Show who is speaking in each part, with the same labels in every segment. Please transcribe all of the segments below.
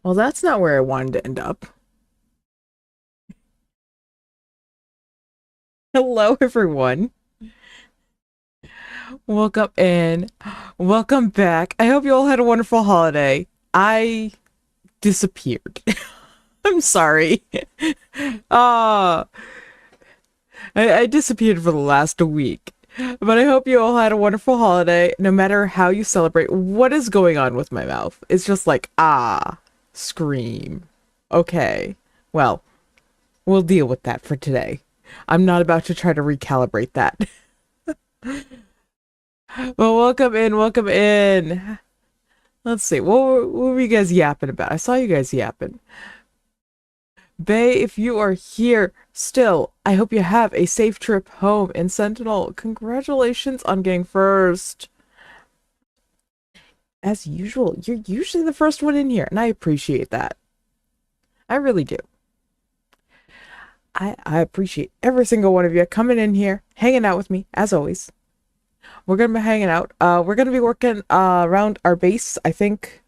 Speaker 1: Well, that's not where I wanted to end up. Hello, everyone. Welcome in. Welcome back. I hope you all had a wonderful holiday. I disappeared. I'm sorry. Uh, I disappeared for the last week. But I hope you all had a wonderful holiday, no matter how you celebrate. What is going on with my mouth? It's just like, scream. Okay. Well, we'll deal with that for today. I'm not about to try to recalibrate that. Well, welcome in, welcome in. Let's see, what were you guys yapping about? I saw you guys yapping. Bay, if you are here still, I hope you have a safe trip home. And Sentinel, congratulations on getting first. As usual, you're usually the first one in here, and I appreciate that. I really do. I appreciate every single one of you coming in here, hanging out with me, as always. We're gonna be hanging out. We're gonna be working around our base, I think.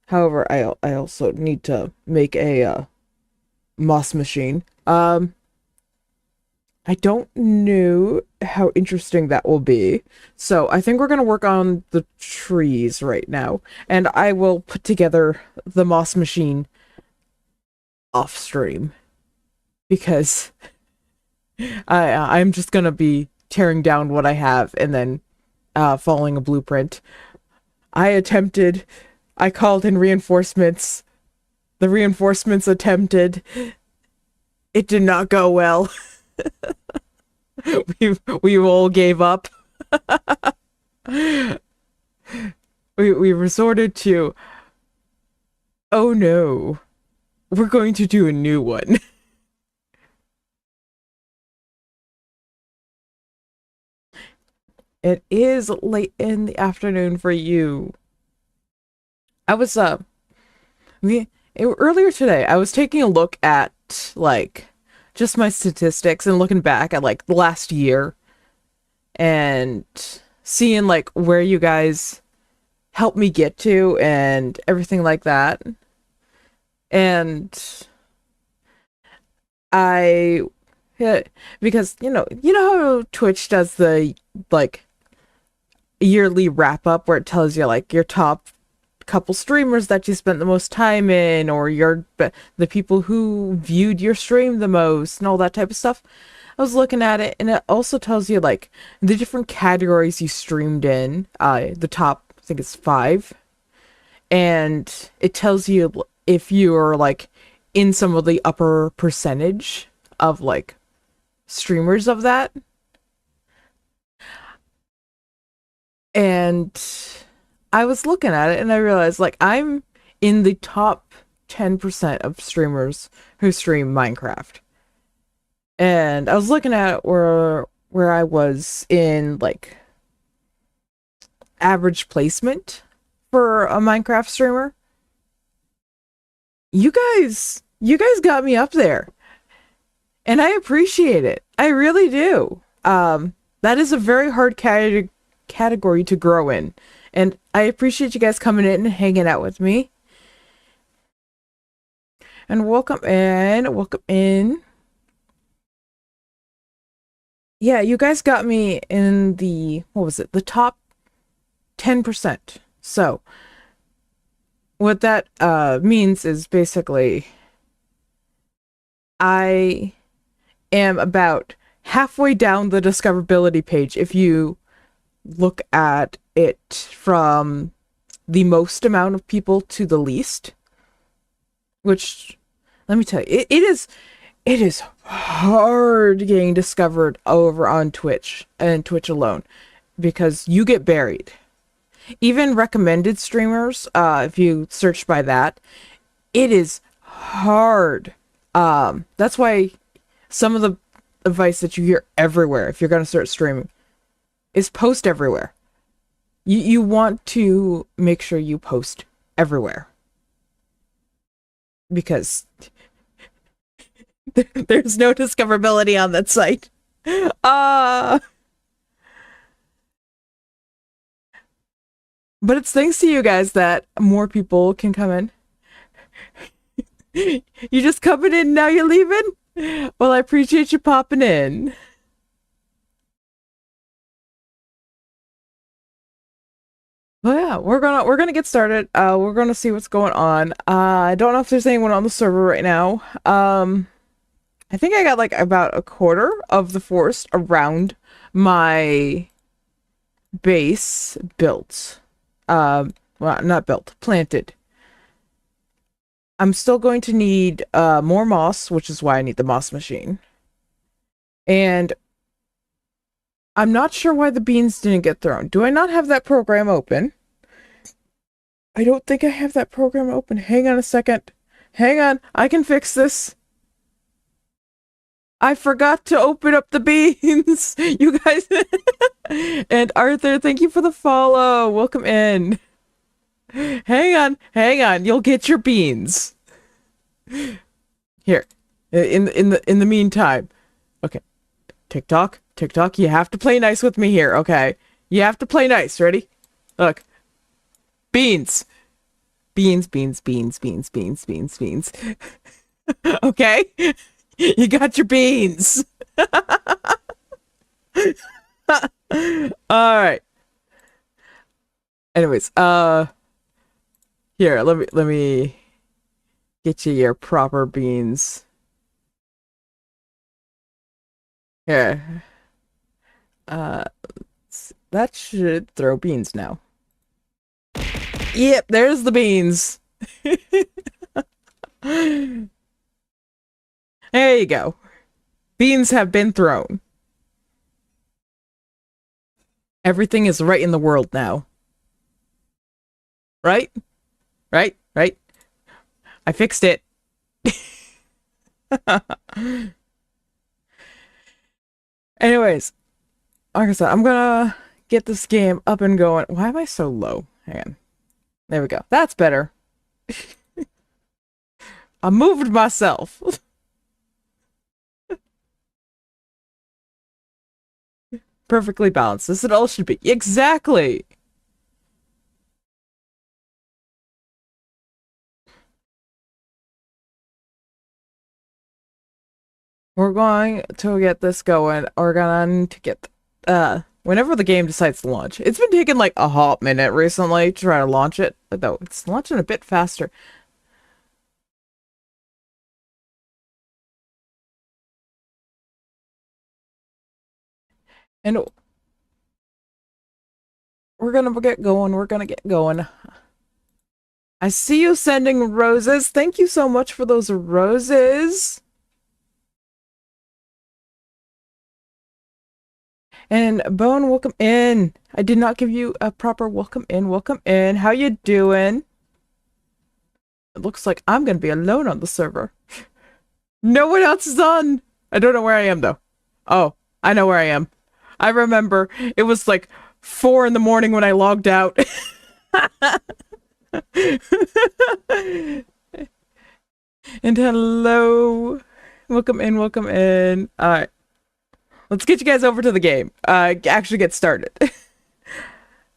Speaker 1: However, I also need to make a moss machine. I don't know how interesting that will be. So I think we're gonna work on the trees right now, and I will put together the moss machine off stream because I'm just gonna be tearing down what I have and then following a blueprint. I called in reinforcements. The reinforcements attempted. It did not go well. we all gave up. We resorted to, oh no, we're going to do a new one. It is late in the afternoon for you. I was earlier today, I was taking a look at like just my statistics and looking back at like the last year and seeing like where you guys helped me get to and everything like that. And I yeah, because you know how Twitch does the like yearly wrap up where it tells you like your top couple streamers that you spent the most time in, or the people who viewed your stream the most and all that type of stuff. I was looking at it, and it also tells you like the different categories you streamed in, the top, I think it's 5, and it tells you if you are like in some of the upper percentage of like streamers of that. And I was looking at it and I realized like I'm in the top 10% of streamers who stream Minecraft. And I was looking at where I was in like average placement for a Minecraft streamer. You guys got me up there. And I appreciate it. I really do. That is a very hard category to grow in. And I appreciate you guys coming in and hanging out with me. And welcome in. Welcome in. Yeah, you guys got me in the, what was it? The top 10%. So, what that means is basically I am about halfway down the discoverability page if you look at it from the most amount of people to the least, which let me tell you, it is hard getting discovered over on Twitch and Twitch alone because you get buried. Even recommended streamers, if you search by that, it is hard. That's why some of the advice that you hear everywhere if you're going to start streaming is post everywhere. You want to make sure you post everywhere because there's no discoverability on that site. Uh but it's thanks to you guys that more people can come in. You just coming in, now you're leaving? Well, I appreciate you popping in. Well, yeah, we're gonna get started. We're gonna see what's going on. I don't know if there's anyone on the server right now. I think I got like about a quarter of the forest around my base built. Well, not built, planted. I'm still going to need more moss, which is why I need the moss machine. And I'm not sure why the beans didn't get thrown. Do I not have that program open? I don't think I have that program open. Hang on a second. Hang on, I can fix this. I forgot to open up the beans. You guys. And Arthur, thank you for the follow. Welcome in. Hang on. You'll get your beans. Here. In the meantime. Okay. TikTok, you have to play nice with me here, okay? You have to play nice. Ready? Look. Beans. Beans. Okay? You got your beans. Alright. Anyways, here, let me get you your proper beans. Here. That should throw beans now. Yep, there's the beans. There you go. Beans have been thrown. Everything is right in the world now. Right? Right? I fixed it. Anyways, like I said, I'm gonna get this game up and going. Why am I so low? Hang on. There we go. That's better. I moved myself. Perfectly balanced. This it all should be. Exactly. We're going to get this going. We're going to get whenever the game decides to launch. It's been taking like a hot minute recently to try to launch it, though it's launching a bit faster. And we're gonna get going. I see you sending roses. Thank you so much for those roses. And Bone, welcome in. I did not give you a proper welcome in. Welcome in. How you doing? It looks like I'm gonna be alone on the server. No one else is on. I don't know where I am though. Oh, I know where I am. I remember it was like 4 in the morning when I logged out. And hello. Welcome in. All right. Let's get you guys over to the game. Actually get started.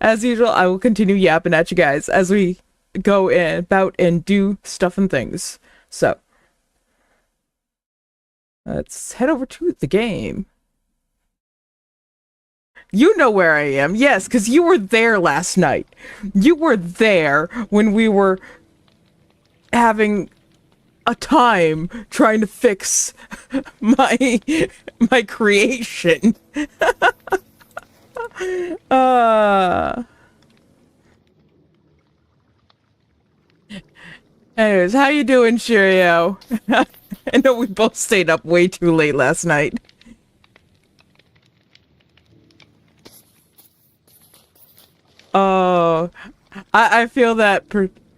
Speaker 1: As usual, I will continue yapping at you guys as we go in about and do stuff and things. So, let's head over to the game. You know where I am. Yes, because you were there last night. You were there when we were having a time trying to fix my creation. Anyways, how you doing, Cheerio? I know we both stayed up way too late last night. Oh, I feel that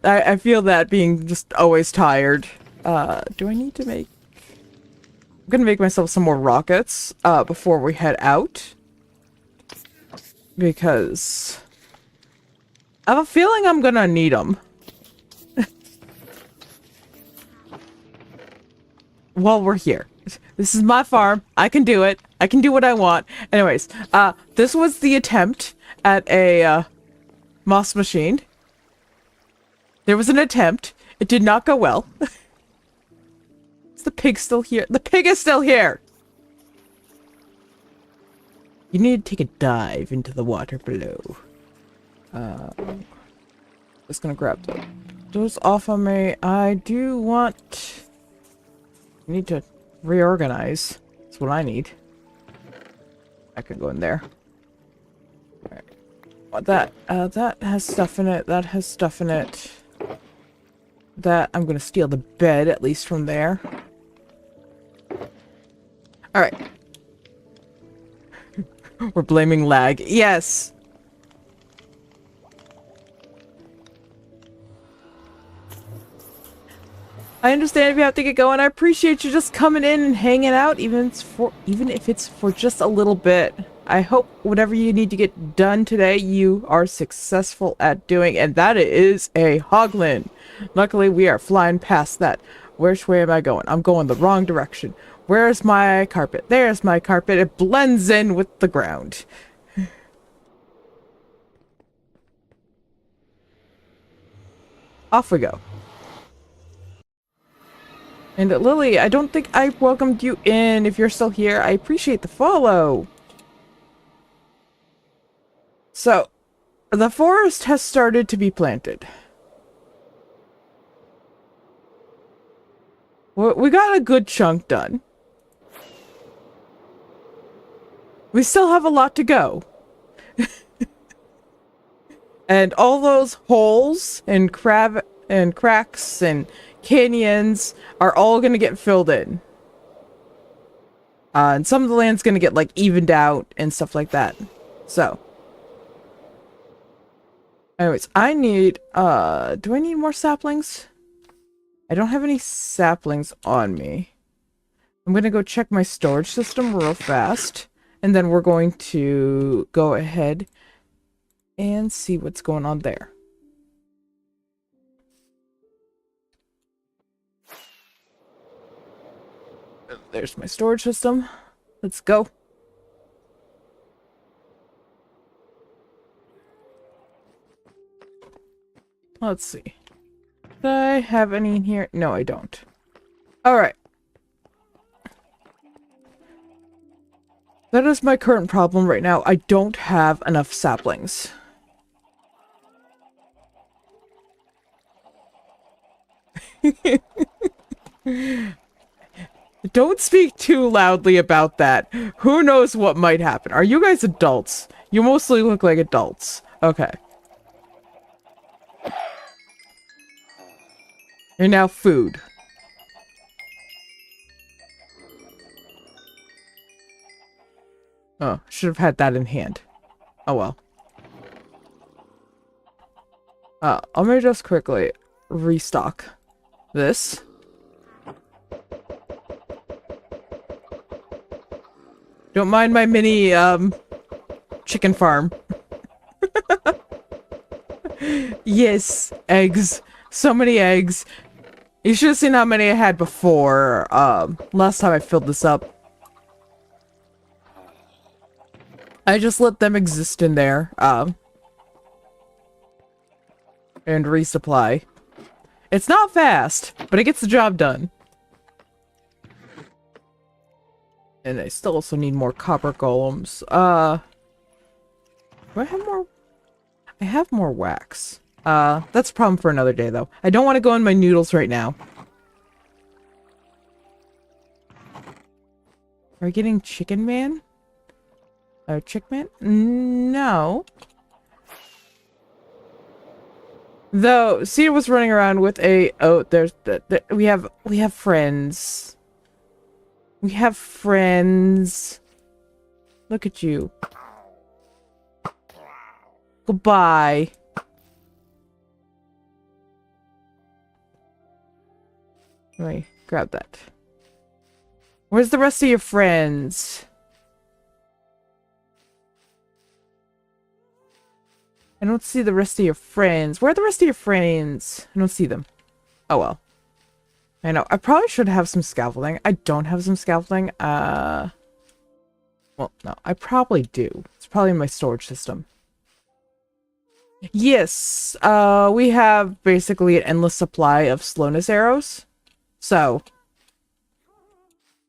Speaker 1: I feel that being just always tired. Do I need to make... I'm gonna make myself some more rockets, before we head out. Because... I have a feeling I'm gonna need them. While we're here. This is my farm. I can do it. I can do what I want. Anyways, this was the attempt at a, moss machine. There was an attempt. It did not go well. Is the pig still here? The pig is still here! You need to take a dive into the water below. Just gonna grab those off of me. I do want... I need to reorganize. That's what I need. I could go in there. Alright. What that has stuff in it. That has stuff in it. That, I'm gonna steal the bed, at least from there. Alright. We're blaming lag. Yes! I understand if you have to get going. I appreciate you just coming in and hanging out, even if it's for just a little bit. I hope whatever you need to get done today, you are successful at doing, and that is a hoglin. Luckily, we are flying past that. Which way am I going? I'm going the wrong direction. Where's my carpet? There's my carpet. It blends in with the ground. Off we go. And Lily, I don't think I welcomed you in. If you're still here, I appreciate the follow. So, the forest has started to be planted. We got a good chunk done. We still have a lot to go. And all those holes and cracks and canyons are all gonna get filled in. And some of the land's gonna get like evened out and stuff like that. So. Anyways, I need, do I need more saplings? I don't have any saplings on me. I'm gonna go check my storage system real fast. And then we're going to go ahead and see what's going on there. There's my storage system. Let's go. Let's see. Do I have any in here? No, I don't. Alright. That is my current problem right now. I don't have enough saplings. Don't speak too loudly about that. Who knows what might happen? Are you guys adults? You mostly look like adults. Okay. You're now food. Oh, should have had that in hand. Oh well. Let me just quickly restock this. Don't mind my mini, chicken farm. Yes, eggs. So many eggs. You should have seen how many I had before, last time I filled this up. I just let them exist in there, and resupply. It's not fast, but it gets the job done. And I still also need more copper golems. Do I have more? I have more wax. That's a problem for another day, though. I don't want to go in my noodles right now. Are we getting Chicken Man? Chick Man? No. Though, Cedar was running around with a... Oh, there's... we have friends. We have friends. Look at you. Goodbye. Let me grab that. Where's the rest of your friends? I don't see the rest of your friends. Where are the rest of your friends? I don't see them. Oh well. I know. I probably should have some scaffolding. I don't have some scaffolding. Well, no. I probably do. It's probably in my storage system. Yes, we have basically an endless supply of slowness arrows. So,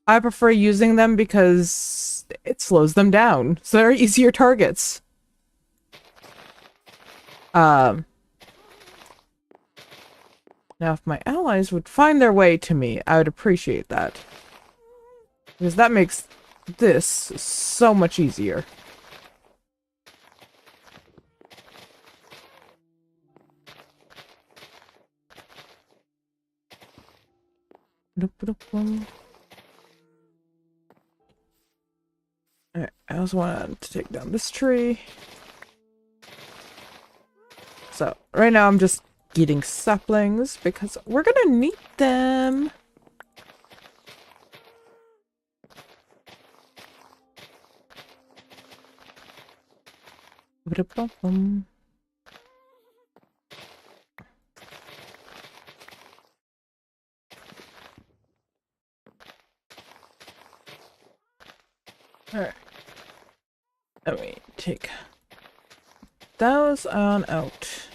Speaker 1: I prefer using them because it slows them down. So they're easier targets. Um, Now if my allies would find their way to me, I would appreciate that. Because that makes this so much easier. Alright, I also want to take down this tree. So, right now I'm just getting saplings because we're gonna need them. Alright. Let me take those on out.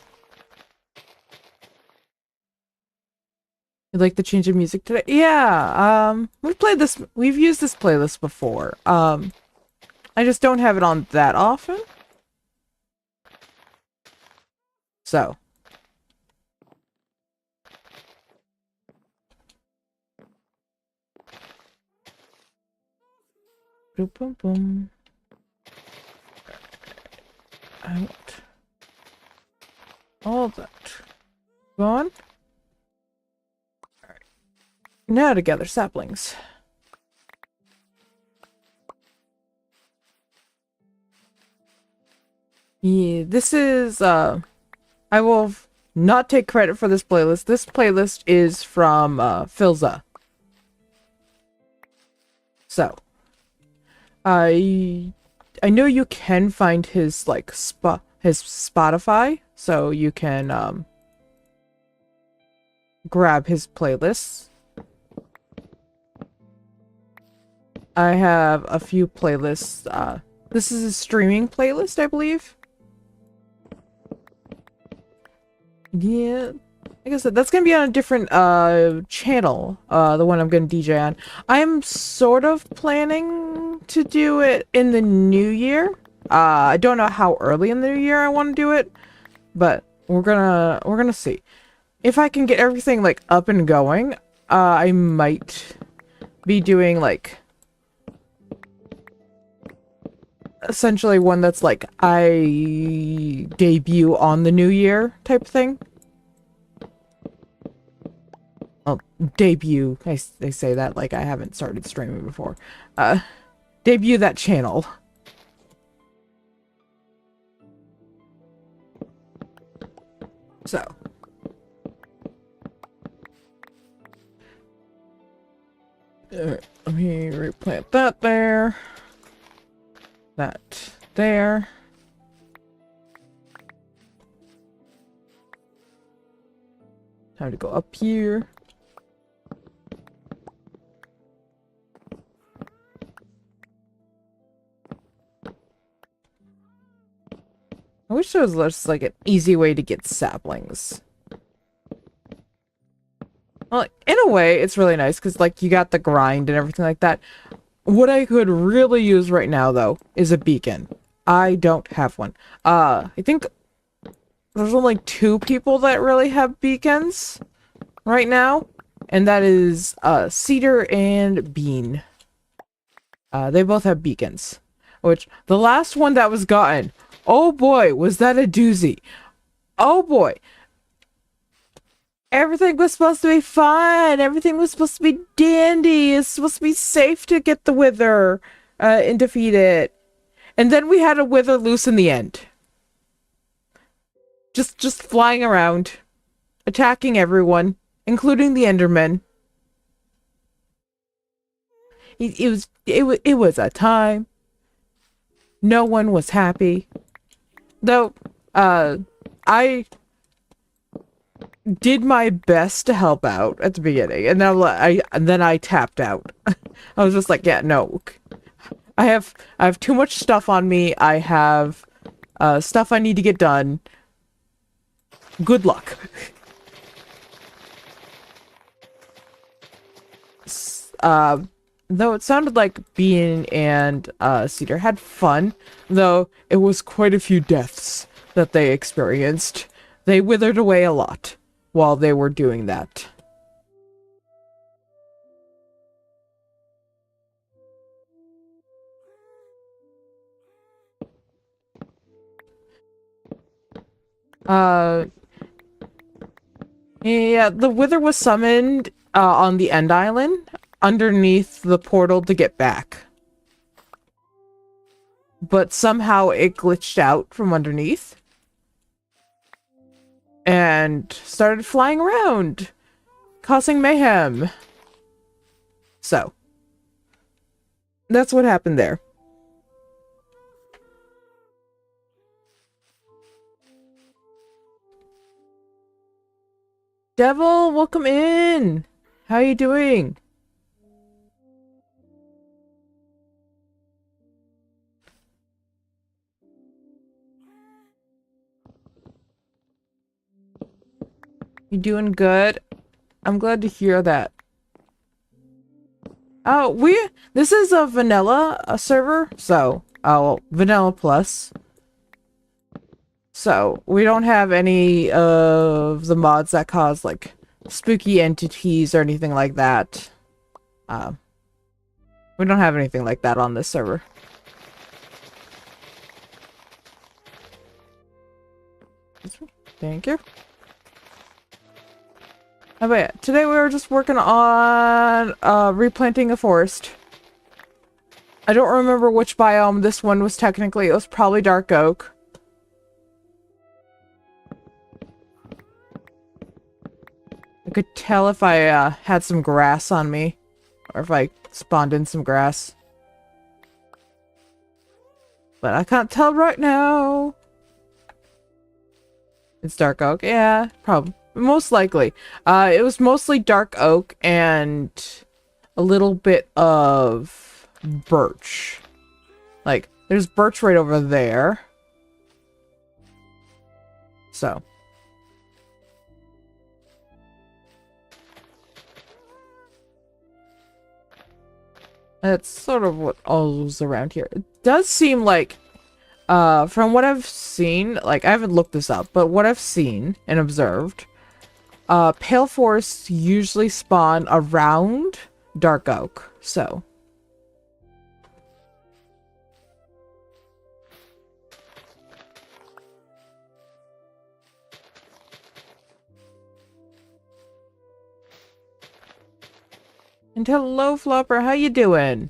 Speaker 1: You like the change of music today? Yeah, we've used this playlist before. I just don't have it on that often. So. Boom, boom, boom. Out. All that. Gone. Alright. Now to gather saplings. Yeah, this is, I will not take credit for this playlist. This playlist is from, Philza. So. I know you can find his, like, his Spotify, so you can, grab his playlists. I have a few playlists, this is a streaming playlist, I believe. Yeah, like I said, that's gonna be on a different, channel, the one I'm gonna DJ on. I'm sort of planning to do it in the new year. I don't know how early in the new year I want to do it, but we're gonna see. If I can get everything, like, up and going, I might be doing, like, essentially one that's like I debut on the new year type thing. Well, debut. They say that like I haven't started streaming before. Debut that channel. So. Let me replant that there. That there. Time to go up here. I wish there was just like an easy way to get saplings. Well, in a way, it's really nice because like you got the grind and everything like that. What I could really use right now, though, is a beacon. I don't have one. I think there's only 2 people that really have beacons right now, and that is Cedar and Bean. They both have beacons, which the last one that was gotten, oh boy, was that a doozy. Oh boy. Everything was supposed to be fun. Everything was supposed to be dandy. It's supposed to be safe to get the wither and defeat it. And then we had a wither loose in the end. Just flying around, attacking everyone, including the Endermen. It was a time. No one was happy. Though, I did my best to help out at the beginning, and then I tapped out. I was just like, yeah, no. I have too much stuff on me. I have stuff I need to get done. Good luck. Though it sounded like Bean and Cedar had fun, though it was quite a few deaths that they experienced. They withered away a lot while they were doing that. Yeah, the Wither was summoned on the End Island underneath the portal to get back. But somehow it glitched out from underneath and started flying around, causing mayhem. So, that's what happened there. Devil, welcome in. How you doing? You doing good? I'm glad to hear that. Oh, this is a vanilla server, so, vanilla plus. So, we don't have any of the mods that cause, like, spooky entities or anything like that. We don't have anything like that on this server. Thank you. Oh, but yeah, today we were just working on replanting a forest. I don't remember which biome this one was technically. It was probably dark oak. I could tell if I had some grass on me, or if I spawned in some grass. But I can't tell right now. It's dark oak, yeah, probably. Most likely. It was mostly dark oak and a little bit of birch. Like, there's birch right over there. So. That's sort of what all's around here. It does seem like, from what I've seen, like, I haven't looked this up, but what I've seen and observed, pale forests usually spawn around dark oak, so. And hello, Flopper, how you doing?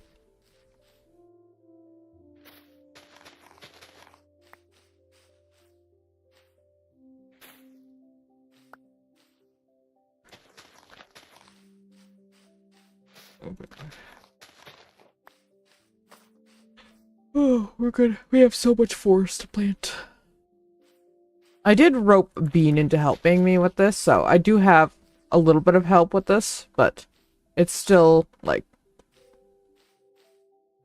Speaker 1: Oh, we're good. We have so much forest to plant. I did rope Bean into helping me with this, so I do have a little bit of help with this, but it's still, like,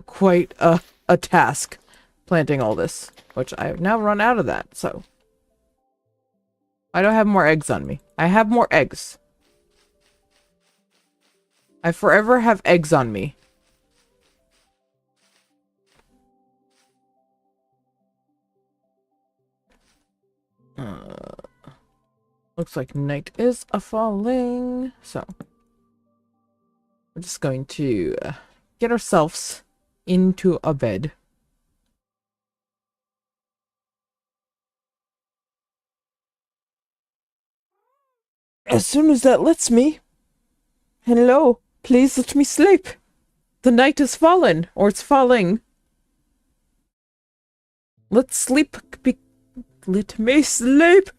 Speaker 1: quite a task planting all this, which I have now run out of that, so. I don't have more eggs on me. I have more eggs. I forever have eggs on me. Looks like night is falling, so we're just going to get ourselves into a bed. As soon as that lets me. Hello, please let me sleep. The night has fallen, or it's falling. Let's sleep. Let me sleep.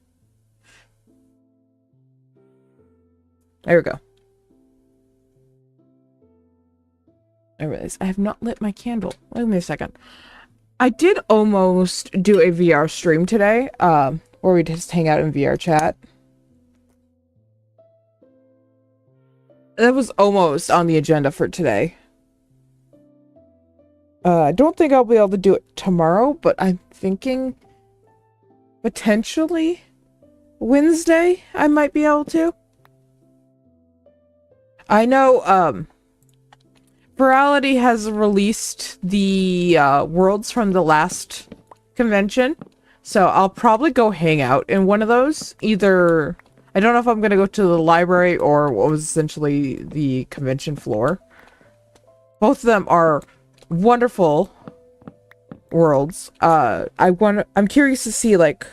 Speaker 1: There we go. I realize I have not lit my candle. Wait a second. I did almost do a VR stream today, where we just hang out in VR chat. That was almost on the agenda for today. I don't think I'll be able to do it tomorrow, but I'm thinking potentially Wednesday, I might be able to. I know, Virality has released the, worlds from the last convention. So I'll probably go hang out in one of those. Either, I don't know if I'm gonna go to the library or what was essentially the convention floor. Both of them are wonderful worlds. I'm curious to see, like,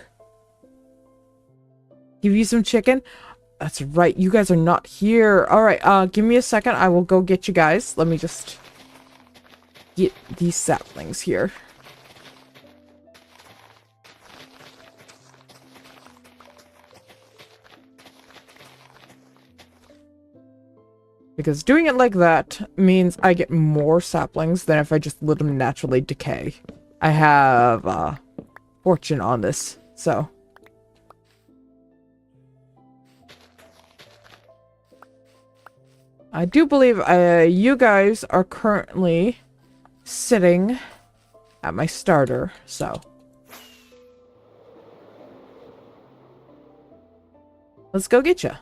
Speaker 1: give you some chicken. That's right, you guys are not here. Alright, give me a second. I will go get you guys. Let me just get these saplings here. Because doing it like that means I get more saplings than if I just let them naturally decay. I have, fortune on this, so. I do believe, you guys are currently sitting at my starter, so. Let's go get ya.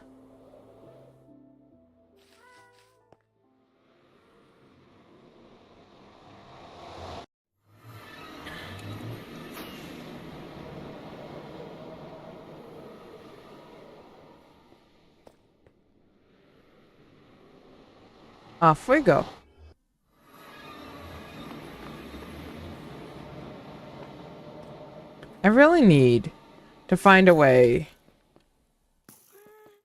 Speaker 1: Off we go. I really need to find a way.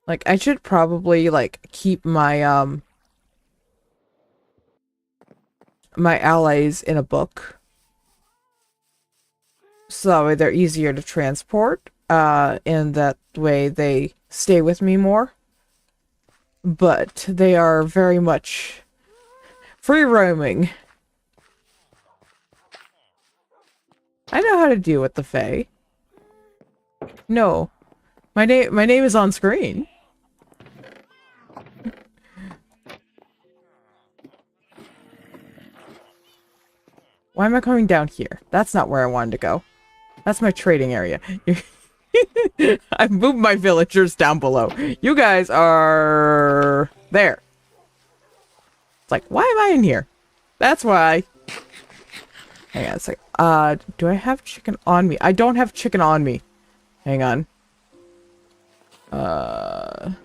Speaker 1: Like, I should probably, like, keep my, my allies in a book. So that way they're easier to transport, and that way they stay with me more. But they are very much free roaming. I know how to deal with the Fae. No. My name is on screen. Why am I coming down here? That's not where I wanted to go. That's my trading area. I've moved my villagers down below. You guys are there. It's like, why am I in here? That's why. Hang on a sec. Do I have chicken on me? I don't have chicken on me. Hang on. We're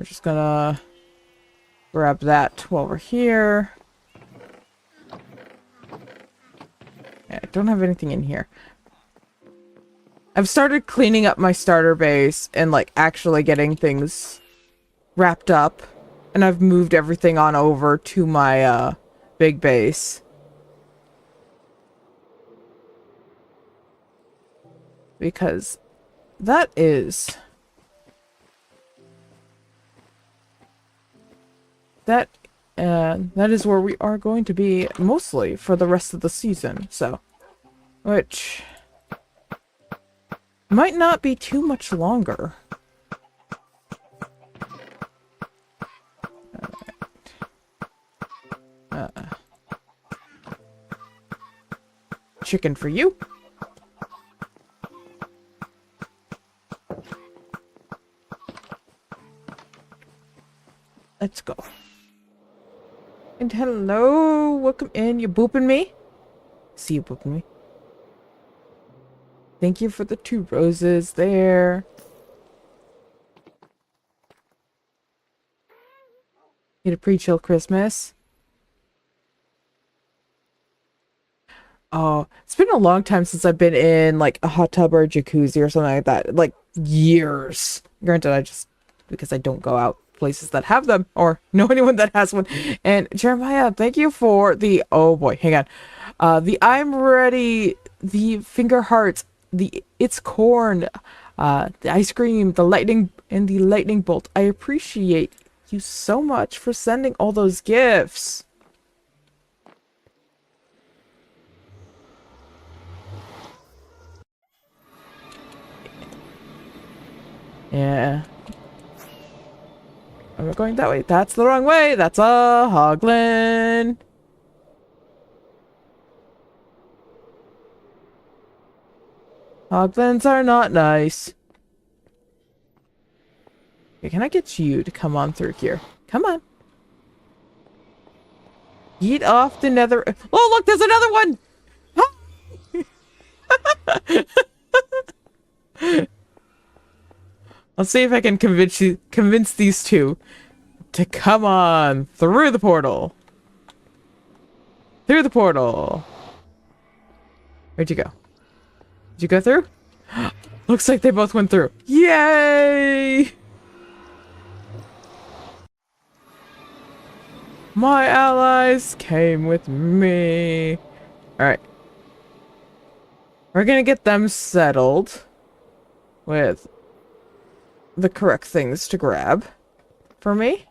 Speaker 1: just gonna grab that while we're here. Yeah, I don't have anything in here. I've started cleaning up my starter base and, like, actually getting things wrapped up. And I've moved everything on over to my, big base. Because that is... that is where we are going to be mostly for the rest of the season, so. Which might not be too much longer. Chicken for you. Let's go. And hello, welcome in. You booping me? See you booping me. Thank you for the 2 roses there. Need a pre-chill Christmas. Oh, it's been a long time since I've been in, like, a hot tub or a jacuzzi or something like that. Like, years. Granted, I just... because I don't go out places that have them or know anyone that has one. And Jeremiah, thank you for the... oh boy, hang on. The I'm ready, the finger hearts, the it's corn, the ice cream, the lightning, and the lightning bolt. I appreciate you so much for sending all those gifts. Yeah. I'm going that way. That's the wrong way. That's a hoglin. Hoglins are not nice. Okay, can I get you to come on through here? Come on. Eat off the nether. Oh, look, there's another one! I'll see if I can convince these two to come on through the portal. Through the portal. Where'd you go? Did you go through? Looks like they both went through. Yay! My allies came with me. Alright. We're gonna get them settled with the correct things to grab for me.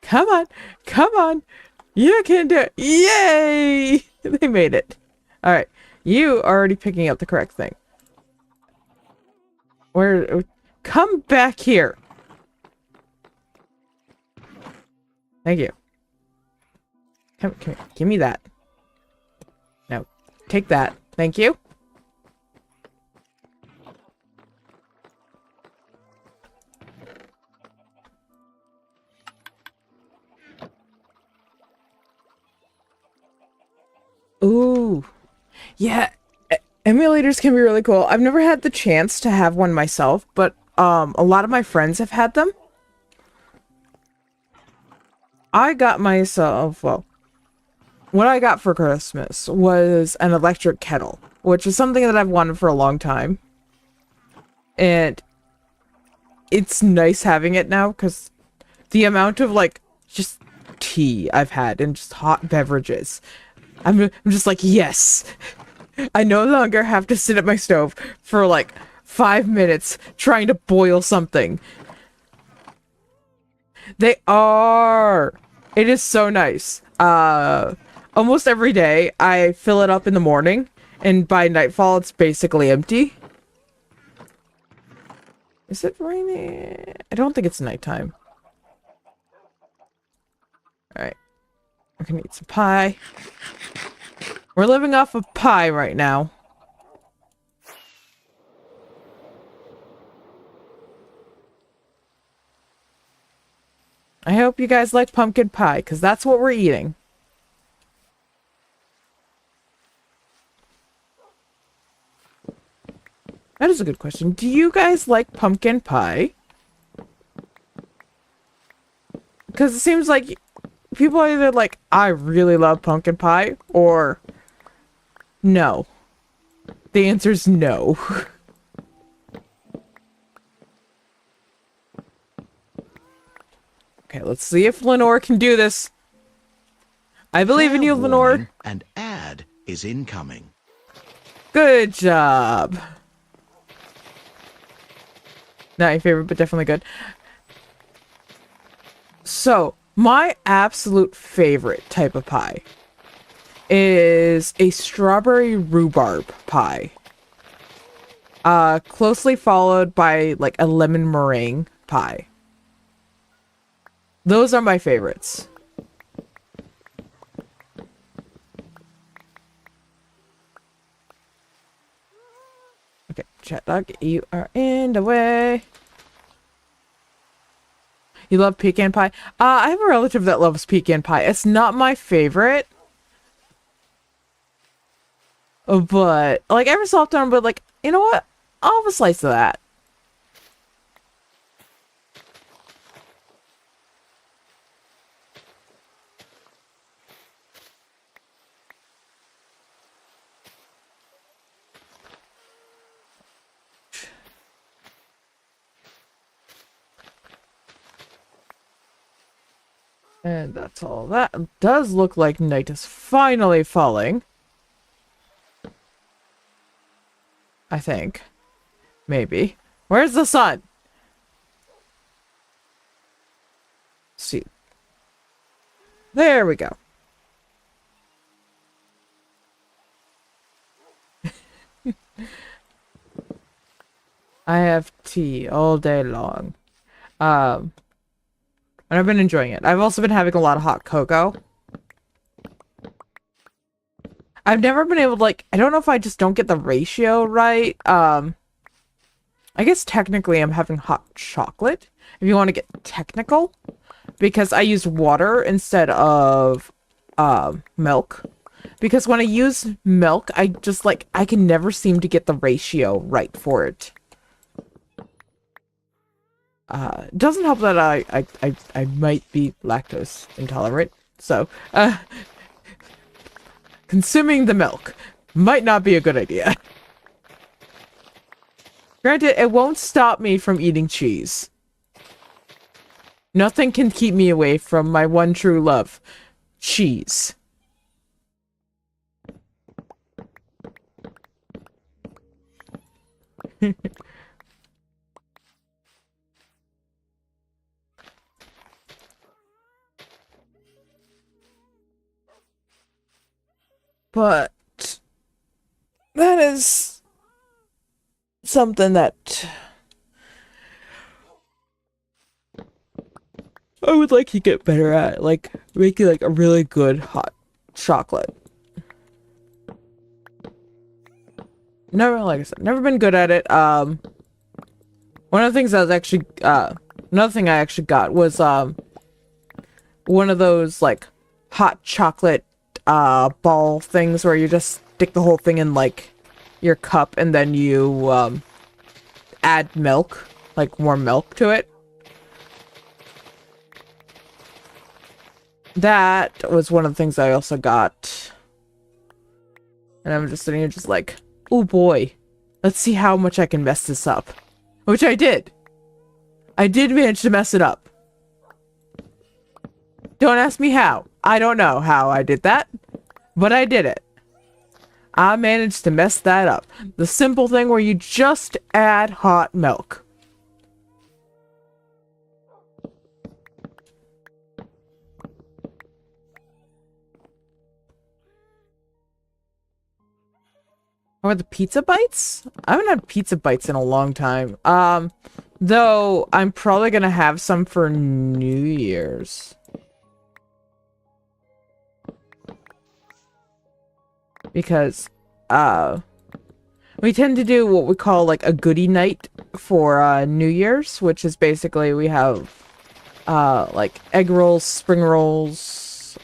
Speaker 1: Come on. Come on. You can do it. Yay! They made it. Alright. You are already picking up the correct thing. Where? Come back here. Thank you. Come here. Give me that. No. Take that. Thank you. Ooh. Yeah. Emulators can be really cool. I've never had the chance to have one myself, but a lot of my friends have had them. I got myself, well, what I got for Christmas was an electric kettle, which is something that I've wanted for a long time. And it's nice having it now, because the amount of, like, just tea I've had and just hot beverages. I'm just like, yes! I no longer have to sit at my stove for, like, 5 minutes trying to boil something. They are! It is so nice. Almost every day, I fill it up in the morning, and by nightfall, it's basically empty. Is it raining? I don't think it's nighttime. Alright. We're gonna eat some pie. We're living off of pie right now. I hope you guys like pumpkin pie, because that's what we're eating. That is a good question. Do you guys like pumpkin pie? Because it seems like people are either like, I really love pumpkin pie, or no. The answer is no. Okay, let's see if Lenore can do this. I believe in you, Lenore.
Speaker 2: An ad is incoming.
Speaker 1: Good job. Not your favorite, but definitely good. So, my absolute favorite type of pie is a strawberry rhubarb pie. Closely followed by, like, a lemon meringue pie. Those are my favorites. Okay, chat dog, you are in the way. You love pecan pie? I have a relative that loves pecan pie. It's not my favorite. But, like, every so often, but, like, you know what? I'll have a slice of that. And that's all that. It does look like night is finally falling. I think. Maybe. Where's the sun? See. There we go. I have tea all day long. And I've been enjoying it. I've also been having a lot of hot cocoa. I've never been able to, like, I don't know if I just don't get the ratio right. I guess technically I'm having hot chocolate, if you want to get technical, because I use water instead of milk. Because when I use milk, I just, like, I can never seem to get the ratio right for it. It doesn't help that I might be lactose intolerant, so, consuming the milk might not be a good idea. Granted, it won't stop me from eating cheese. Nothing can keep me away from my one true love, cheese. But that is something that I would like to get better at, like making like a really good hot chocolate. Never, like I said, never been good at it. One of the things I was actually, another thing I actually got was, one of those, like, hot chocolate, ball things where you just stick the whole thing in, like, your cup and then you, add milk, like, warm milk to it. That was one of the things I also got. And I'm just sitting here just like, oh boy, let's see how much I can mess this up. Which I did. I did manage to mess it up. Don't ask me how. I don't know how I did that, but I did it. I managed to mess that up. The simple thing where you just add hot milk. Or the pizza bites? I haven't had pizza bites in a long time. Though I'm probably gonna have some for New Year's. Because, we tend to do what we call like a goodie night for, New Year's, which is basically we have, like egg rolls, spring rolls,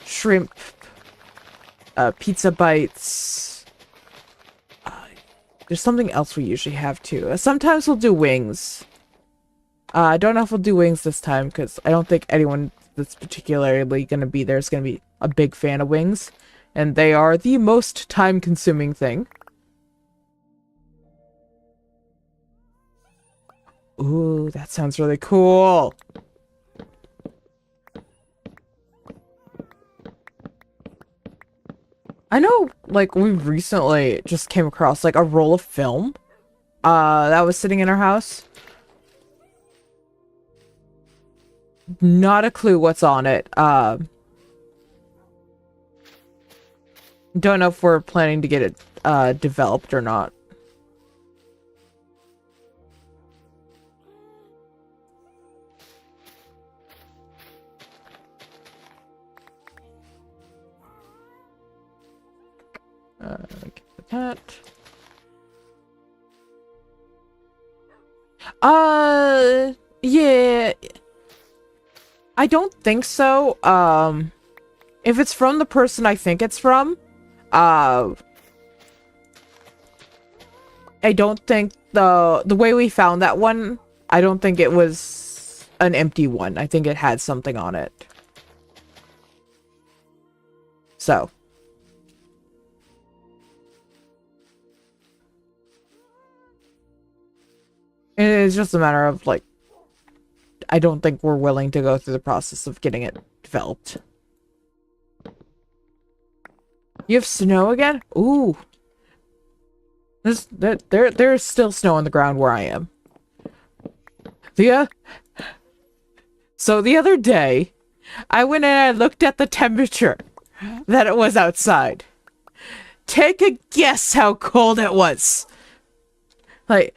Speaker 1: shrimp, pizza bites. There's something else we usually have too. Sometimes we'll do wings. I don't know if we'll do wings this time because I don't think anyone that's particularly going to be there is going to be a big fan of wings. And they are the most time-consuming thing. Ooh, that sounds really cool. I know, like, we recently just came across, like, a roll of film, that was sitting in our house. Not a clue what's on it. Don't know if we're planning to get it, developed or not. Get that. Yeah. I don't think so. If it's from the person I think it's from, I don't think the way we found that one, I don't think it was an empty one. I think it had something on it. So. It's just a matter of, like, I don't think we're willing to go through the process of getting it developed. You have snow again? Ooh. There's still snow on the ground where I am. So the other day, I went and I looked at the temperature that it was outside. Take a guess how cold it was. Like,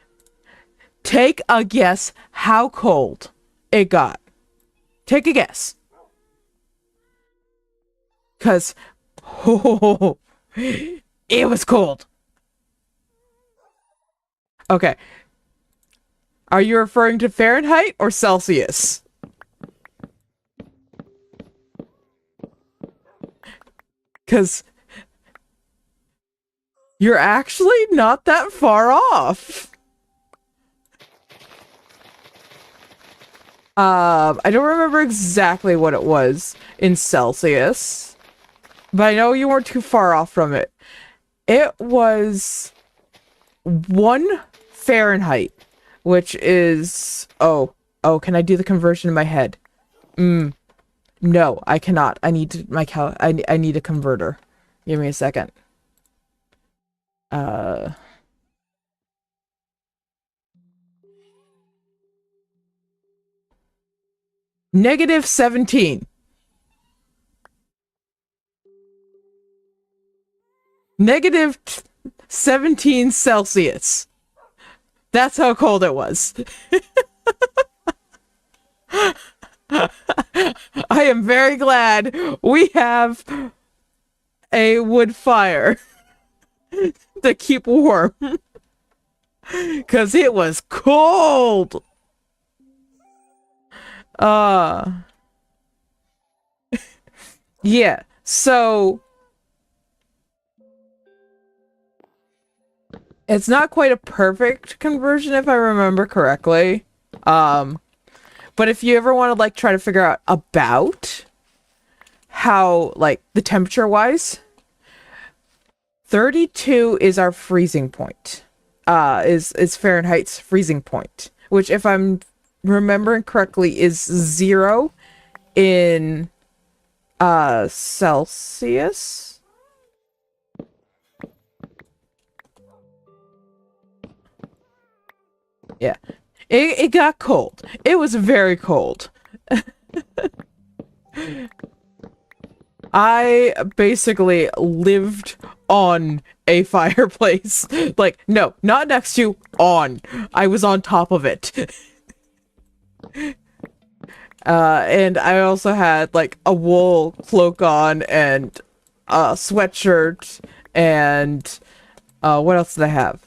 Speaker 1: take a guess how cold it got. Take a guess. 'Cause, oh, It was cold. Okay. Are you referring to Fahrenheit or Celsius? Because you're actually not that far off. I don't remember exactly what it was in Celsius, but I know you weren't too far off from it. It was 1 Fahrenheit, which is can I do the conversion in my head? No, I cannot. I need to, I need a converter. Give me a second. -17. -17 Celsius. That's how cold it was. I am very glad we have a wood fire to keep warm. Because it was cold. Yeah, so it's not quite a perfect conversion if I remember correctly. But if you ever want to like try to figure out about how like the temperature wise, 32 is our freezing point. Is Fahrenheit's freezing point, which if I'm remembering correctly is 0 in Celsius. Yeah. It got cold. It was very cold. I basically lived on a fireplace. Like, no, not next to, on. I was on top of it. And I also had, like, a wool cloak on and a sweatshirt and, what else did I have?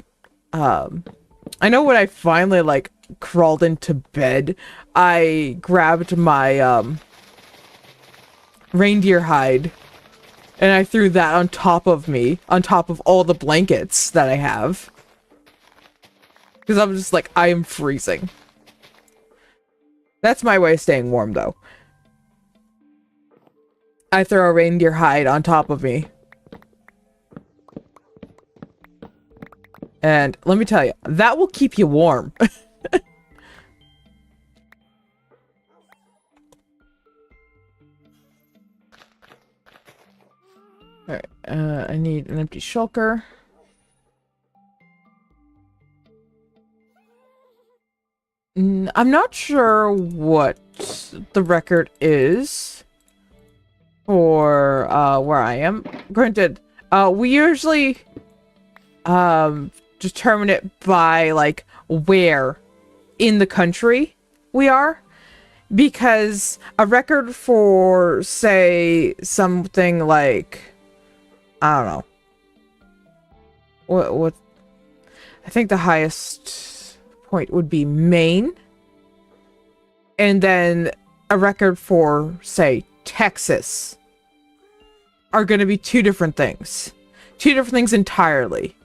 Speaker 1: I know when I finally, like, crawled into bed, I grabbed my, reindeer hide and I threw that on top of me, on top of all the blankets that I have. Because I'm just like, I am freezing. That's my way of staying warm, though. I throw a reindeer hide on top of me. And let me tell you, that will keep you warm. Alright, I need an empty shulker. I'm not sure what the record is for where I am. Granted, we usually determine it by like where in the country we are, because a record for say something like, I don't know, what I think the highest point would be Maine, and then a record for say Texas are going to be two different things entirely.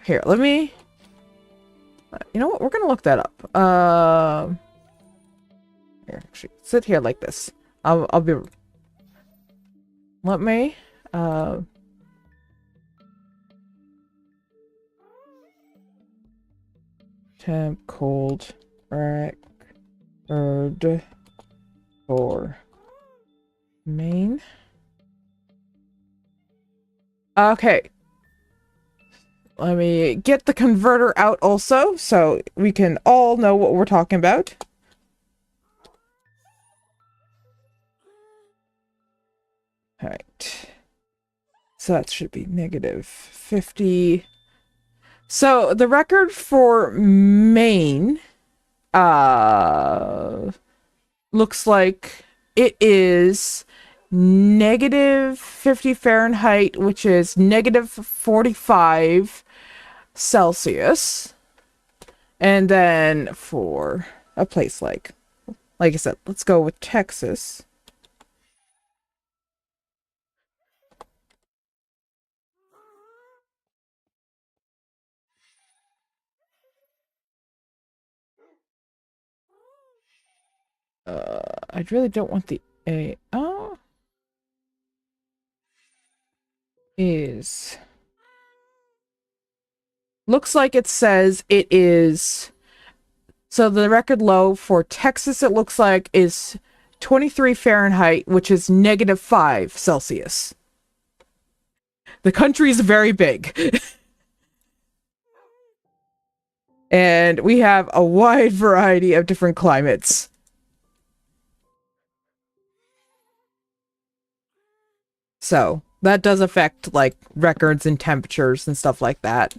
Speaker 1: Here, let me, you know what, we're gonna look that up. Here, actually, sit here like this. I'll be, let me, temp cold record for Maine. Okay. Let me get the converter out also, so we can all know what we're talking about. Alright. So that should be -50. So the record for Maine, looks like it is negative 50 Fahrenheit, which is negative 45 Celsius. And then for a place like I said, let's go with Texas. I really don't want the A. Oh, is looks like it says it is. So the record low for Texas, it looks like, is 23 Fahrenheit, which is negative 5 Celsius. The country is very big. And we have a wide variety of different climates. So that does affect like records and temperatures and stuff like that.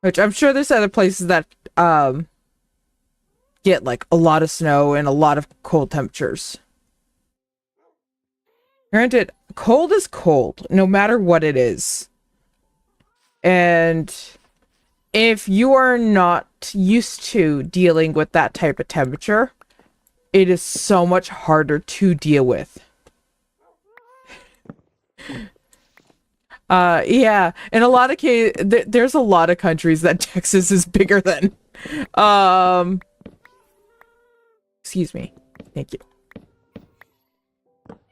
Speaker 1: Which I'm sure there's other places that get like a lot of snow and a lot of cold temperatures. Granted, cold is cold, no matter what it is. And if you are not used to dealing with that type of temperature, it is so much harder to deal with. Yeah, in a lot of cases, there's a lot of countries that Texas is bigger than. Excuse me. Thank you.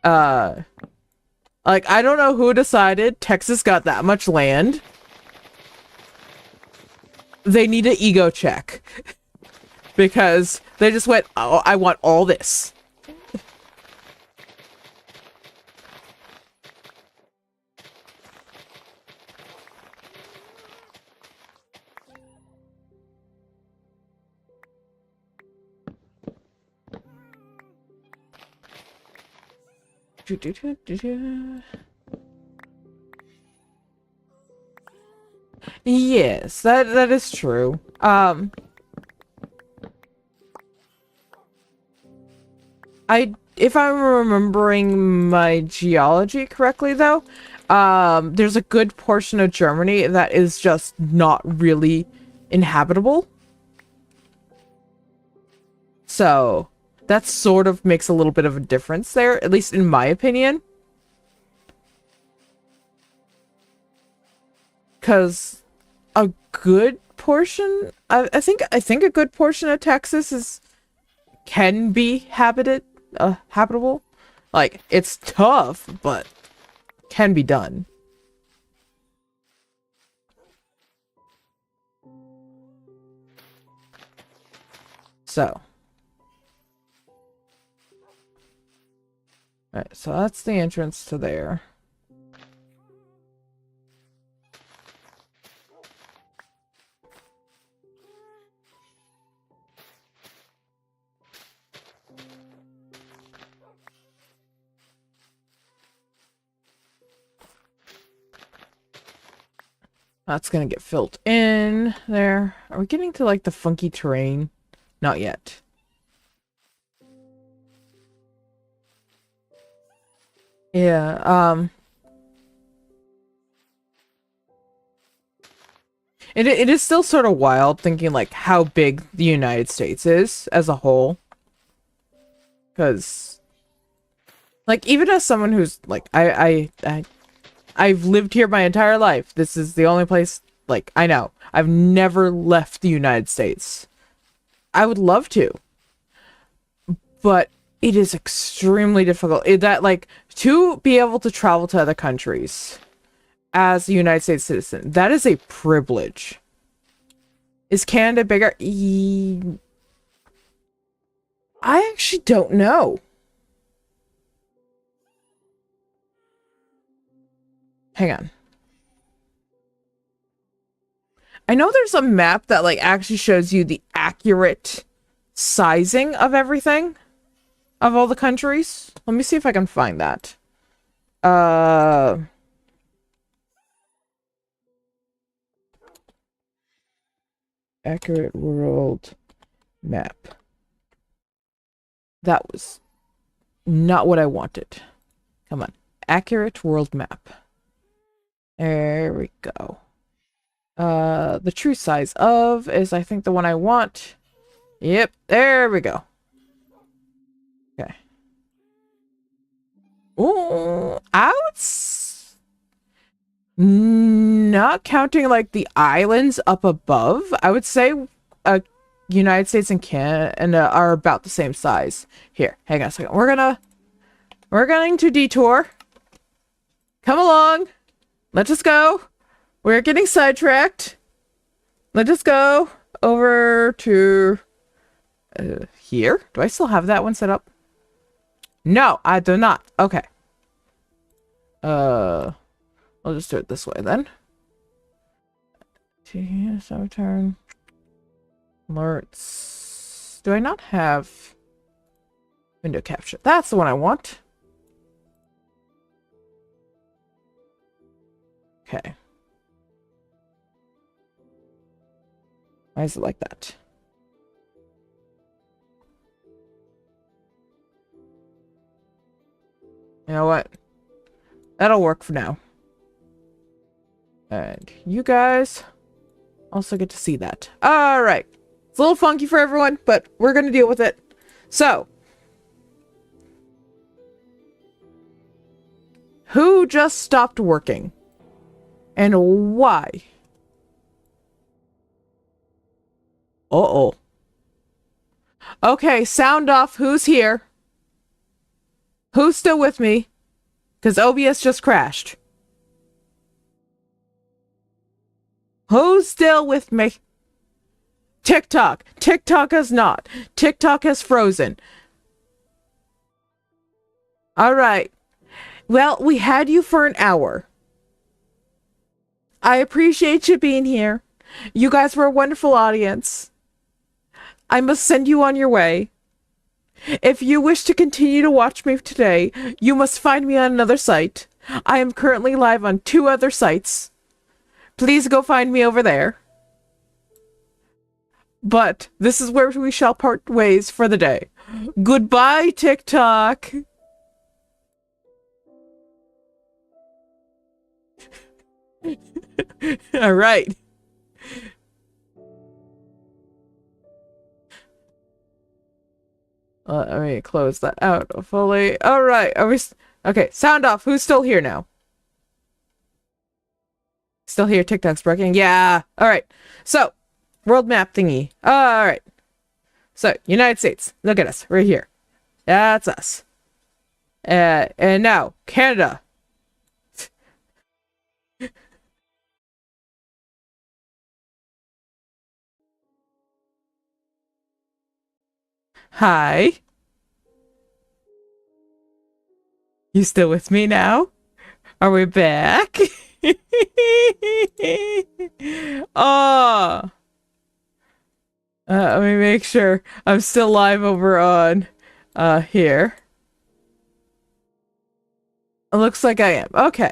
Speaker 1: Like, I don't know who decided Texas got that much land. They need an ego check. Because they just went, oh, I want all this. Yes, that is true. If I'm remembering my geology correctly though, there's a good portion of Germany that is just not really inhabitable. So that sort of makes a little bit of a difference there, at least in my opinion. Because a good portion, I think a good portion of Texas can be habitable. Like, it's tough, but can be done. So. Alright, so that's the entrance to there. That's gonna get filled in there. Are we getting to like the funky terrain? Not yet. Yeah, it is still sort of wild thinking like how big the United States is as a whole. Because like even as someone who's like I've lived here my entire life. This is the only place, like, I know. I've never left the United States. I would love to. But it is extremely difficult. Like, to be able to travel to other countries as a United States citizen, that is a privilege. Is Canada bigger? I actually don't know. Hang on. I know there's a map that like actually shows you the accurate sizing of everything of all the countries. Let me see if I can find that. Accurate world map. That was not what I wanted. Come on. Accurate world map. There we go. The true size of is, I think, the one I want. Yep, there we go. Okay. Ooh, not counting like the islands up above, I would say United States and Canada are about the same size. Here, hang on a second. We're going to detour. Come along. Let us go. We're getting sidetracked. Let us go over to here. Do I still have that one set up? No, I do not. Okay. I'll just do it this way then. So turn. Alerts. Do I not have window capture? That's the one I want. Okay. Why is it like that? You know what? That'll work for now. And you guys also get to see that. Alright. It's a little funky for everyone, but we're going to deal with it. So. Who just stopped working? And why? Uh-oh. Okay, sound off. Who's here? Who's still with me? Because OBS just crashed. Who's still with me? TikTok. TikTok has not. TikTok has frozen. Alright. Well, we had you for an hour. I appreciate you being here. You guys were a wonderful audience. I must send you on your way. If you wish to continue to watch me today, you must find me on another site. I am currently live on 2 other sites. Please go find me over there. But this is where we shall part ways for the day. Goodbye, TikTok. All right. Let me close that out fully. All right. Are we? Okay. Sound off. Who's still here now? Still here. TikTok's breaking. Yeah. All right. So, world map thingy. All right. So, United States. Look at us. We're here. That's us. And now, Canada. Hi. You still with me now? Are we back? Oh. Let me make sure I'm still live over on here. It looks like I am. Okay.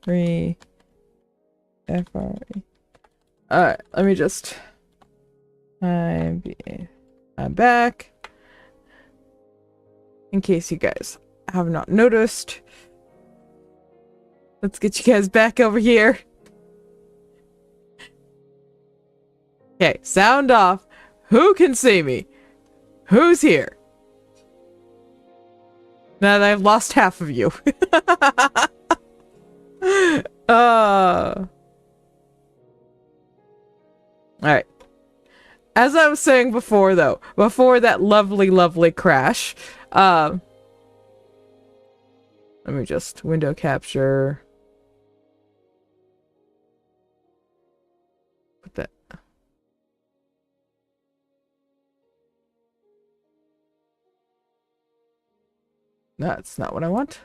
Speaker 1: Three FRE. Alright, let me just I'm back. In case you guys have not noticed. Let's get you guys back over here. Okay, sound off. Who can see me? Who's here? Now that I've lost half of you. Alright. As I was saying before, though, before that lovely, lovely crash, let me just window capture. Put that. That's not what I want.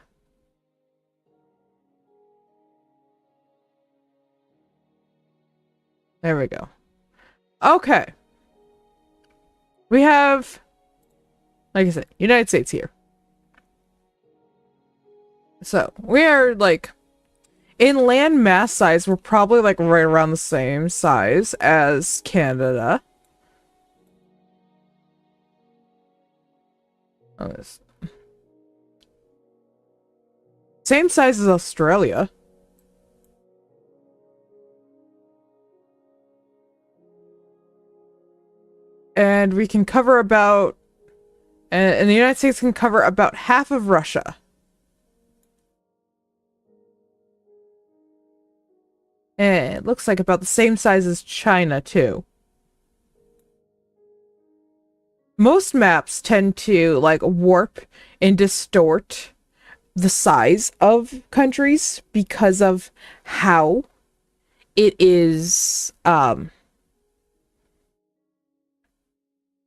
Speaker 1: There we go. Okay. We have, like I said, United States here. So, we are, like, in land mass size, we're probably, like, right around the same size as Canada. Oh, same size as Australia. And we can cover about... And the United States can cover about half of Russia. And it looks like about the same size as China, too. Most maps tend to, like, warp and distort the size of countries because of how it is,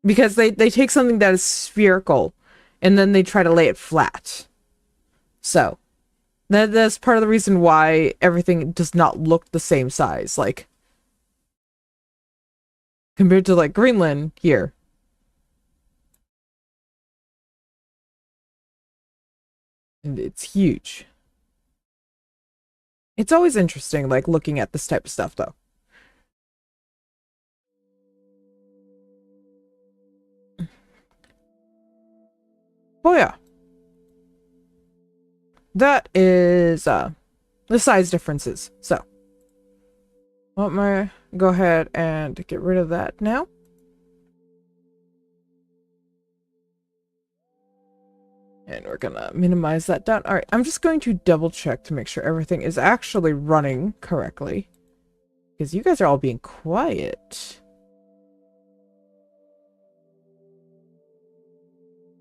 Speaker 1: because they take something that is spherical and then they try to lay it flat. So, that's part of the reason why everything does not look the same size, like, compared to, like, Greenland here. And it's huge. It's always interesting, like, looking at this type of stuff, though. Oh, yeah. That is, the size differences. So, let me go ahead and get rid of that now. And we're gonna minimize that down. Alright, I'm just going to double check to make sure everything is actually running correctly. Because you guys are all being quiet.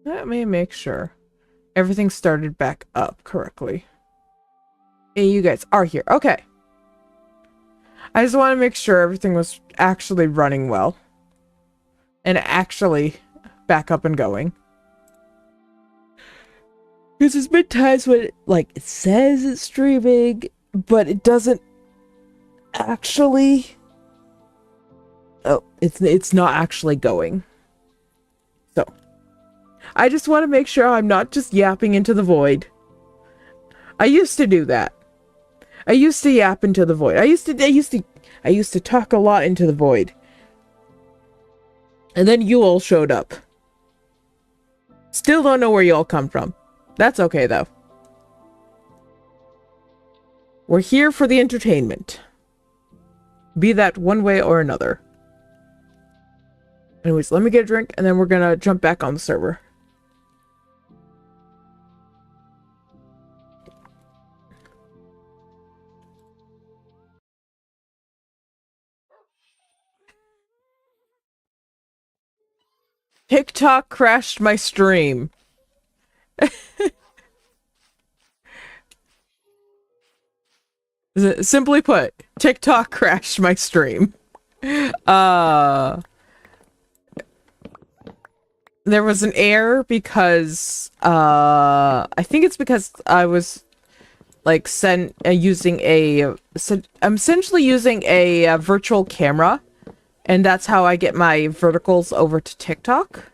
Speaker 1: Let me make sure everything started back up correctly. And you guys are here. Okay. I just want to make sure everything was actually running well. And actually back up and going. Because there's been times when it says it's streaming, but it doesn't actually... Oh, it's not actually going. So, I just want to make sure I'm not just yapping into the void. I used to do that. I used to yap into the void. I used to talk a lot into the void. And then you all showed up. Still don't know where you all come from. That's okay, though. We're here for the entertainment. Be that one way or another. Anyways, let me get a drink, and then we're gonna jump back on the server. TikTok crashed my stream. Simply put, TikTok crashed my stream. There was an error because I think it's because I was like using I'm essentially using a virtual camera, and that's how I get my verticals over to TikTok.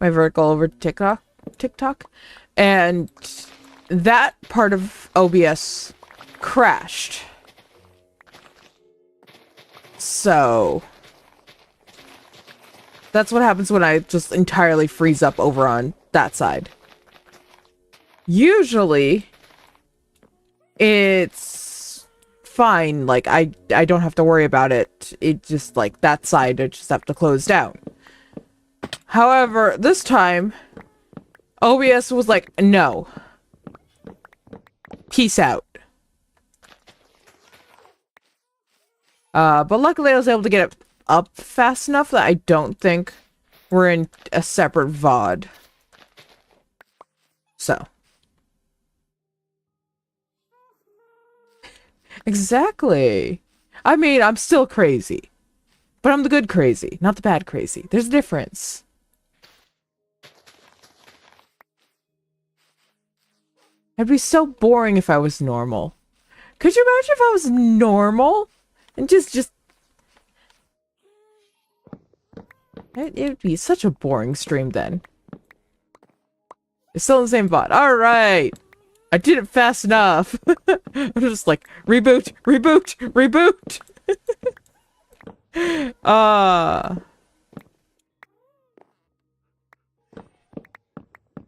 Speaker 1: My vertical over to TikTok, and that part of OBS crashed. So that's what happens when I just entirely freeze up over on that side. Usually it's fine, like I don't have to worry about it. It just like that side I just have to close down. However, this time OBS was like, no. Peace out. But luckily I was able to get it up fast enough that I don't think we're in a separate VOD. So. Exactly. I mean, I'm still crazy. But I'm the good crazy, not the bad crazy. There's a difference. It'd be so boring if I was normal. Could you imagine if I was normal? And just... It'd be such a boring stream then. It's still in the same VOD. Alright! I did it fast enough. I'm just like, reboot, reboot, reboot!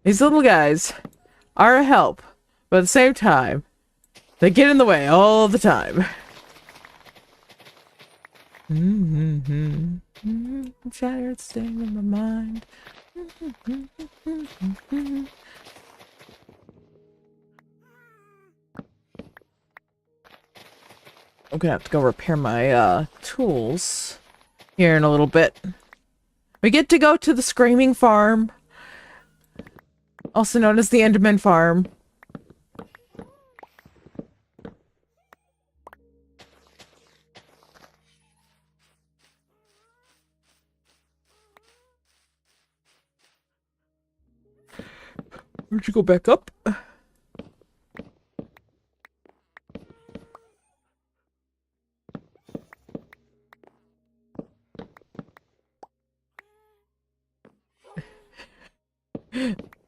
Speaker 1: These little guys are a help, but at the same time, they get in the way all the time. Shattered stain in my mind. I'm gonna have to go repair my tools here in a little bit. We get to go to the Screaming Farm, also known as the Enderman Farm. Where'd you go back up?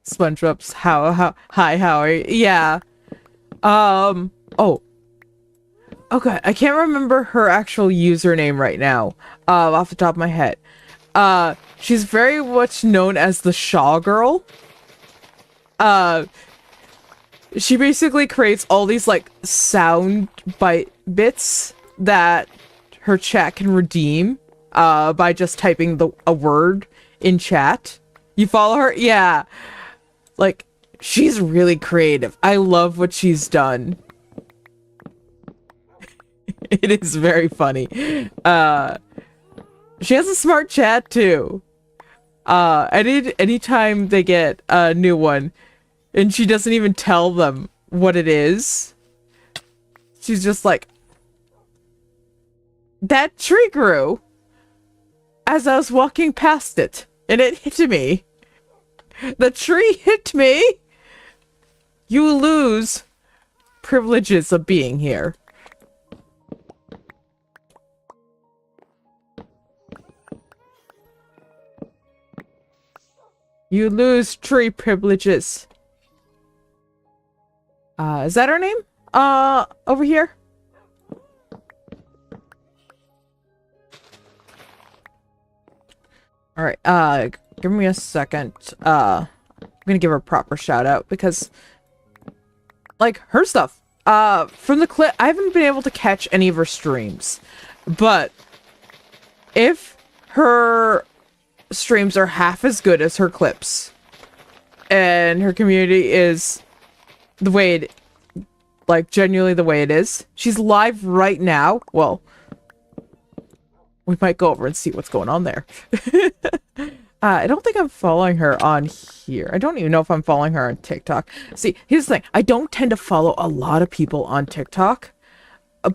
Speaker 1: SpongeBob's hi, how are you? Yeah. Oh. Okay, I can't remember her actual username right now, off the top of my head. She's very much known as the Shaw Girl. She basically creates all these, like, sound bits that her chat can redeem, by just typing a word in chat. You follow her? Yeah. Like, she's really creative. I love what she's done. It is very funny. She has a smart chat too. Anytime they get a new one, and she doesn't even tell them what it is, she's just like, that tree grew as I was walking past it, and it hit me. The tree hit me. You lose privileges of being here. You lose tree privileges. Is that her name? Over here? Alright, give me a second. I'm gonna give her a proper shout out because, like, her stuff, from the clip, I haven't been able to catch any of her streams, but if her streams are half as good as her clips, and her community is the way it, like, genuinely the way it is, she's live right now. Well, we might go over and see what's going on there. I don't think I'm following her on here. I don't even know if I'm following her on TikTok. See, here's the thing. I don't tend to follow a lot of people on TikTok,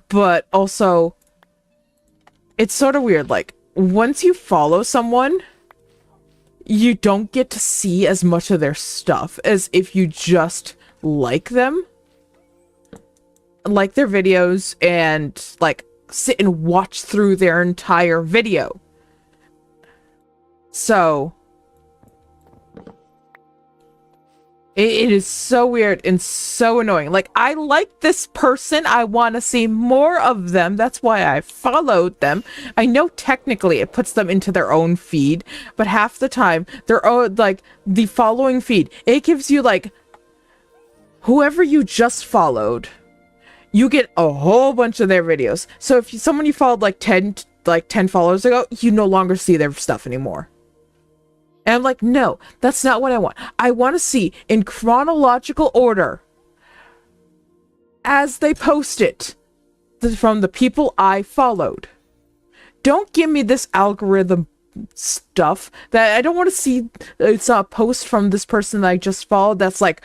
Speaker 1: but also, it's sort of weird. Like, once you follow someone, you don't get to see as much of their stuff as if you just like them. Like their videos and, like, sit and watch through their entire video. So it is so weird and so annoying. Like, I like this person. I want to see more of them. That's why I followed them. I know technically it puts them into their own feed, but half the time their own, like, the following feed, it gives you, like, whoever you just followed, you get a whole bunch of their videos. So if someone you followed like 10 followers ago, you no longer see their stuff anymore. And I'm like, no, that's not what I want. I want to see in chronological order as they post it from the people I followed. Don't give me this algorithm stuff that I don't want to see. It's a post from this person that I just followed that's like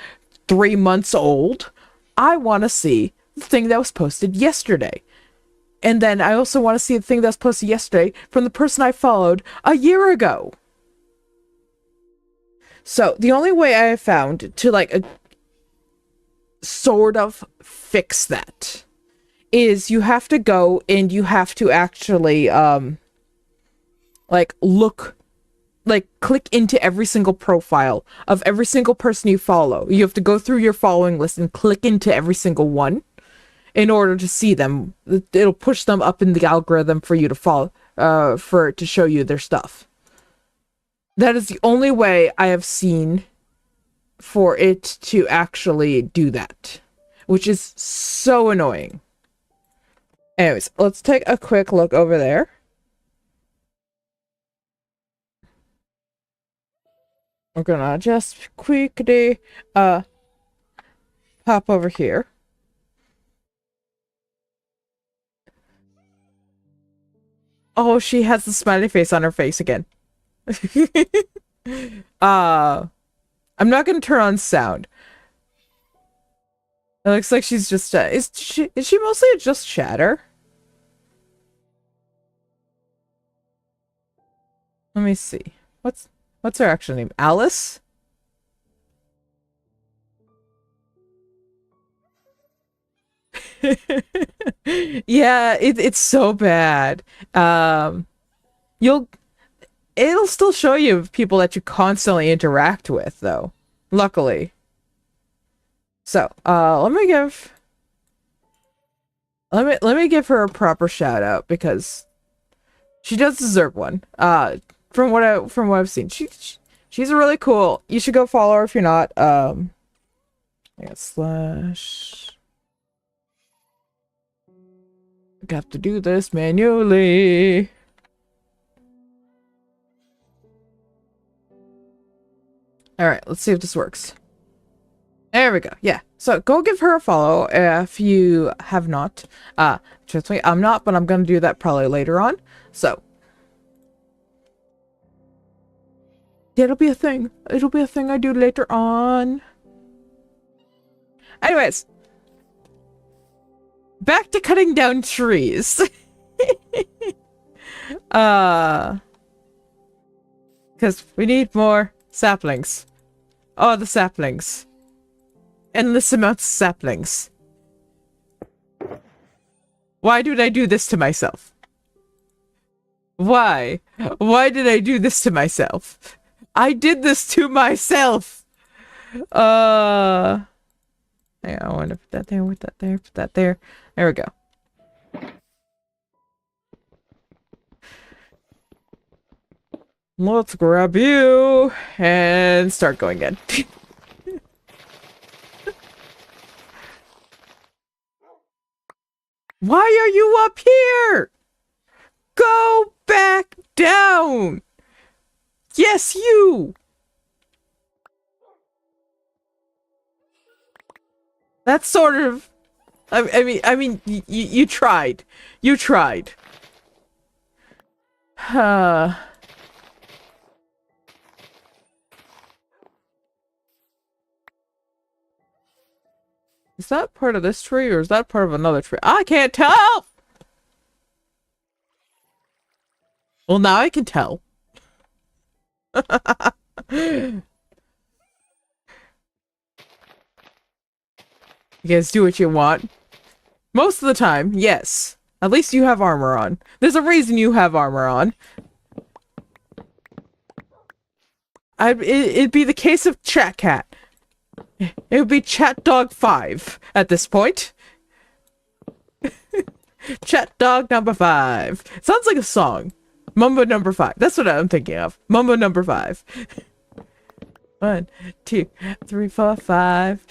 Speaker 1: 3 months old. I want to see the thing that was posted yesterday. And then I also want to see the thing that was posted yesterday from the person I followed a year ago. So the only way I have found to, like, sort of fix that is you have to go and you have to actually like click into every single profile of every single person you follow. You have to go through your following list and click into every single one in order to see them. It'll push them up in the algorithm for you to follow, for it to show you their stuff. That is the only way I have seen for it to actually do that, which is so annoying. Anyways, let's take a quick look over there. We're gonna just quickly pop over here. Oh, she has the smiley face on her face again. I'm not gonna turn on sound. It looks like she's just is she mostly just chatter? Let me see. What's her actual name? Alice? Yeah, it's so bad. You'll it'll still show you people that you constantly interact with though. Luckily. So, let me give her a proper shout out because she does deserve one. From what I've seen. She's really cool. You should go follow her if you're not. I got slash. Got to do this manually. Alright, let's see if this works. There we go. Yeah. So go give her a follow if you have not. Trust me, I'm not, but I'm gonna do that probably later on. So it'll be a thing. It'll be a thing I do later on. Anyways. Back to cutting down trees. Because we need more saplings. Oh, the saplings. Endless amounts of saplings. Why did I do this to myself? Why? Why did I do this to myself? I did this to myself! Yeah, I want to put that there, put that there, put that there. There we go. Let's grab you and start going again. Why are you up here? Go back down! Yes, you! That's sort of... I mean, you tried. You tried. Is that part of this tree or is that part of another tree? I can't tell! Well, now I can tell. You guys do what you want. Most of the time, yes. At least you have armor on. There's a reason you have armor on. It'd be the case of Chat Cat. It would be Chat Dog 5 at this point. Chat Dog number 5. Sounds like a song. Mumbo number 5. That's what I'm thinking of. Mumbo number 5. 1, 2, 3, 4, 5.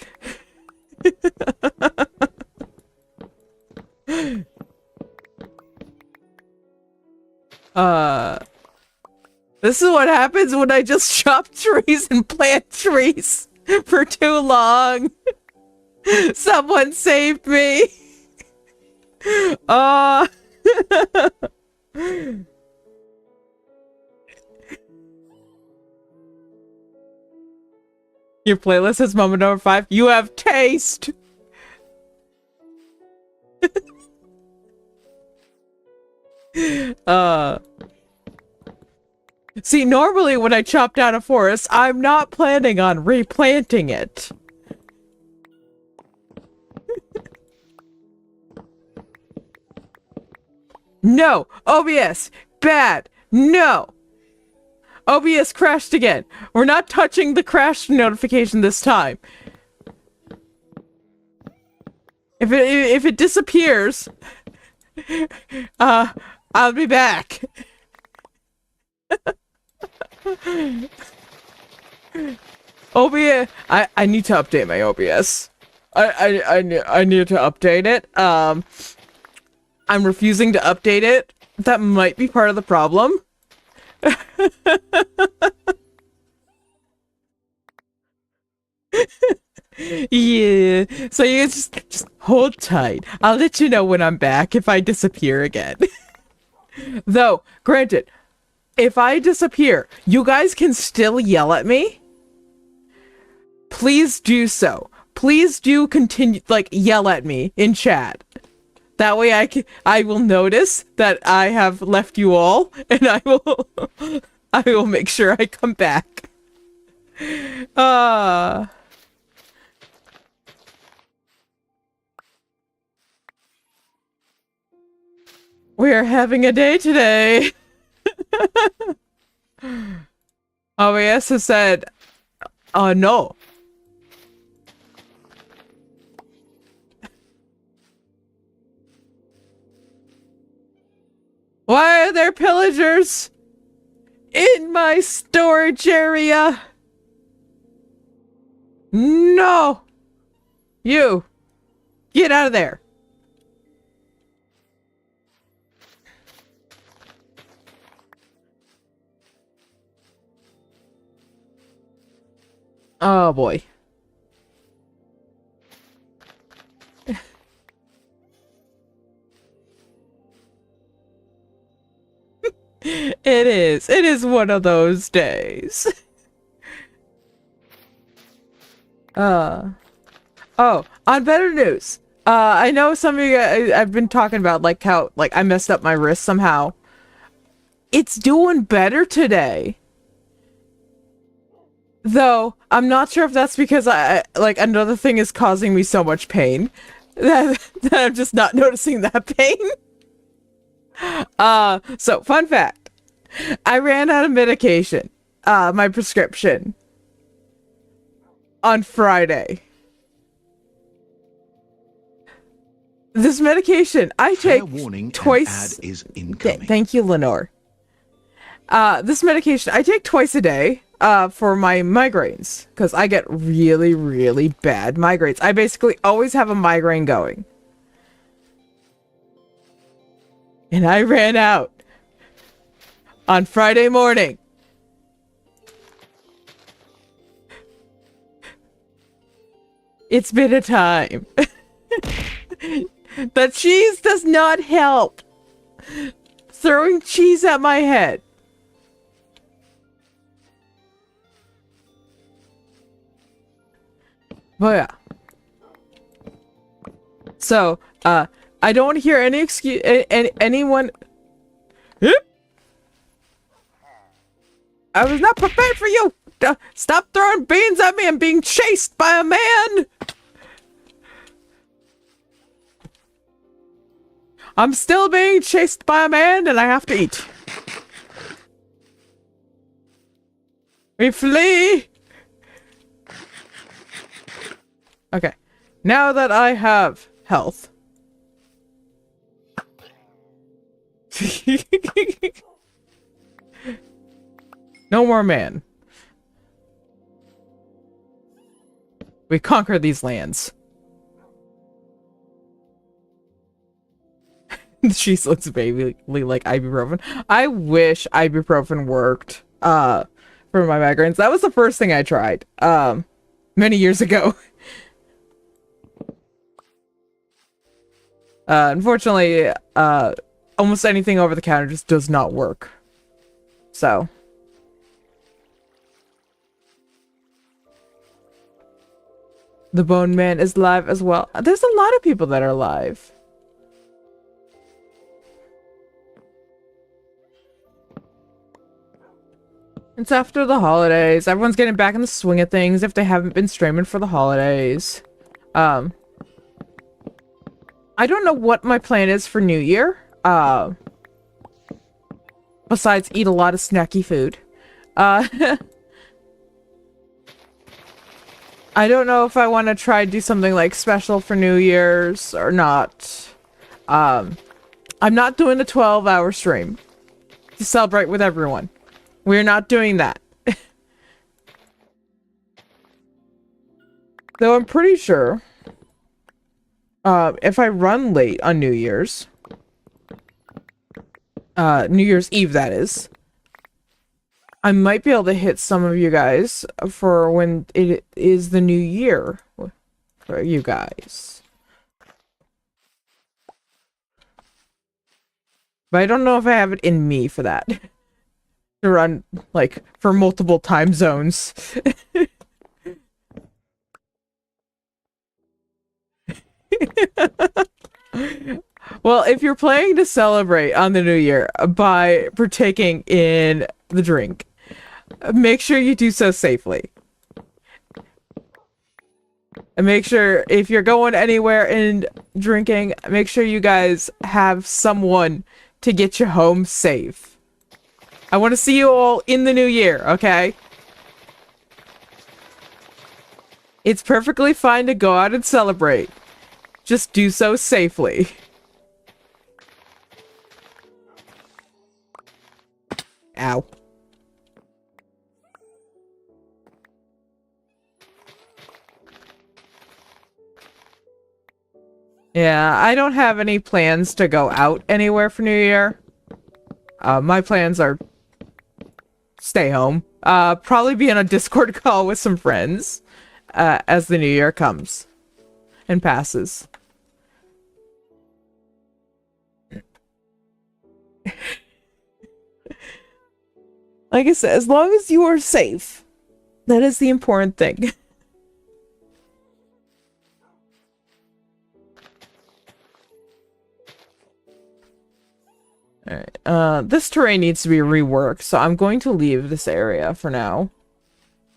Speaker 1: This is what happens when I just chop trees and plant trees for too long. Someone saved me. Your playlist has moment number 5. You have taste. See, normally when I chop down a forest, I'm not planning on replanting it. No! OBS! Bad! No! OBS crashed again. We're not touching the crash notification this time. If it disappears, I'll be back. OBS. I need to update my OBS. I need to update it. I'm refusing to update it. That might be part of the problem. Yeah. So you just hold tight. I'll let you know when I'm back if I disappear again. Though, granted, if I disappear, you guys can still yell at me. Please do so. Please do continue, like, yell at me in chat. That way I will notice that I have left you all, and I will make sure I come back. We are having a day today. OBS has said, no. Why are there pillagers in my storage area? No! You! Get out of there! Oh boy. It is one of those days. Oh, on better news. I know some of you guys, I've been talking about like how like I messed up my wrist somehow. It's doing better today. Though I'm not sure if that's because I like another thing is causing me so much pain that I'm just not noticing that pain. So fun fact. I ran out of medication, my prescription, on Friday. This medication I take twice.
Speaker 2: Ad is incoming.
Speaker 1: Thank you, Lenore. This medication I take twice a day, for my migraines, because I get really, really bad migraines. I basically always have a migraine going. And I ran out on Friday morning. It's been a time. The cheese does not help. Throwing cheese at my head. But yeah. So, I don't want to hear any excuse, anyone. I was not prepared for you. Stop throwing beans at me. I'm being chased by a man. I'm still being chased by a man, and I have to eat. We flee. Okay, now that I have health. No more man. We conquer these lands. She looks vaguely like ibuprofen. I wish ibuprofen worked for my migraines. That was the first thing I tried many years ago. Unfortunately, almost anything over the counter just does not work. So. The Bone Man is live as well. There's a lot of people that are live. It's after the holidays. Everyone's getting back in the swing of things if they haven't been streaming for the holidays. I don't know what my plan is for New Year. Besides eat a lot of snacky food. I don't know if I want to try do something like special for New Year's or not. I'm not doing a 12-hour stream to celebrate with everyone. We're not doing that. Though I'm pretty sure, if I run late on New Year's, New Year's Eve, that is, I might be able to hit some of you guys for when it is the new year for you guys. But I don't know if I have it in me for that. To run, like, for multiple time zones. Well, if you're planning to celebrate on the new year by partaking in the drink, make sure you do so safely. And make sure if you're going anywhere and drinking, make sure you guys have someone to get you home safe. I want to see you all in the new year, okay? It's perfectly fine to go out and celebrate. Just do so safely. Ow. Yeah, I don't have any plans to go out anywhere for New Year. My plans are stay home. Probably be on a Discord call with some friends as the New Year comes and passes. Like I said, as long as you are safe, that is the important thing. Alright, this terrain needs to be reworked, so I'm going to leave this area for now.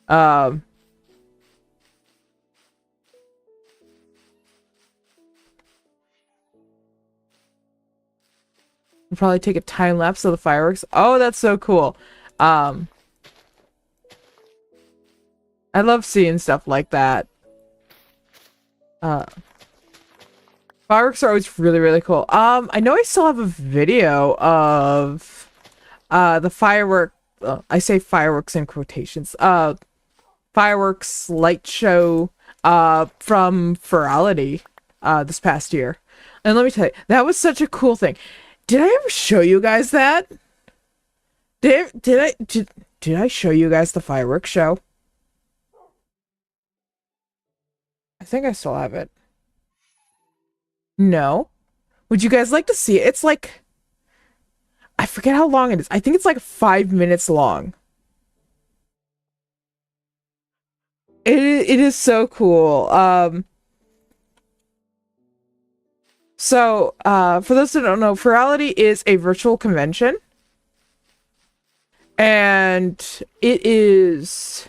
Speaker 1: I'll probably take a time lapse of the fireworks. Oh, that's so cool. I love seeing stuff like that. Fireworks are always really, really cool. I know I still have a video of the firework. I say fireworks in quotations. Fireworks light show from Ferality this past year. And let me tell you, that was such a cool thing. Did I ever show you guys that? Did I show you guys the fireworks show? I think I still have it. No. Would you guys like to see it? It's like, I forget how long it is. I think it's like 5 minutes long. It is so cool. For those who don't know, Ferality is a virtual convention. And it is...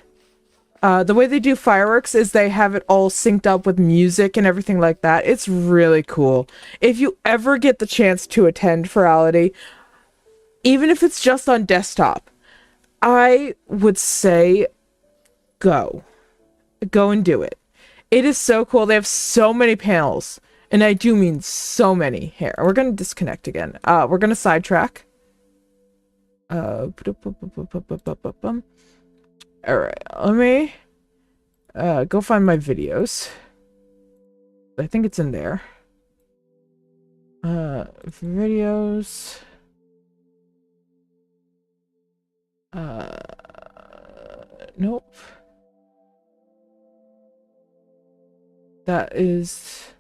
Speaker 1: the way they do fireworks is they have it all synced up with music and everything like that. It's really cool. If you ever get the chance to attend Ferality, even if it's just on desktop, I would say go. Go and do it. It is so cool. They have so many panels. And I do mean so many. Here, we're going to disconnect again. We're going to sidetrack. Alright, let me go find my videos. I think it's in there. Videos. Nope. That is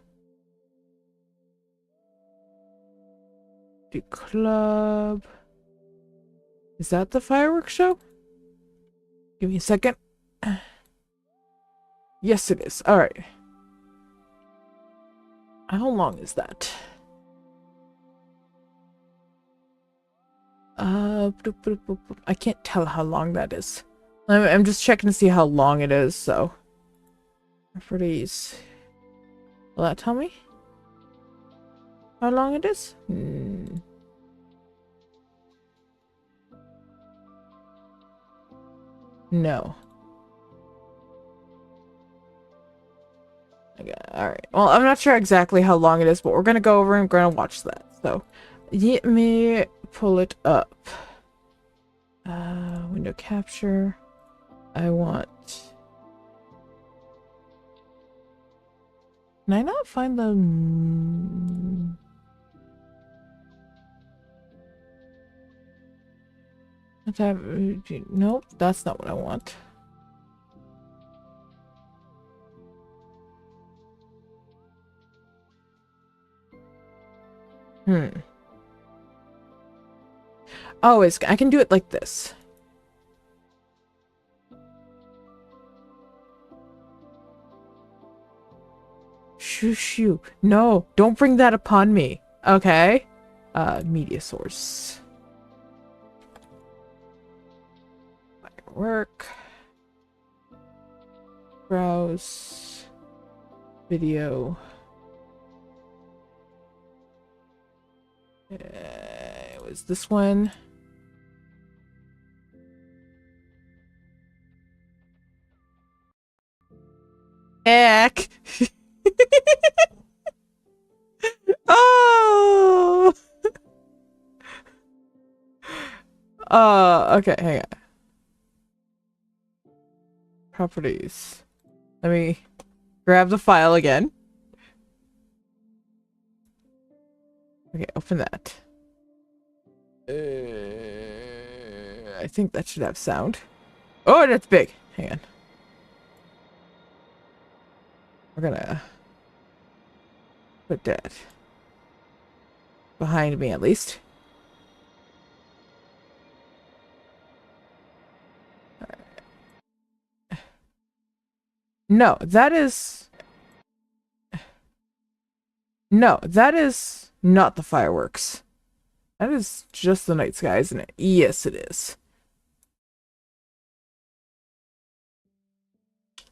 Speaker 1: the club. Is that the fireworks show? Give me a second. Yes, it is. All right. How long is that? I can't tell how long that is. I'm just checking to see how long it is, so. For these. Will that tell me how long it is? No. Okay, alright. Well, I'm not sure exactly how long it is, but we're gonna go over and we're gonna watch that. So, let me pull it up. Window capture. I want Can I not find the... Nope, that's not what I want. Oh, I can do it like this. Shoo shoo. No, don't bring that upon me. Okay? Media source. Work. Browse. Video. It was this one. Eck. Oh. Okay, hang on. Properties. Let me grab the file again. Okay, open that. I think that should have sound. Oh, that's big. Hang on. We're gonna put that behind me at least. No, that is... No, that is not the fireworks. That is just the night sky, isn't it? Yes, it is.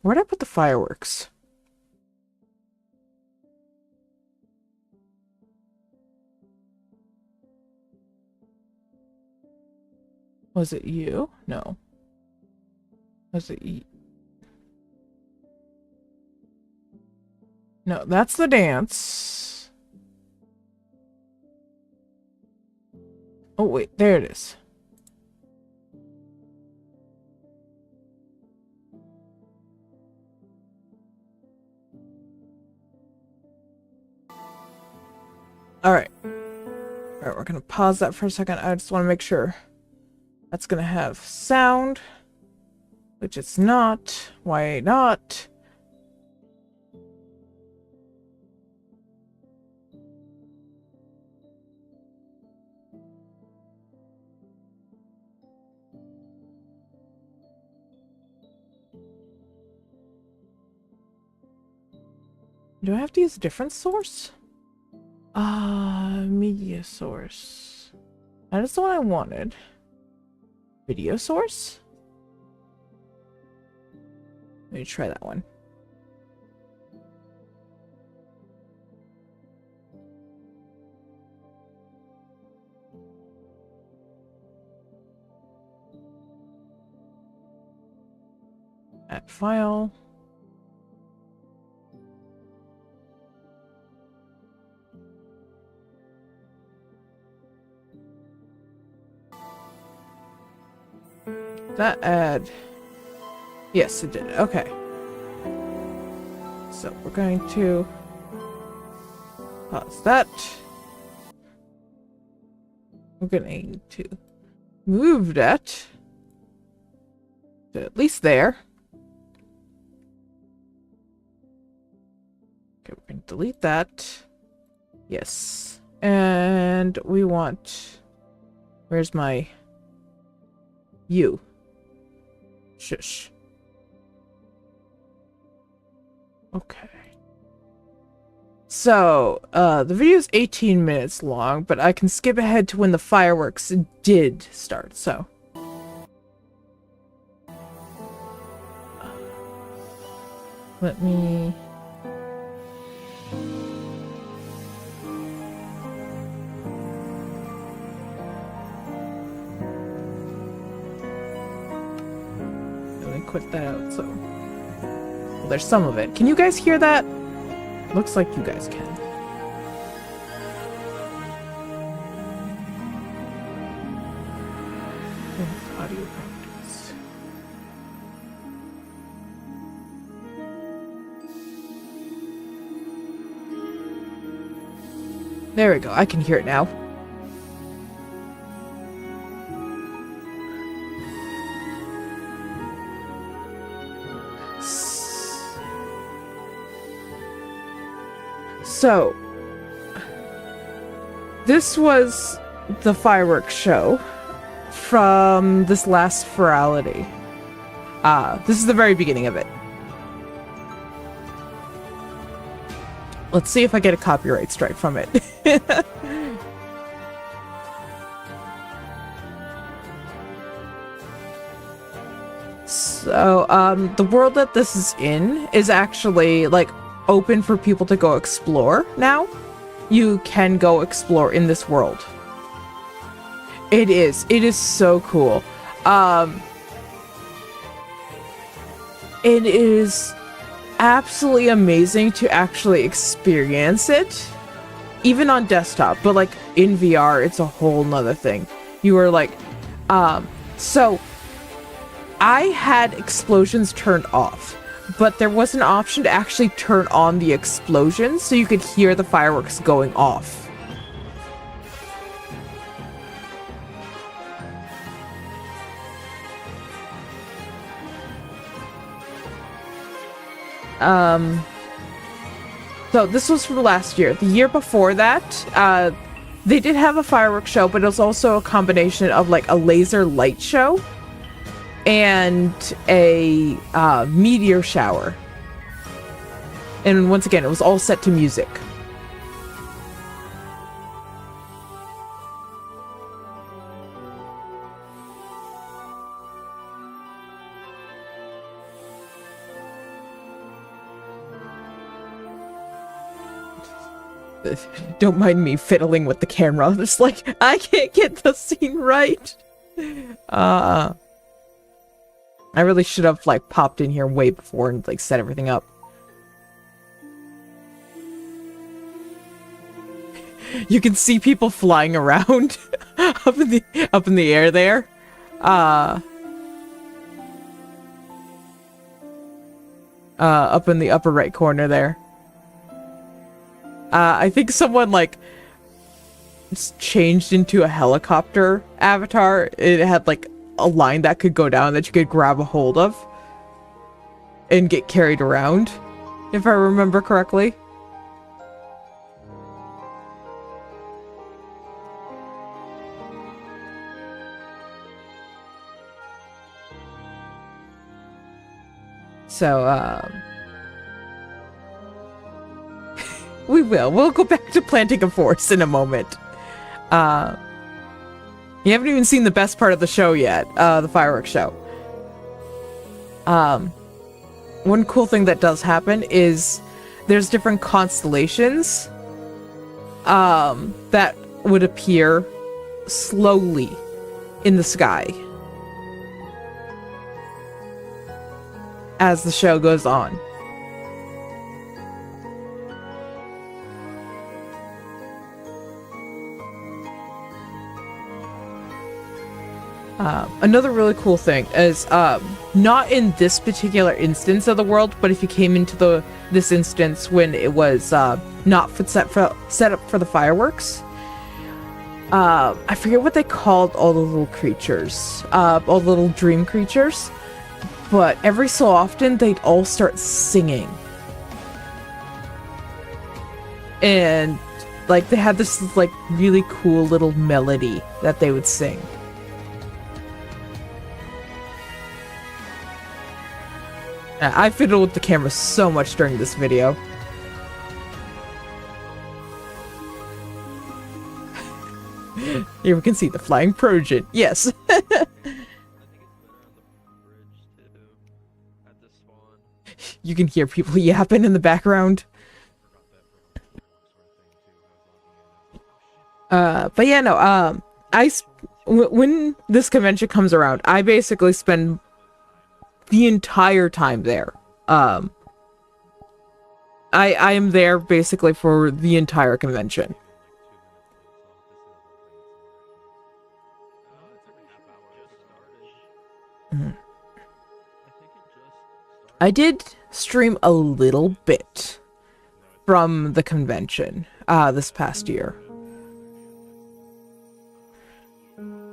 Speaker 1: Where'd I put the fireworks? Was it you? No. Was it you? No, that's the dance. Oh, wait, there it is. Alright. Alright, we're gonna pause that for a second. I just want to make sure that's gonna have sound, which it's not. Why not? Do I have to use a different source? Media source. That is the one I wanted. Video source? Let me try that one. Add file. That add... Yes, it did. Okay. So we're going to pause that. We're going to move that to at least there. Okay, we're going to delete that. Yes. And we want... Where's my... You. Shush. Okay. So, the video is 18 minutes long, but I can skip ahead to when the fireworks did start, so. Let me... quit that out, so well, there's some of it. Can you guys hear that? Looks like you guys can. Audio properties. There we go. I can hear it now. So, this was the fireworks show from this last Ferality. This is the very beginning of it. Let's see if I get a copyright strike from it. So, the world that this is in is actually, like, open for people to go explore now. You can go explore in this world. It is so cool. It is absolutely amazing to actually experience it, even on desktop, but like in VR, it's a whole nother thing. You are like, so I had explosions turned off, but there was an option to actually turn on the explosions so you could hear the fireworks going off. So this was from last year. The year before that, they did have a fireworks show, but it was also a combination of like a laser light show and a meteor shower. And once again, it was all set to music. Don't mind me fiddling with the camera. Just like, I can't get the scene right. I really should have like popped in here way before and like set everything up. You can see people flying around up in the air there. Up in the upper right corner there. I think someone like changed into a helicopter avatar. It had like a line that could go down that you could grab a hold of and get carried around, if I remember correctly. So, we'll go back to planting a forest in a moment. You haven't even seen the best part of the show yet, the fireworks show. One cool thing that does happen is there's different constellations that would appear slowly in the sky as the show goes on. Another really cool thing is, not in this particular instance of the world, but if you came into this instance when it was not set up for the fireworks, I forget what they called all the little creatures, all the little dream creatures, but every so often they'd all start singing. And like they had this like really cool little melody that they would sing. I fiddled with the camera so much during this video. Here we can see the flying Trojan. Yes. You can hear people yapping in the background. But yeah, no, when this convention comes around, I basically spend the entire time there. I am there basically for the entire convention. I did stream a little bit from the convention this past year.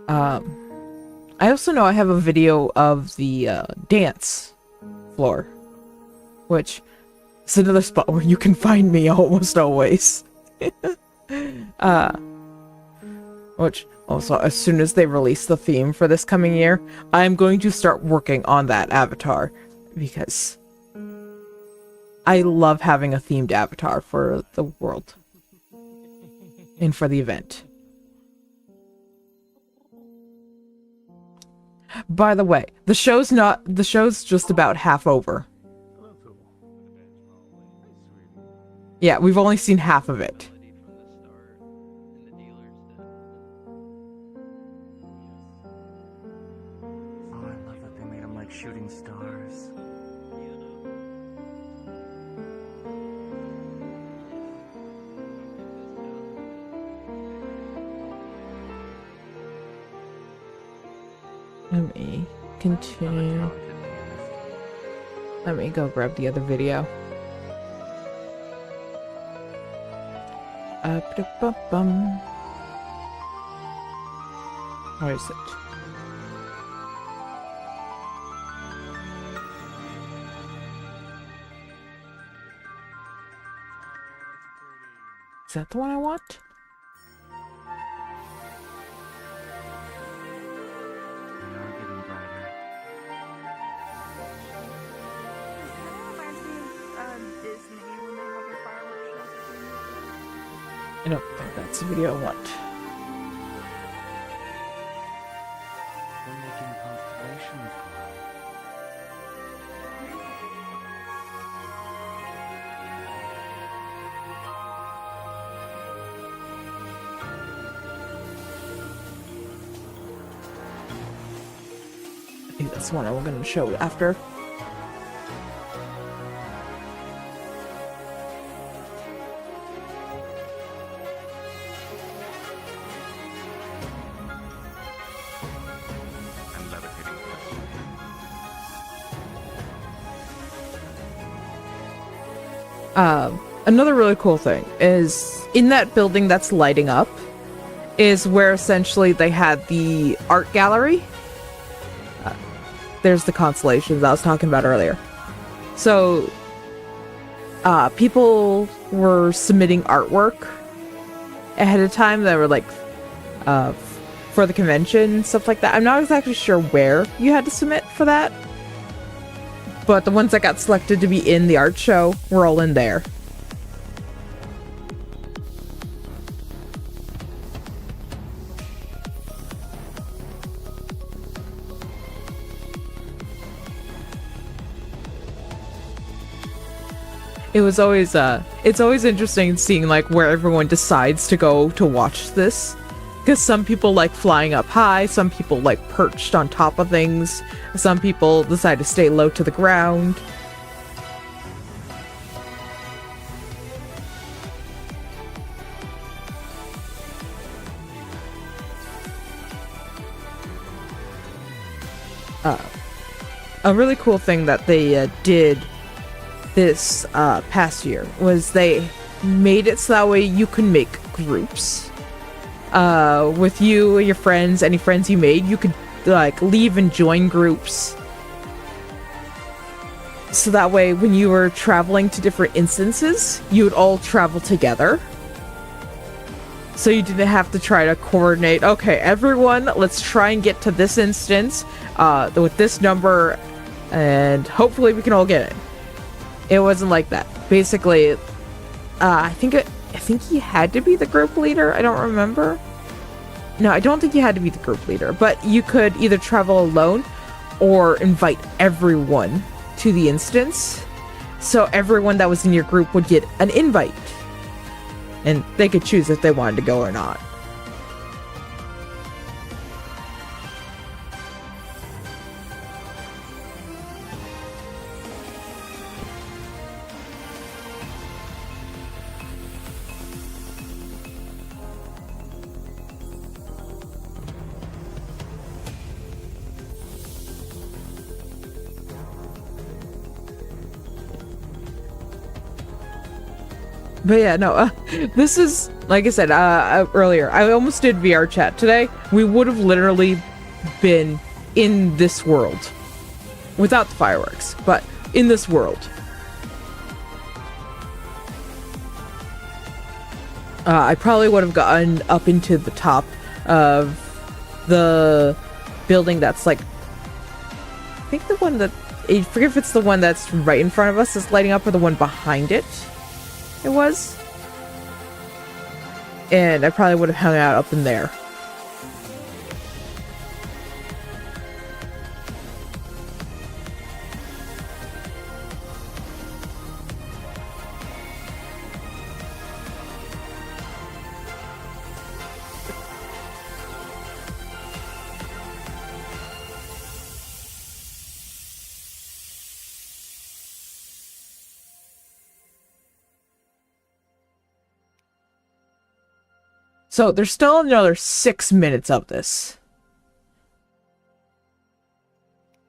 Speaker 1: I also know I have a video of the dance floor, which is another spot where you can find me almost always. Which also, as soon as they release the theme for this coming year, I'm going to start working on that avatar, because I love having a themed avatar for the world and for the event. By the way, the show's just about half over. Yeah, we've only seen half of it.
Speaker 3: Oh, I love that they made them like shooting stars.
Speaker 1: Let me continue. Let me go grab the other video. Ba-da-ba-bum. Where is it? Is that the one I want?
Speaker 3: They are getting brighter.
Speaker 4: Reminds me of Disney when they have a fireworks show.
Speaker 1: I don't think that's the video I want.
Speaker 3: They're making constellations glow.
Speaker 1: I think that's the one I'm going to show after.
Speaker 3: I'm levitating close to him.
Speaker 1: Another really cool thing is in that building that's lighting up is where essentially they had the art gallery. There's the constellations I was talking about earlier. So, people were submitting artwork ahead of time that were like, for the convention, stuff like that. I'm not exactly sure where you had to submit for that, but the ones that got selected to be in the art show were all in there. It was always it's always interesting seeing like where everyone decides to go to watch this, because some people like flying up high, some people like perched on top of things, some people decide to stay low to the ground. A really cool thing that they did this past year was they made it so that way you can make groups with you, your friends, any friends you made. You could like leave and join groups, so that way when you were traveling to different instances, you would all travel together, so you didn't have to try to coordinate, okay, everyone, let's try and get to this instance with this number, and hopefully we can all get it. It wasn't like that. Basically, I think he had to be the group leader. I don't remember. No, I don't think you had to be the group leader, but you could either travel alone or invite everyone to the instance. So everyone that was in your group would get an invite, and they could choose if they wanted to go or not. But yeah, no, this is, like I said earlier, I almost did VR chat today. We would have literally been in this world. Without the fireworks, but in this world. I probably would have gotten up into the top of the building that's like, I think the one that, I forget if it's the one that's right in front of us is lighting up or the one behind it. It was. And I probably would have hung out up in there. So there's still another 6 minutes of this.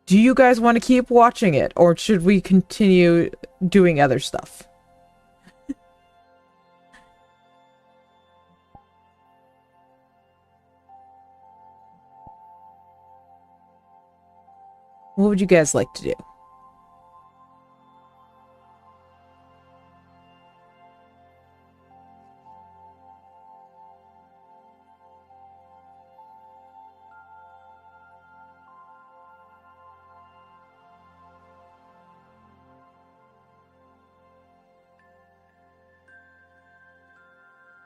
Speaker 1: Do you guys want to keep watching it, or should we continue doing other stuff? What would you guys like to do?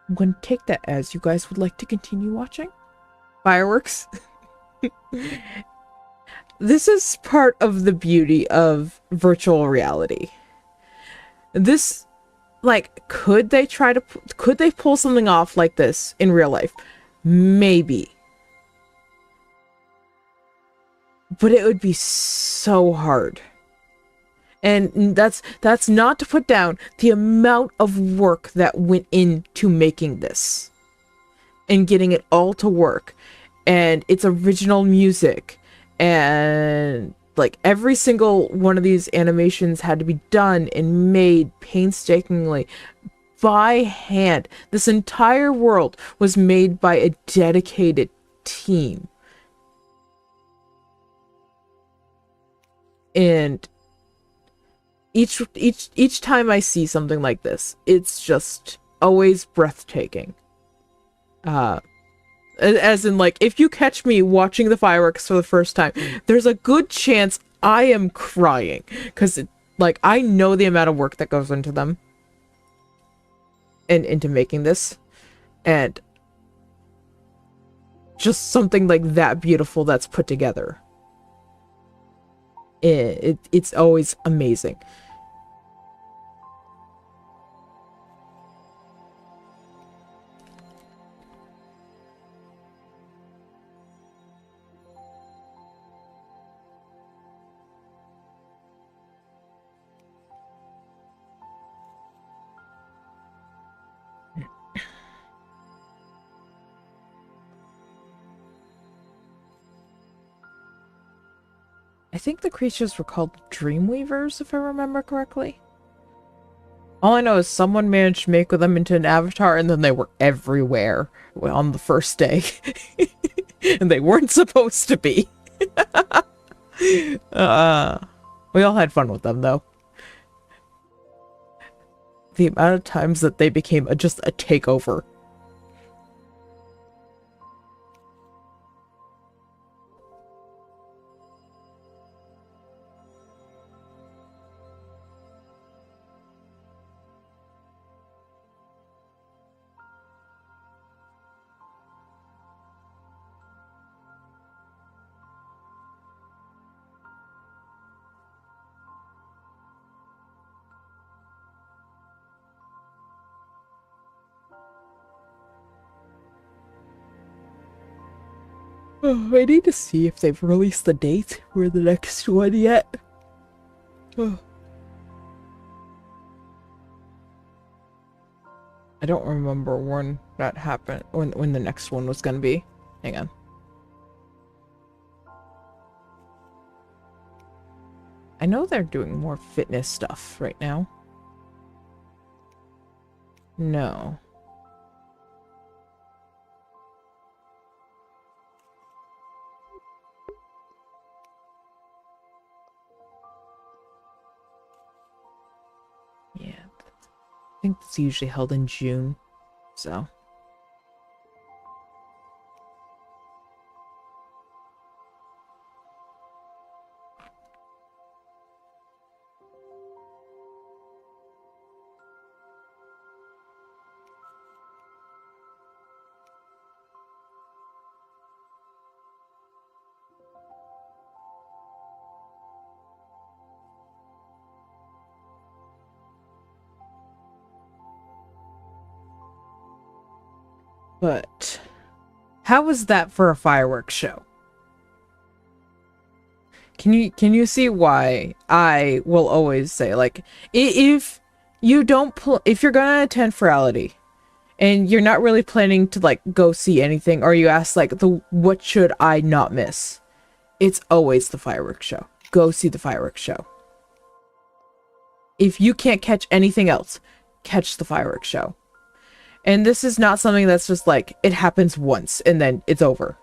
Speaker 1: I'm going to take that as you guys would like to continue watching fireworks. This is part of the beauty of virtual reality. This, like, could they pull something off like this in real life? Maybe. But it would be so hard. And that's not to put down the amount of work that went into making this and getting it all to work, and its original music, and like every single one of these animations had to be done and made painstakingly by hand. This entire world was made by a dedicated team. And each time I see something like this, it's just always breathtaking. As in, like, if you catch me watching the fireworks for the first time, there's a good chance I am crying, because, like, I know the amount of work that goes into them and into making this, and just something like that beautiful that's put together. It's always amazing. I think the creatures were called Dreamweavers, if I remember correctly. All I know is someone managed to make them into an avatar, and then they were everywhere on the first day. And they weren't supposed to be. We all had fun with them, though. The amount of times that they became just a takeover. Oh, I need to see if they've released the date for the next one yet. Oh. I don't remember when that happened, when the next one was gonna be. Hang on. I know they're doing more fitness stuff right now. No. Yeah. I think it's usually held in June. So. But how was that for a fireworks show? Can you see why I will always say, like, if you don't if you're gonna attend Ferality and you're not really planning to like go see anything, or you ask like what should I not miss, it's always the fireworks show. Go see the fireworks show. If you can't catch anything else, catch the fireworks show. And this is not something that's just like, it happens once and then it's over.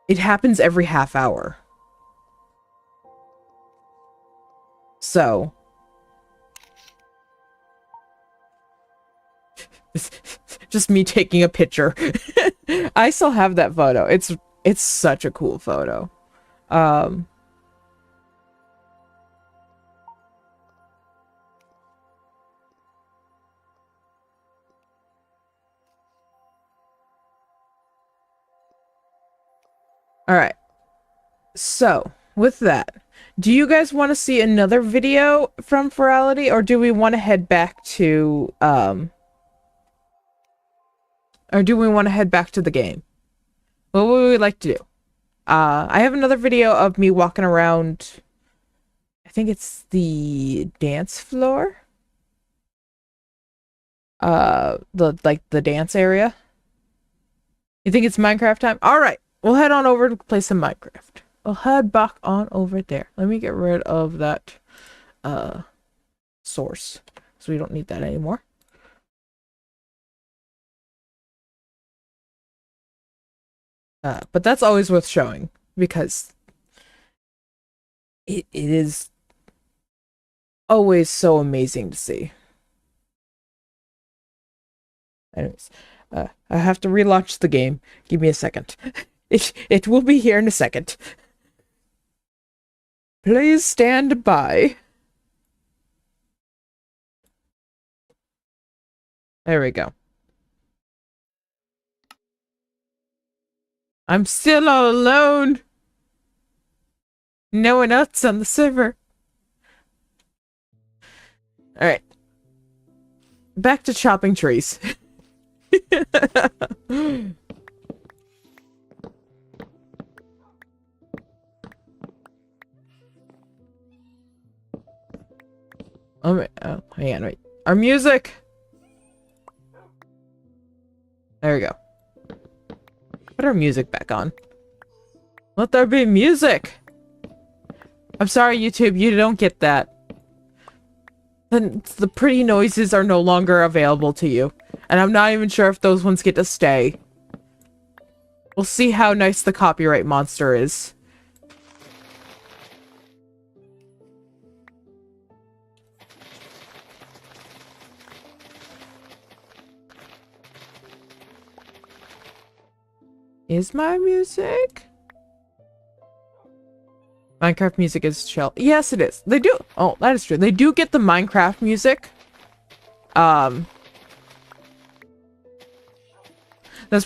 Speaker 1: It happens every half hour. So. Just me taking a picture. I still have that photo. It's such a cool photo. Alright. So, with that, do you guys want to see another video from Ferality, or do we want to head back to, the game? What would we like to do? I have another video of me walking around, I think it's the dance floor? The dance area? You think it's Minecraft time? Alright. We'll head on over to play some Minecraft. We'll head back on over there. Let me get rid of that source, so we don't need that anymore. But that's always worth showing, because it is always so amazing to see. Anyways, I have to relaunch the game. Give me a second. It will be here in a second. Please stand by. There we go. I'm still all alone. No one else on the server. Alright. Back to chopping trees. Oh, wait, oh, hang on, wait. Our music! There we go. Put our music back on. Let there be music! I'm sorry, YouTube, you don't get that. The pretty noises are no longer available to you. And I'm not even sure if those ones get to stay. We'll see how nice the copyright monster is. Is my music? Minecraft music is chill. Yes, it is. They do. Oh, that is true. They do get the Minecraft music. That's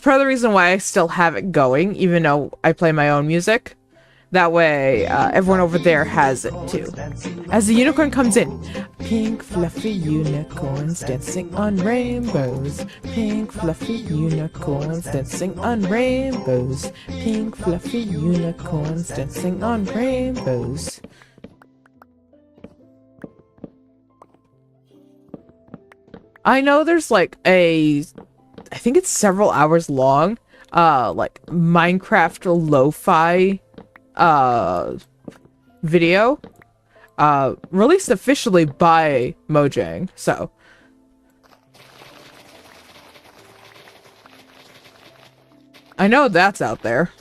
Speaker 1: part of the reason why I still have it going, even though I play my own music. That way, everyone over there has it too. As the unicorn comes in, pink fluffy unicorns dancing on rainbows. Pink fluffy unicorns dancing on rainbows. Pink fluffy unicorns dancing on rainbows. I know there's like I think it's several hours long, like Minecraft lo-fi video released officially by Mojang, so I know that's out there.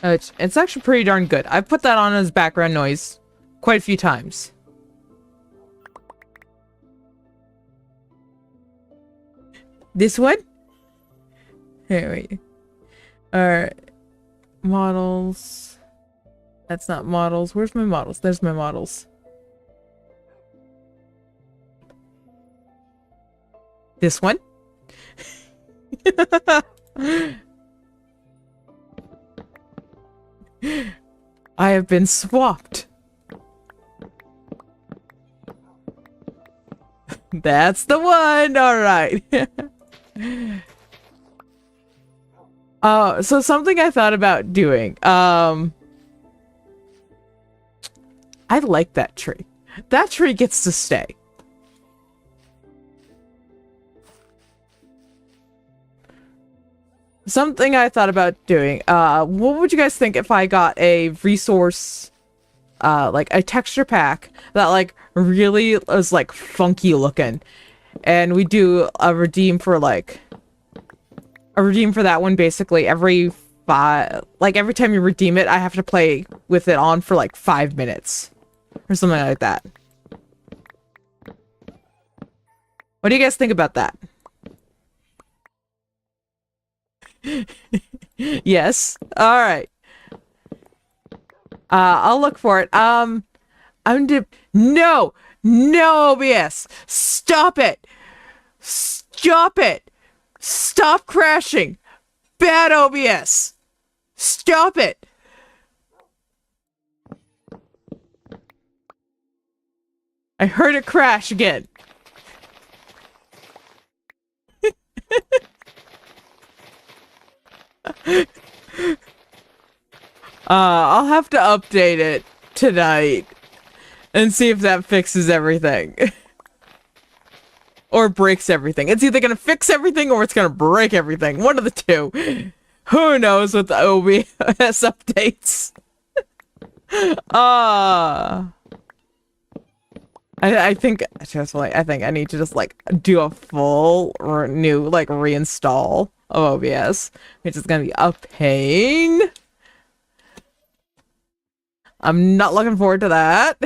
Speaker 1: It's actually pretty darn good. I've put that on as background noise quite a few times. This one? Here, wait. Alright. Models. That's not models. Where's my models? There's my models. This one? I have been swapped. That's the one. All right. So something I thought about doing. I like that tree. That tree gets to stay. Something I thought about doing. What would you guys think if I got a resource, like a texture pack that like really was like funky looking, and we do a redeem for like that one basically every time you redeem it, I have to play with it on for like 5 minutes or something like that. What do you guys think about that? Yes. All right. I'll look for it. No, OBS. Stop it. Stop it. Stop crashing. Bad OBS. Stop it. I heard it crash again. I'll have to update it tonight and see if that fixes everything. Or breaks everything. It's either gonna fix everything or it's gonna break everything. One of the two. Who knows with the OBS updates? I think truthfully, I think I need to just like do a full new like reinstall of OBS, which is gonna be a pain. I'm not looking forward to that.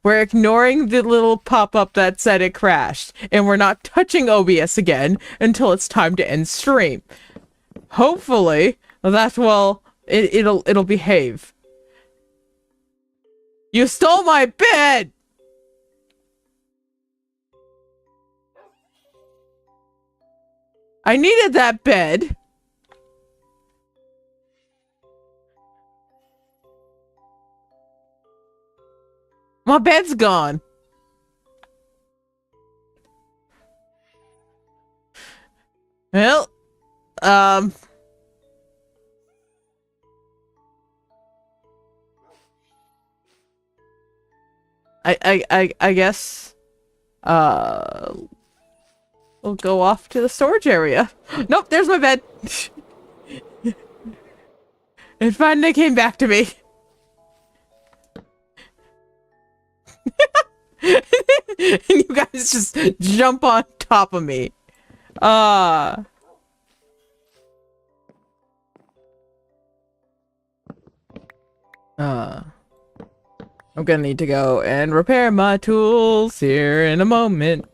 Speaker 1: We're ignoring the little pop-up that said it crashed, and we're not touching OBS again until it's time to end stream. Hopefully, that will it'll behave. You stole my bed! I needed that bed. My bed's gone. Well, I guess, we'll go off to the storage area. Nope, there's my bed. It finally came back to me. And you guys just jump on top of me. I'm gonna need to go and repair my tools here in a moment.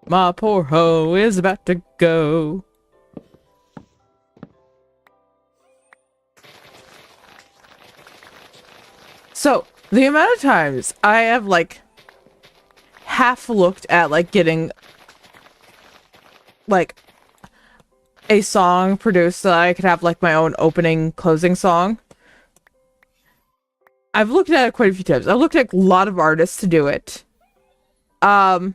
Speaker 1: My poor hoe is about to go. So, the amount of times I have, like, half looked at, like, getting, like, a song produced so that I could have, like, my own opening, closing song. I've looked at it quite a few times. I've looked at a lot of artists to do it. The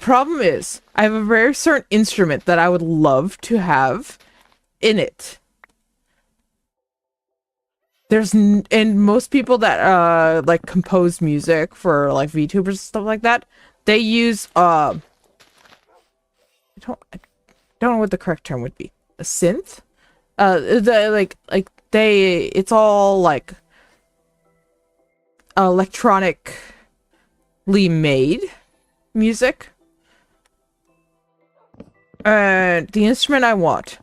Speaker 1: problem is, I have a very certain instrument that I would love to have in it. And most people that like compose music for like VTubers and stuff like that, they use I don't know what the correct term would be. A synth? It's all like electronically made music. And the instrument I want.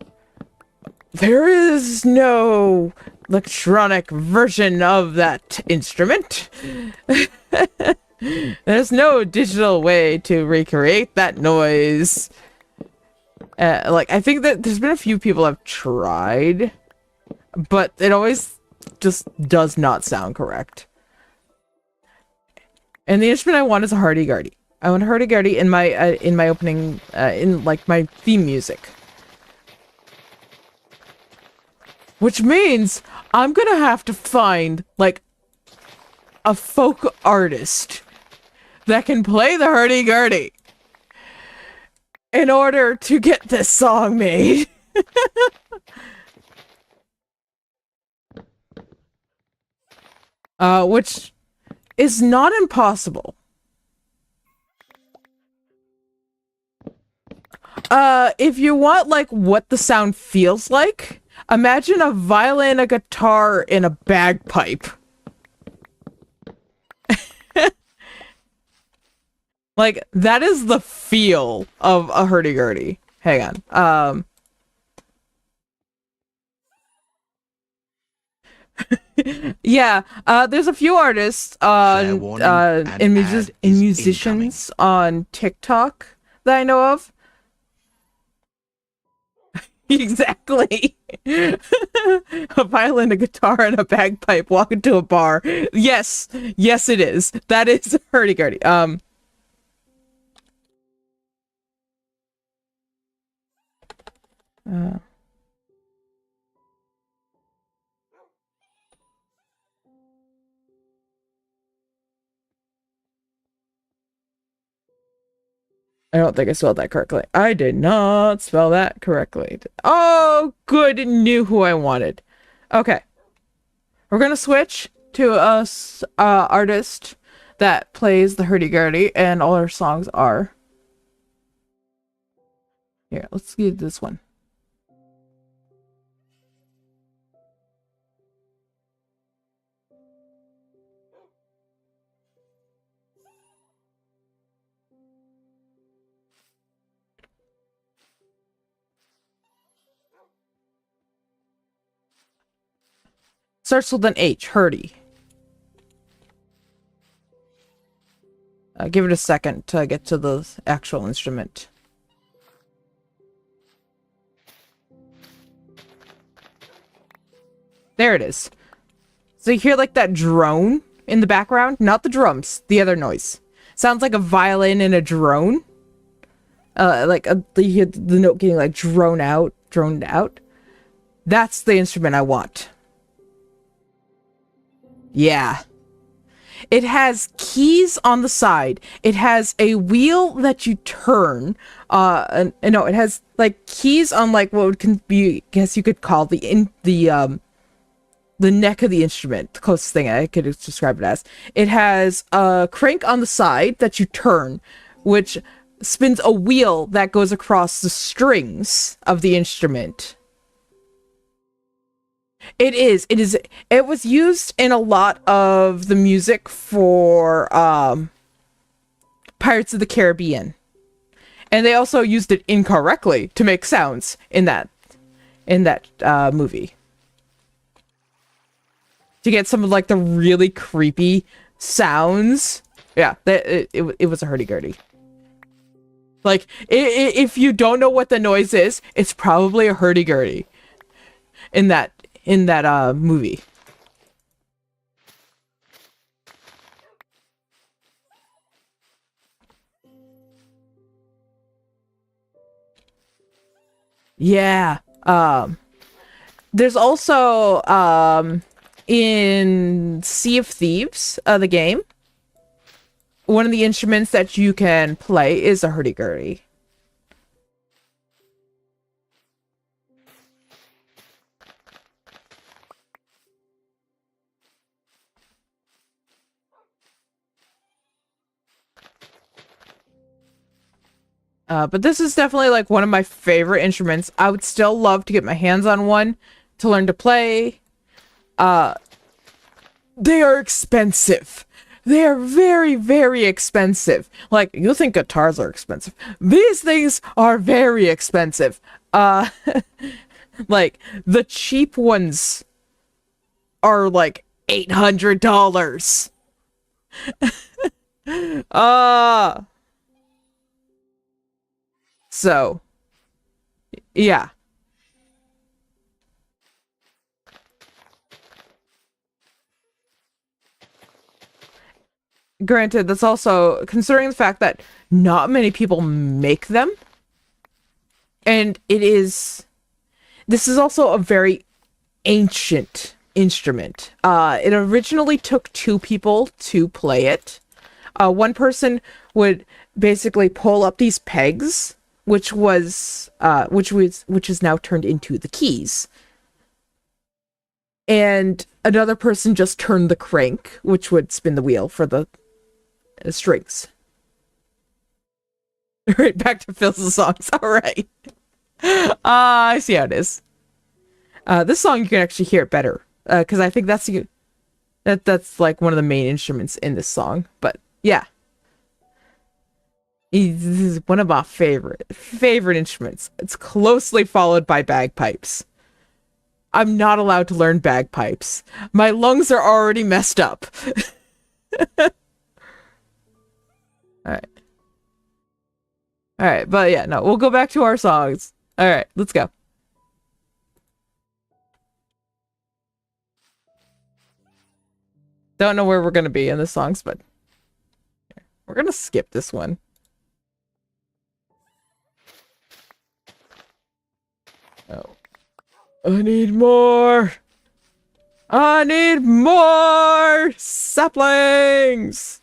Speaker 1: There is no electronic version of that instrument. There's no digital way to recreate that noise. I think that there's been a few people have tried, but it always just does not sound correct. And the instrument I want is a hurdy-gurdy. I want a hurdy-gurdy in my opening, in like my theme music. Which means I'm gonna have to find like a folk artist that can play the hurdy-gurdy in order to get this song made. Which is not impossible. If you want like what the sound feels like, imagine a violin, a guitar, and a bagpipe. Like, that is the feel of a hurdy-gurdy. Hang on. Yeah, there's a few artists
Speaker 2: Fair warning, an ad
Speaker 1: and
Speaker 2: is
Speaker 1: musicians on TikTok that I know of. Exactly. A violin, a guitar, and a bagpipe walk into a bar. Yes, yes, it is. That is hurdy-gurdy. I don't think I spelled that correctly. I did not spell that correctly. Oh, good. Knew who I wanted. Okay. We're gonna switch to a artist that plays the hurdy-gurdy, and all our songs are... Here, let's get this one. Starts with an H, hurdy. Give it a second to get to the actual instrument. There it is. So you hear like that drone in the background? Not the drums, the other noise. Sounds like a violin and a drone. You hear the note getting like droned out. That's the instrument I want. Yeah. It has keys on the side. It has a wheel that you turn. No, it has like keys on like what can be, I guess you could call the neck of the instrument. The closest thing I could describe it as. It has a crank on the side that you turn, which spins a wheel that goes across the strings of the instrument. It was used in a lot of the music for Pirates of the Caribbean. And they also used it incorrectly to make sounds in that movie. To get some of like the really creepy sounds. Yeah, it was a hurdy-gurdy. Like, if you don't know what the noise is, it's probably a hurdy-gurdy in that movie. Yeah. There's also in Sea of Thieves, the game, one of the instruments that you can play is a hurdy-gurdy. But this is definitely like one of my favorite instruments. I would still love to get my hands on one to learn to play. They are expensive. They are very, very expensive. Like, you think guitars are expensive. These things are very expensive. Like, the cheap ones are like $800. So, yeah. Granted, that's also considering the fact that not many people make them. And this is also a very ancient instrument. It originally took two people to play it. One person would basically pull up these pegs, which is now turned into the keys. And another person just turned the crank, which would spin the wheel for the strings. Right, back to Phil's songs. All right. I see how it is. This song you can actually hear it better, because I think that's like one of the main instruments in this song. But yeah, this is one of my favorite instruments. It's closely followed by bagpipes. I'm not allowed to learn bagpipes. My lungs are already messed up. Alright. Alright, but yeah, no, we'll go back to our songs. Alright, let's go. Don't know where we're gonna be in the songs, but we're gonna skip this one. Oh. I need more! I need more saplings!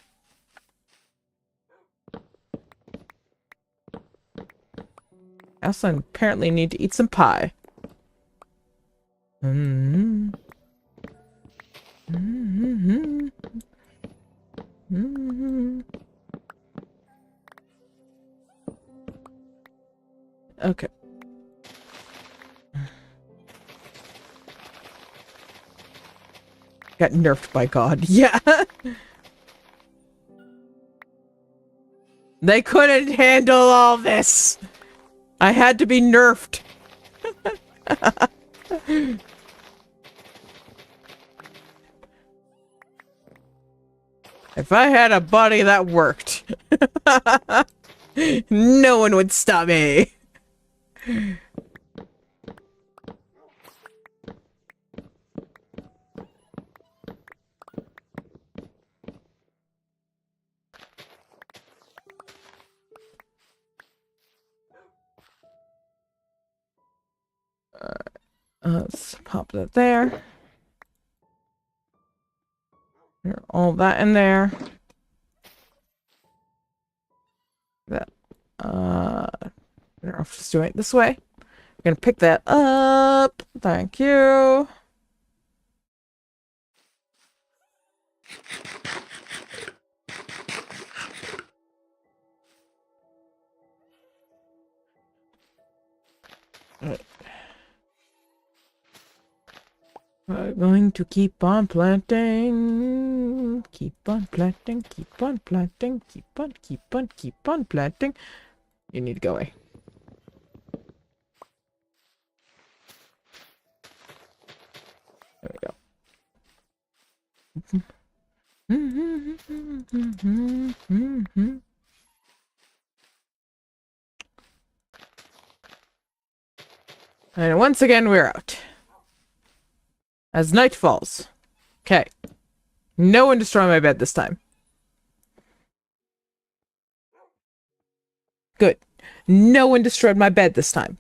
Speaker 1: I also apparently need to eat some pie. Mm-hmm. Mm-hmm. Mm-hmm. Okay. Got nerfed by God. Yeah. They couldn't handle all this. I had to be nerfed. If I had a body that worked, no one would stop me. Let's pop that there. All that in there. That. I'll just do it this way. I'm gonna pick that up. Thank you. We're going to keep on planting. Keep on planting. Keep on planting. Keep on planting. You need to go away. There we go. And once again, we're out. As night falls. Okay. No one destroy my bed this time. Good. No one destroyed my bed this time.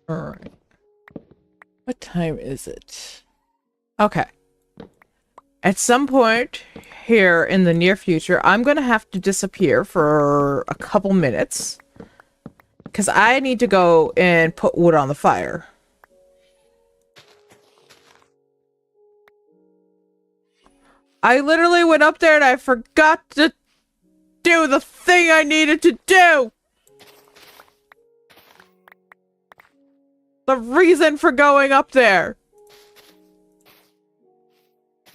Speaker 1: Alright. What time is it? Okay. At some point here in the near future, I'm gonna have to disappear for a couple minutes. Because I need to go and put wood on the fire. I literally went up there and I forgot to do the thing I needed to do! The reason for going up there!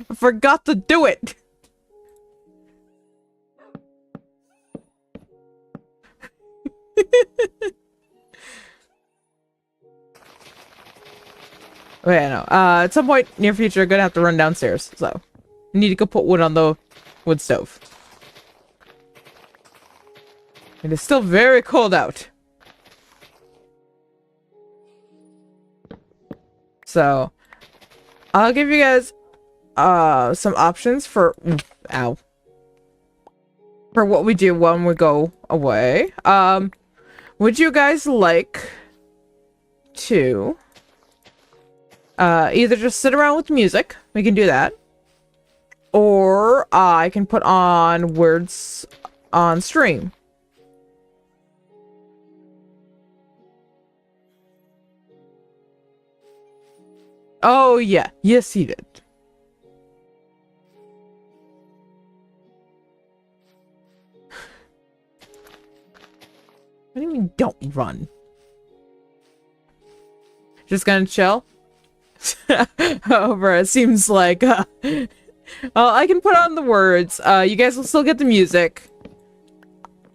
Speaker 1: I forgot to do it! Wait, no. At some point near future, I'm gonna have to run downstairs, so I need to go put wood on the wood stove. It is still very cold out. So, I'll give you guys some options for for what we do when we go away. Would you guys like to either just sit around with music? We can do that. Or I can put on words on stream. Oh yeah, yes he did. What do you mean don't run? Just gonna chill? However, it seems like well, I can put on the words. You guys will still get the music.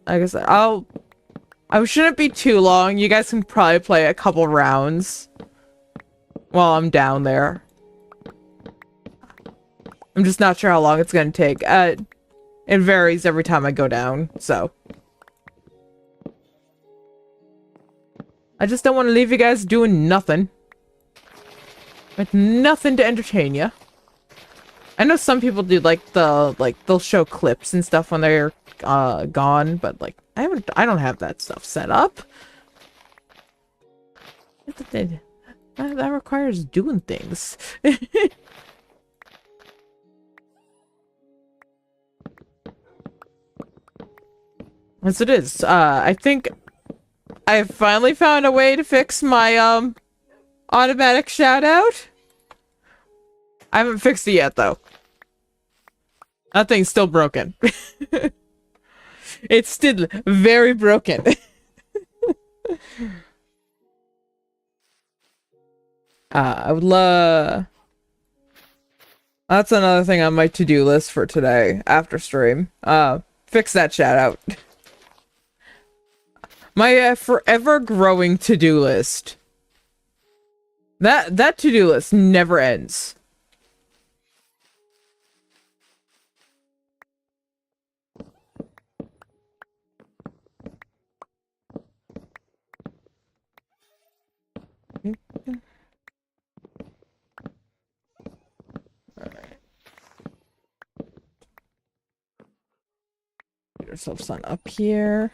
Speaker 1: Like I said, I shouldn't be too long. You guys can probably play a couple rounds while I'm down there. I'm just not sure how long it's gonna take. It varies every time I go down, so. I just don't want to leave you guys doing nothing. With nothing to entertain you. I know some people do they'll show clips and stuff when they're gone, but like I don't have that stuff set up. That requires doing things. As it is, I think I finally found a way to fix my automatic shout out. I haven't fixed it yet though. That thing's still broken. It's still very broken. I would love... That's another thing on my to-do list for today, after stream. Fix that shout out. My forever growing to-do list. That to-do list never ends. Get yourself sun up here.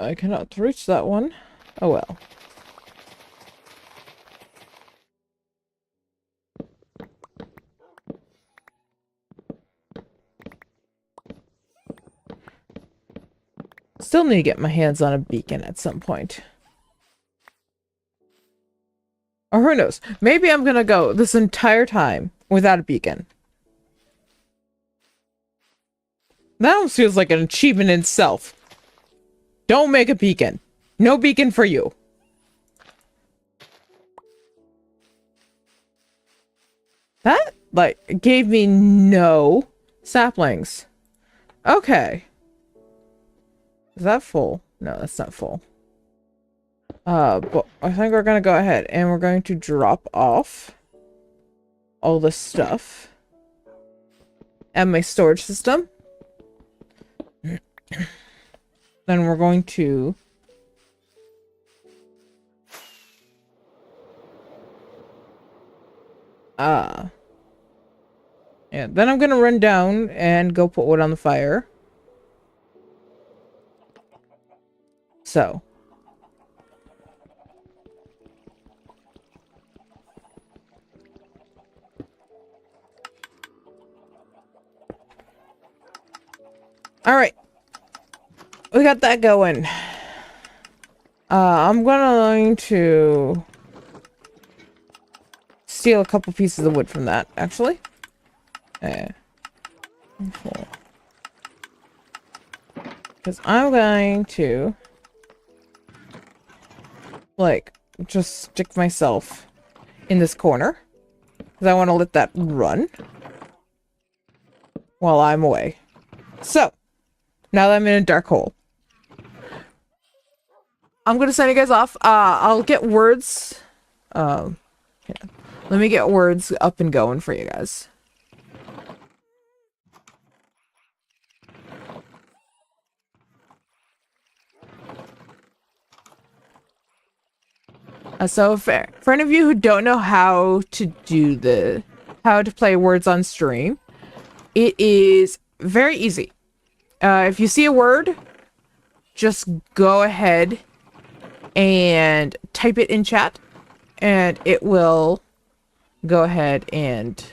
Speaker 1: I cannot reach that one. Oh well. Still need to get my hands on a beacon at some point. Or who knows? Maybe I'm gonna go this entire time without a beacon. That almost feels like an achievement in itself. Don't make a beacon. No beacon for you. That, like, gave me no saplings. Okay. Is that full? No, that's not full. But I think we're gonna go ahead and we're going to drop off all this stuff and my storage system. Then we're going to Yeah, then I'm gonna run down and go put wood on the fire. So. Alright. We got that going. I'm going to steal a couple pieces of wood from that, actually. Because I'm going to, like, just stick myself in this corner. Because I want to let that run while I'm away. So, now that I'm in a dark hole, I'm going to send you guys off. I'll get words. Yeah. Let me get words up and going for you guys. So for any of you who don't know how to play words on stream, it is very easy. If you see a word, just go ahead and type it in chat, and it will go ahead and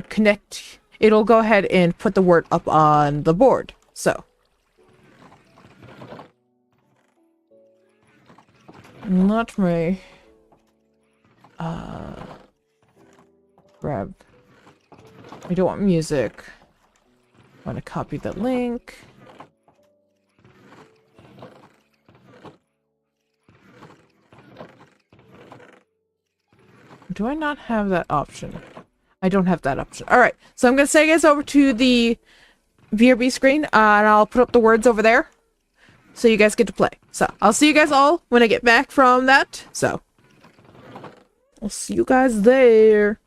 Speaker 1: connect. It'll go ahead and put the word up on the board. So. Let me grab. I don't want music. I want to copy the link. Do I not have that option? I don't have that option. Alright, so I'm going to send you guys over to the VRB screen, and I'll put up the words over there, so you guys get to play. So, I'll see you guys all when I get back from that. So, I'll see you guys there.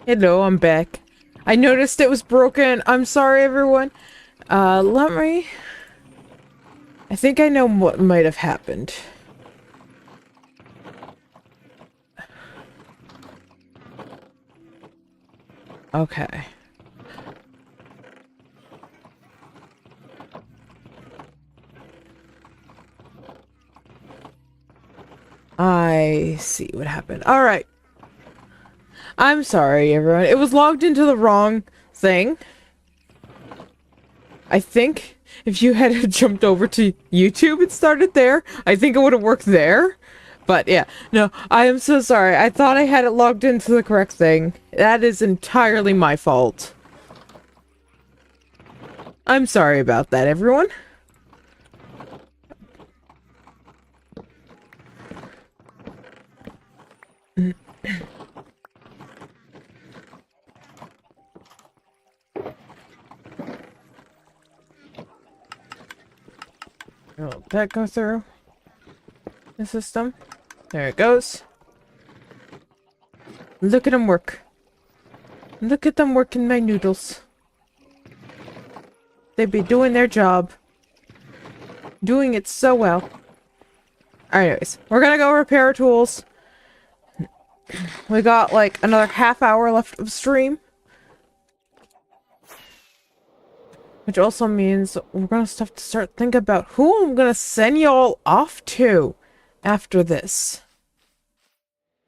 Speaker 1: Hello, I'm back. I noticed it was broken. I'm sorry, everyone. Let me... I think I know what might have happened. Okay. I see what happened. Alright. I'm sorry, everyone. It was logged into the wrong thing. I think if you had jumped over to YouTube and started there, I think it would have worked there. But yeah, no, I am so sorry. I thought I had it logged into the correct thing. That is entirely my fault. I'm sorry about that, everyone. Will that go through the system? There it goes. Look at them work. Look at them working my noodles. They be doing their job. Doing it so well. Anyways, we're gonna go repair our tools. We got like another half hour left of stream. Which also means we're gonna have to start thinking about who I'm gonna send y'all off to after this.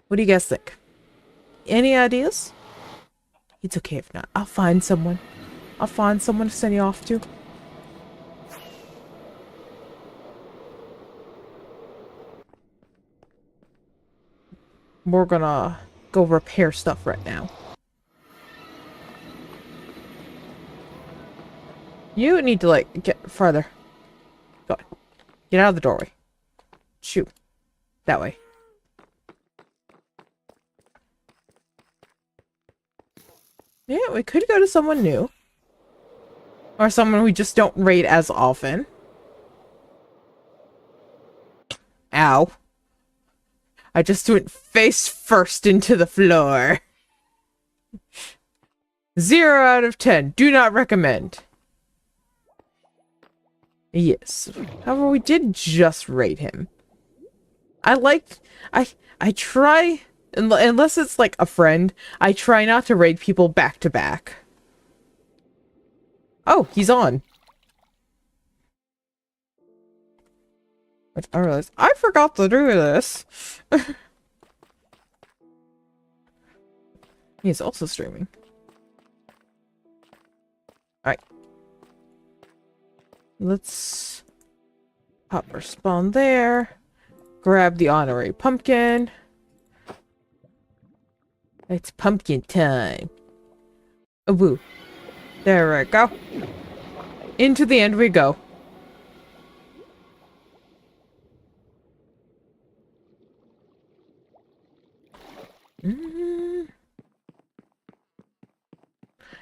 Speaker 1: What do you guys think? Any ideas? It's okay if not. I'll find someone. I'll find someone to send you off to. We're gonna go repair stuff right now. You need to, like, get farther. Go on. Get out of the doorway. Shoot. That way. Yeah, we could go to someone new. Or someone we just don't raid as often. Ow. I just went face first into the floor. 0 out of 10. Do not recommend. Yes. However, we did just raid him. I try, unless it's like a friend, I try not to raid people back to back. Oh, he's on. Which I realized I forgot to do this. He's also streaming. Alright. Let's pop our spawn there. Grab the honorary pumpkin. It's pumpkin time. Oh, woo. There we go. Into the end we go.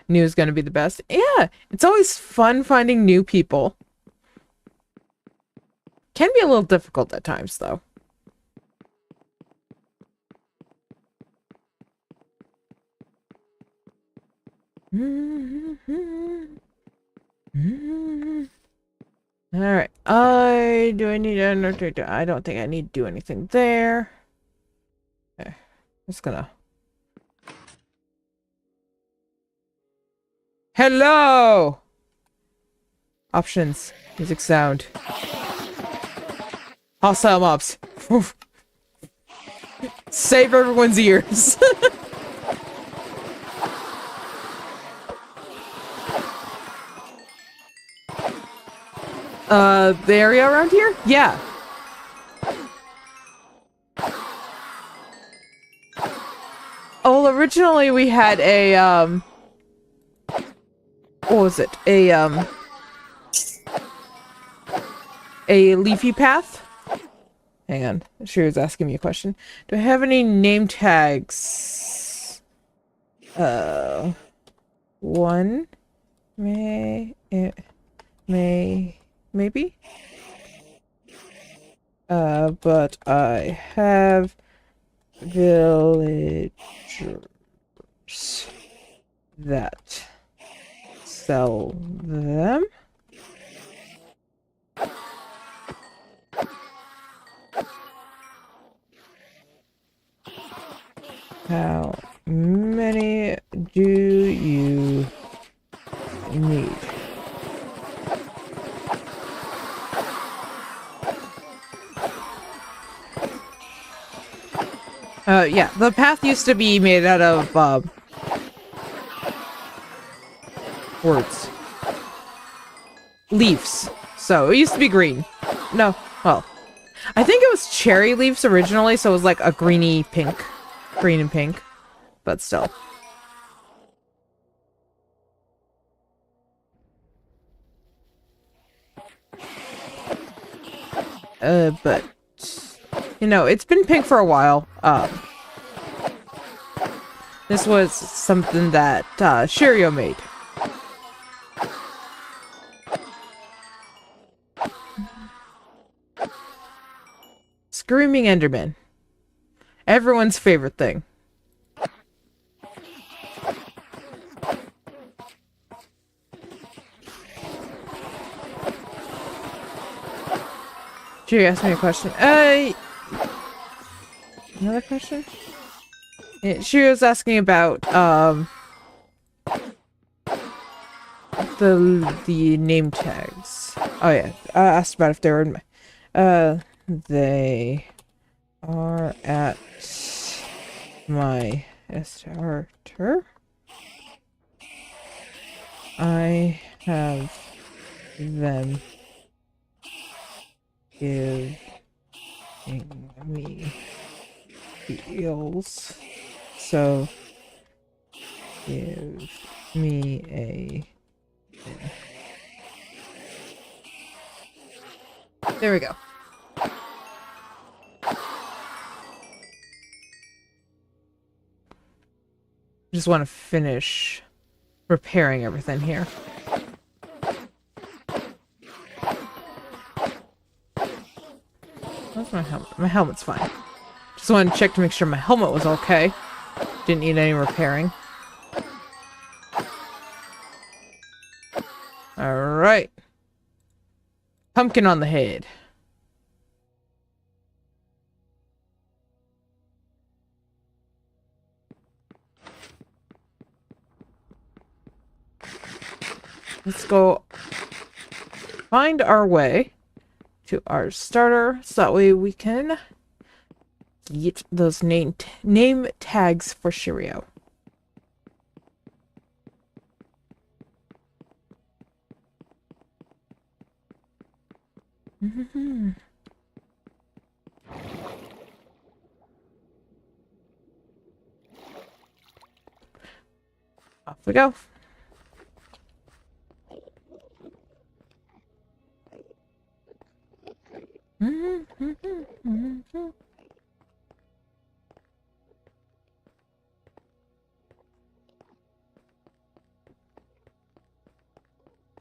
Speaker 1: New is gonna be the best. Yeah, it's always fun finding new people. Can be a little difficult at times, though. Alright. Do I need I don't think I need to do anything there. Okay. Just gonna... Hello! Options. Music sound. Hostile mobs. Save everyone's ears. The area around here? Yeah. Oh, originally we had a, what was it? A leafy path? Hang on. She was asking me a question. Do I have any name tags? One. Maybe? But I have villagers that sell them. How many do you need? Yeah, the path used to be made out of, words. Leaves. So, it used to be green. No, well, I think it was cherry leaves originally, so it was like a greeny pink. Green and pink. But still. But you know, it's been pink for a while. This was something that Shirio made. Screaming Enderman. Everyone's favorite thing. She asked me a question. Another question? Yeah, she was asking about the name tags. Oh yeah, I asked about if they were in my they are at my starter. I have them giving me feels, so give me a. There we go. Just want to finish repairing everything here. Where's my helmet? My helmet's fine. Just wanted to check to make sure my helmet was okay. Didn't need any repairing. Alright. Pumpkin on the head. Let's go find our way to our starter so that way we can get those name tags for Shirio. Off we go.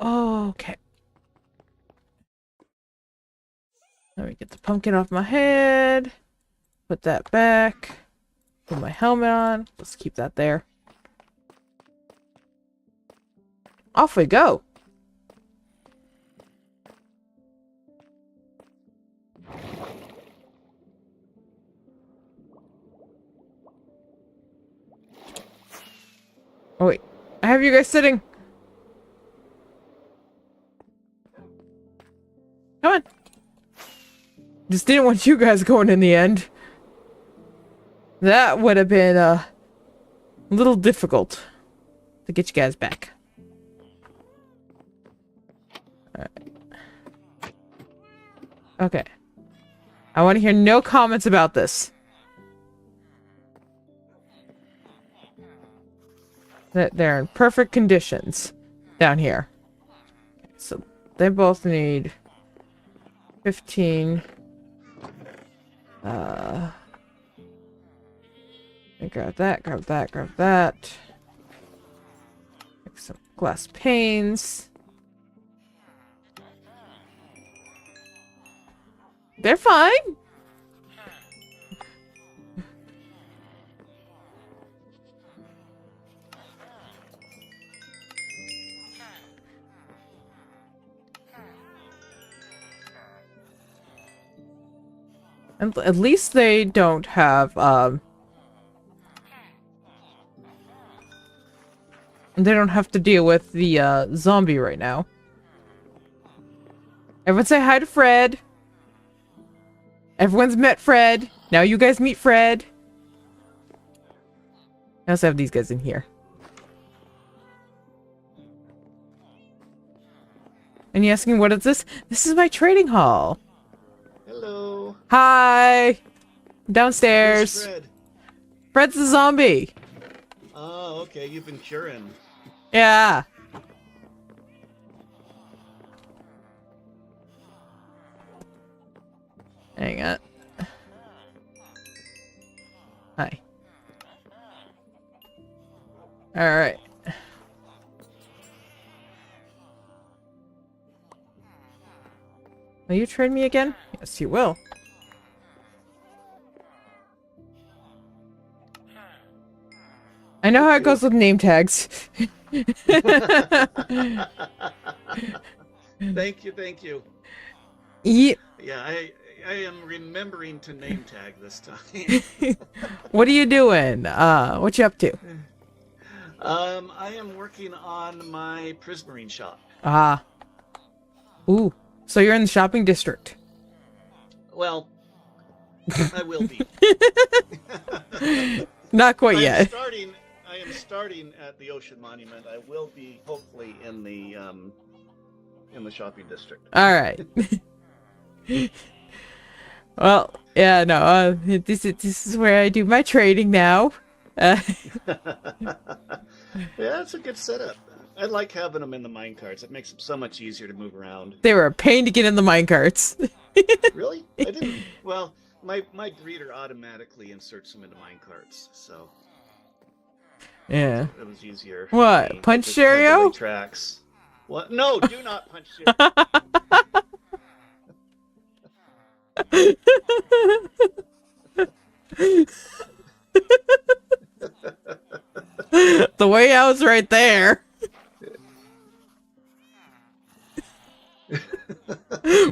Speaker 1: Okay. Let me get the pumpkin off my head. Put that back. Put my helmet on. Let's keep that there. Off we go. Oh wait, I have you guys sitting. Come on. Just didn't want you guys going in the end. That would have been a little difficult to get you guys back. Alright. Okay. I want to hear no comments about this. That they're in perfect conditions down here. So they both need 15. Grab that, grab that, grab that. Make some glass panes. They're fine. And at least they don't have, they don't have to deal with the, zombie right now. Everyone say hi to Fred. Everyone's met Fred. Now you guys meet Fred. I also have these guys in here. And you asking, what is this? This is my trading hall.
Speaker 5: Hello.
Speaker 1: Hi.
Speaker 5: Where's
Speaker 1: Downstairs.
Speaker 5: Fred?
Speaker 1: Fred's the zombie.
Speaker 5: Oh, okay. You've been curing.
Speaker 1: Yeah. Hang on. Hi. Alright. Will you trade me again? Yes, you will. I know how it goes with name tags.
Speaker 5: Thank you, thank you.
Speaker 1: Ye-
Speaker 5: Yeah, I am remembering to name tag this time.
Speaker 1: What are you doing? What you up to?
Speaker 5: I am working on my Prismarine shop.
Speaker 1: Ah. Ooh. So you're in the shopping district.
Speaker 5: Well, I will be.
Speaker 1: Not quite yet.
Speaker 5: I am starting at the Ocean Monument. I will be hopefully in the shopping district.
Speaker 1: All right. Well, yeah, no. This is where I do my trading now.
Speaker 5: Yeah, it's a good setup. I like having them in the minecarts. It makes them so much easier to move around.
Speaker 1: They were a pain to get in the minecarts.
Speaker 5: Really? I didn't. Well, my breeder automatically inserts them into minecarts, so
Speaker 1: Yeah.
Speaker 5: it was easier. for
Speaker 1: What?
Speaker 5: me.
Speaker 1: Punch
Speaker 5: Just had the
Speaker 1: stereo?
Speaker 5: right tracks. What? No, do not punch stereo.
Speaker 1: The way I was right there.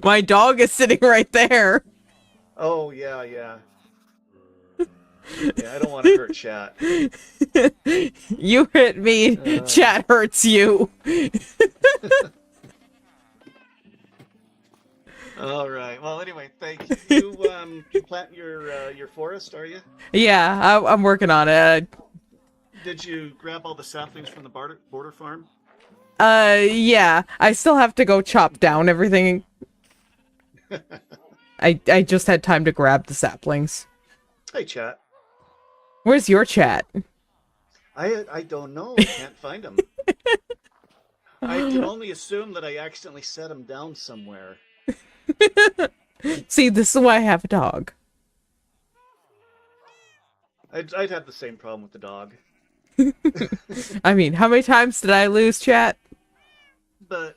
Speaker 1: My dog is sitting right there.
Speaker 5: Oh yeah, yeah. Yeah, I don't want to hurt chat.
Speaker 1: You hit me. Chat hurts you.
Speaker 5: All right. Well, anyway, thank you. You plant your forest, are you?
Speaker 1: Yeah, I'm working on it.
Speaker 5: Did you grab all the saplings from the border farm?
Speaker 1: Yeah. I still have to go chop down everything. I just had time to grab the saplings.
Speaker 5: Hey, chat.
Speaker 1: Where's your chat?
Speaker 5: I don't know. I can't find them. I can only assume that I accidentally set them down somewhere.
Speaker 1: See, this is why I have a dog.
Speaker 5: I'd have the same problem with the dog.
Speaker 1: I mean, how many times did I lose chat?
Speaker 5: But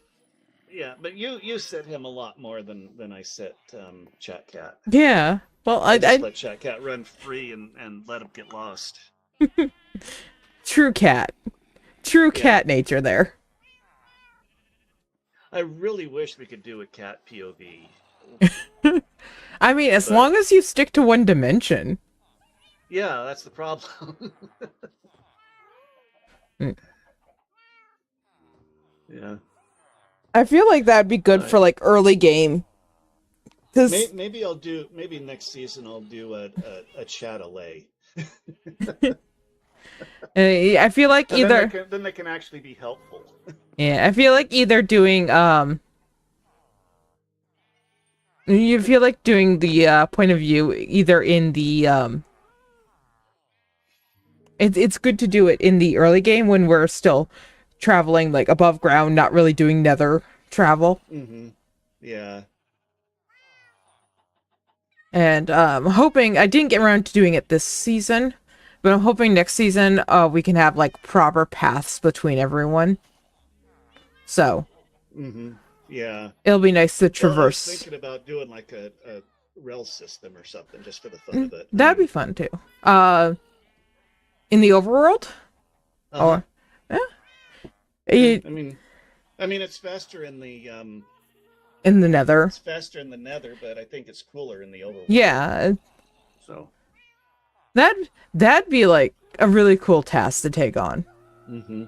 Speaker 5: yeah, but you set him a lot more than I set Chat Cat.
Speaker 1: Yeah. Well,
Speaker 5: I just
Speaker 1: I
Speaker 5: let Chat Cat run free and let him get lost.
Speaker 1: true cat. True cat nature there.
Speaker 5: I really wish we could do a cat POV.
Speaker 1: I mean, as
Speaker 5: But-
Speaker 1: long as you stick to one dimension.
Speaker 5: Yeah, that's the problem.
Speaker 1: Mm.
Speaker 5: Yeah.
Speaker 1: I feel like that'd be good for like early game. Cause
Speaker 5: Maybe next season I'll do a chat-alay.
Speaker 1: I feel like
Speaker 5: And
Speaker 1: either
Speaker 5: then they can actually be helpful.
Speaker 1: yeah, I feel like either doing you feel like doing the point of view either in the it's good to do it in the early game when we're still traveling like above ground, not really doing nether travel.
Speaker 5: Mm-hmm. Yeah.
Speaker 1: And hoping I didn't get around to doing it this season, but I'm hoping next season we can have like proper paths between everyone. So
Speaker 5: Mm-hmm. Yeah.
Speaker 1: it'll be nice to
Speaker 5: Well, I was
Speaker 1: traverse.
Speaker 5: thinking about doing like a rail system or something just for the fun of it.
Speaker 1: That'd be fun too. In the overworld?
Speaker 5: Uh-huh.
Speaker 1: Or yeah.
Speaker 5: I mean, it's faster in the
Speaker 1: in the Nether.
Speaker 5: It's faster in the Nether, but I think it's cooler in the overworld.
Speaker 1: Yeah,
Speaker 5: So.
Speaker 1: that'd be like a really cool task to take on.
Speaker 5: Mm-hmm.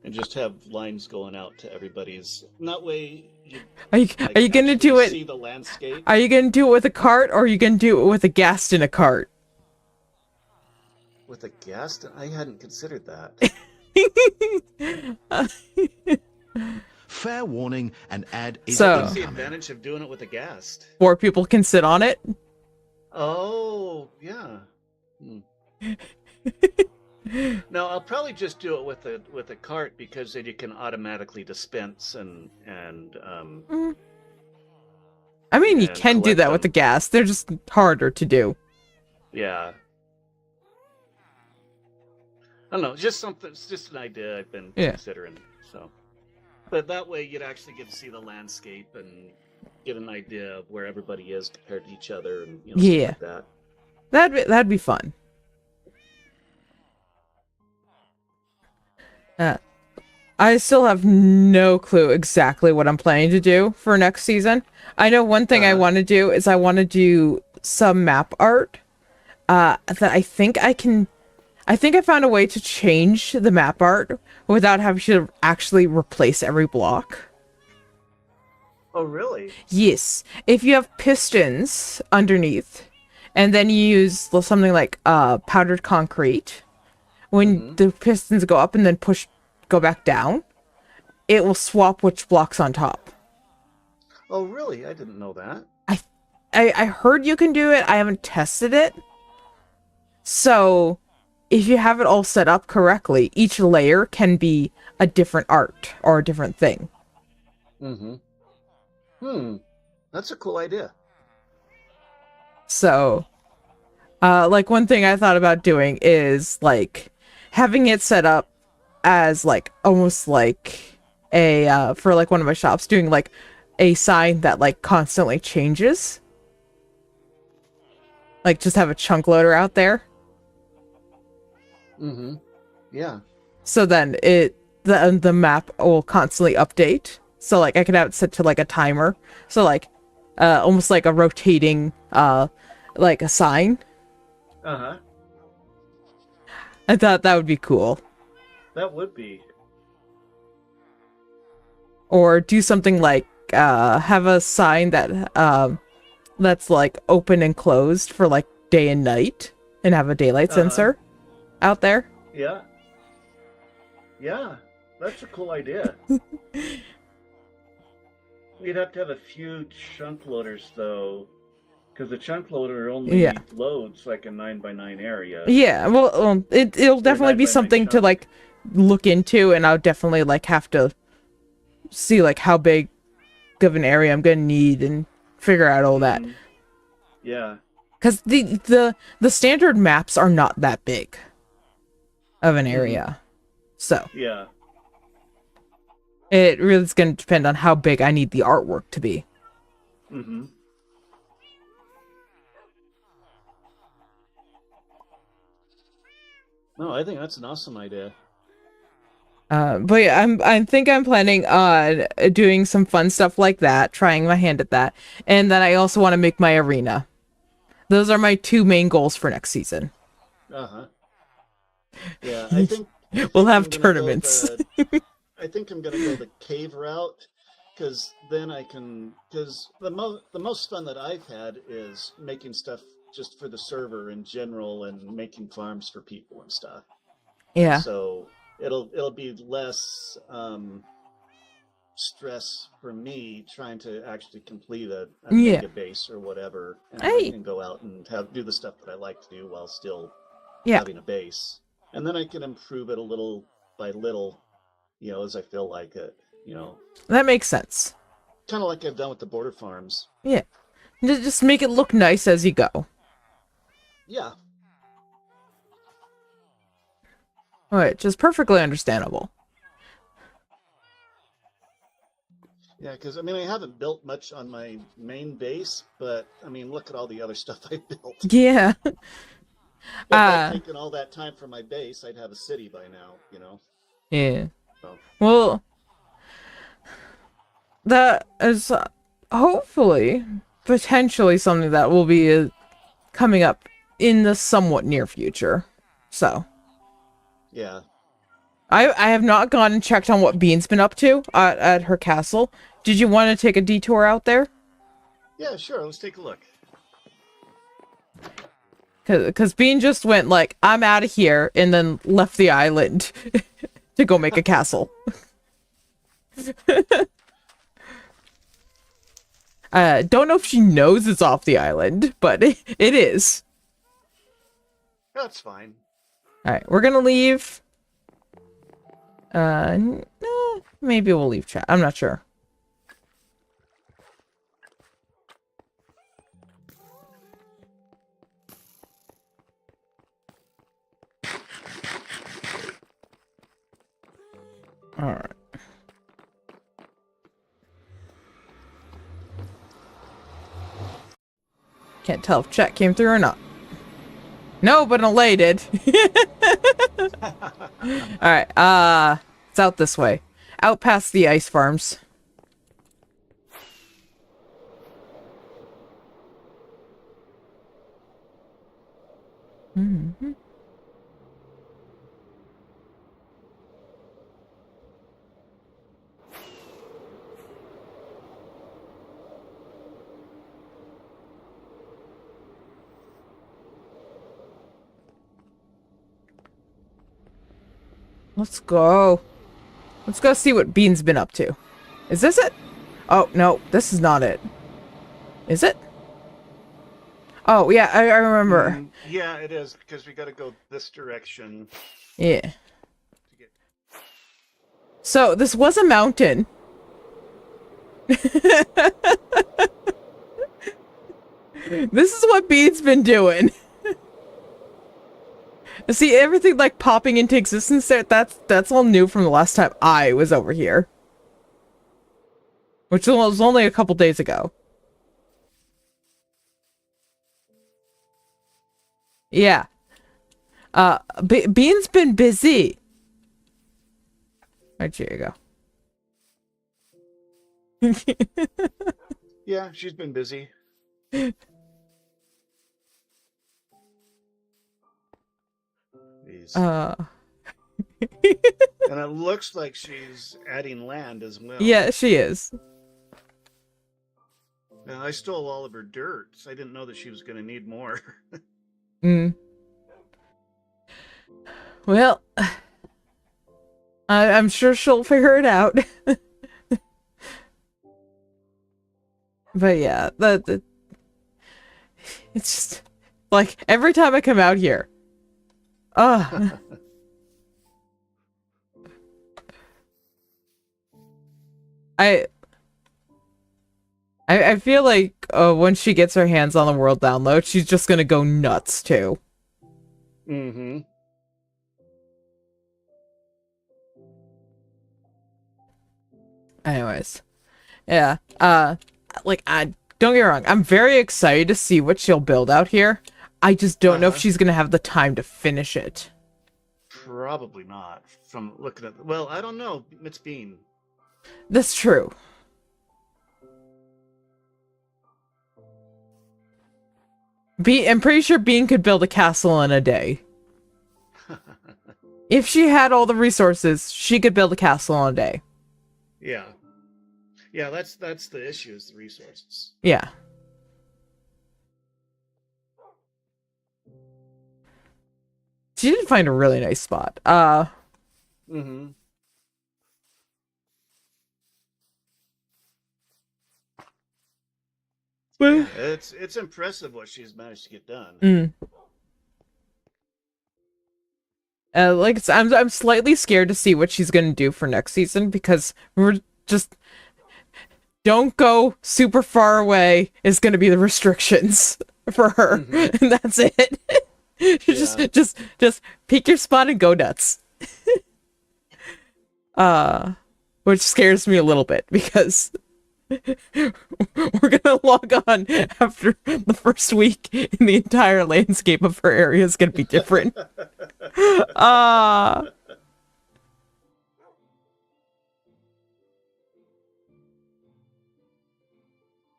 Speaker 5: And just have lines going out to everybody's. And that way,
Speaker 1: Are you gonna do it?
Speaker 5: See the landscape.
Speaker 1: Are you gonna do it with a cart, or are you gonna do it with a ghast in a cart?
Speaker 5: With a ghast? I hadn't considered that.
Speaker 2: Fair warning, an ad is
Speaker 1: So-
Speaker 5: What's the
Speaker 2: incoming.
Speaker 5: advantage of doing it with a ghast?
Speaker 1: 4 people can sit on it.
Speaker 5: Oh, yeah. No, I'll probably just do it with a cart because then you can automatically dispense and
Speaker 1: I mean, you
Speaker 5: And
Speaker 1: can do
Speaker 5: collect
Speaker 1: that with the
Speaker 5: them.
Speaker 1: ghast. They're just harder to do.
Speaker 5: yeah. I don't know, just something. It's just an idea I've been
Speaker 1: Yeah.
Speaker 5: considering. So, but that way you'd actually get to see the landscape and get an idea of where everybody is compared to each other, and
Speaker 1: Yeah.
Speaker 5: stuff like that.
Speaker 1: That'd be fun. I still have no clue exactly what I'm planning to do for next season. I know one thing I want to do is I want to do some map art. That I think I can. I think I found a way to change the map art without having to actually replace every block.
Speaker 5: Oh, really?
Speaker 1: Yes, if you have pistons underneath, and then you use something like powdered concrete, when the pistons go up and then go back down, it will swap which block's on top.
Speaker 5: Oh, really? I didn't know that.
Speaker 1: I heard you can do it. I haven't tested it. So, if you have it all set up correctly, each layer can be a different art or a different thing.
Speaker 5: That's a cool idea.
Speaker 1: So, like one thing I thought about doing is like having it set up as like almost like a for like one of my shops, doing like a sign that like constantly changes. Like just have a chunk loader out there.
Speaker 5: Yeah.
Speaker 1: So then the map will constantly update. So like I could have it set to like a timer. So like almost like a rotating like a sign.
Speaker 5: Uh-huh.
Speaker 1: I thought that would be cool.
Speaker 5: That would be.
Speaker 1: Or do something like have a sign that that's like open and closed for like day and night and have a daylight sensor out there.
Speaker 5: Yeah. Yeah. That's a cool idea. We'd have to have a few chunk loaders, though, because the chunk loader only loads like a 9x9 area.
Speaker 1: Yeah, well, it'll definitely be
Speaker 5: 9x9
Speaker 1: something to
Speaker 5: chunk.
Speaker 1: like look into, and I'll definitely like have to see like how big of an area I'm gonna need and figure out all that.
Speaker 5: Yeah.
Speaker 1: Because the standard maps are not that big of an area, so
Speaker 5: Yeah.
Speaker 1: it really is going to depend on how big I need the artwork to be.
Speaker 5: No, I think that's an awesome idea.
Speaker 1: But yeah, I think I'm planning on doing some fun stuff like that, trying my hand at that, and then I also want to make my arena. Those are my 2 main goals for next season.
Speaker 5: Yeah, I think
Speaker 1: We'll have
Speaker 5: I'm gonna go
Speaker 1: tournaments.
Speaker 5: I think I'm gonna go the cave route, because then I can. Because the most fun that I've had is making stuff just for the server in general and making farms for people and stuff.
Speaker 1: Yeah.
Speaker 5: So it'll be less stress for me trying to actually complete a mega base or whatever, and I can go out and do the stuff that I like to do while still having a base, and then I can improve it a little by little, as I feel like it.
Speaker 1: That makes sense.
Speaker 5: Kind of like I've done with the border farms.
Speaker 1: Yeah. Just make it look nice as you go.
Speaker 5: Yeah.
Speaker 1: Which is perfectly understandable.
Speaker 5: Yeah, because I haven't built much on my main base, but look at all the other stuff I built.
Speaker 1: Yeah.
Speaker 5: If I'd taken all that time for my base, I'd have a city by now,
Speaker 1: Yeah.
Speaker 5: So.
Speaker 1: Well, that is hopefully, potentially something that will be coming up in the somewhat near future. So.
Speaker 5: Yeah.
Speaker 1: I have not gone and checked on what Bean's been up to at her castle. Did you want to take a detour out there?
Speaker 5: Yeah, sure. Let's take a look.
Speaker 1: Because Bean just went like, I'm out of here, and then left the island to go make a castle. Don't know if she knows it's off the island, but it is.
Speaker 5: That's fine.
Speaker 1: Alright, we're gonna leave. Maybe we'll leave chat. I'm not sure. Alright. Can't tell if chat came through or not. No, but elated. Alright, it's out this way. Out past the ice farms. Mm-hmm. Let's go. Let's go see what Bean's been up to. Is this it? Oh, no, this is not it. Is it? Oh, yeah, I remember.
Speaker 5: Yeah, it is, because we gotta go this direction.
Speaker 1: Yeah. So, this was a mountain. This is what Bean's been doing. See, everything like popping into existence there, that's all new from the last time I was over here. Which was only a couple days ago. Yeah. Bean's been busy. Right, here you go.
Speaker 5: Yeah, she's been busy. And it looks like she's adding land as well.
Speaker 1: Yeah, she is.
Speaker 5: Now, I stole all of her dirt, so I didn't know that she was going to need more.
Speaker 1: Well, I'm sure she'll figure it out. But yeah, it's just like every time I come out here. I feel like when she gets her hands on the world download, she's just gonna go nuts too.
Speaker 5: Mm-hmm.
Speaker 1: Anyways, yeah. Like, don't get me wrong. I'm very excited to see what she'll build out here. I just don't know if she's gonna have the time to finish it.
Speaker 5: Probably not. From looking at, well, I don't know. It's Bean.
Speaker 1: That's true. I'm pretty sure Bean could build a castle in a day. If she had all the resources, she could build a castle in a day.
Speaker 5: Yeah. Yeah, that's the issue, is the resources.
Speaker 1: Yeah. She did find a really nice spot.
Speaker 5: Mm-hmm. Yeah, it's impressive what she's managed to get done.
Speaker 1: Like I'm slightly scared to see what she's gonna do for next season, because we're just don't go super far away is gonna be the restrictions for her, and that's it. Just pick your spot and go nuts. Which scares me a little bit, because we're gonna log on after the first week and the entire landscape of her area is gonna be different.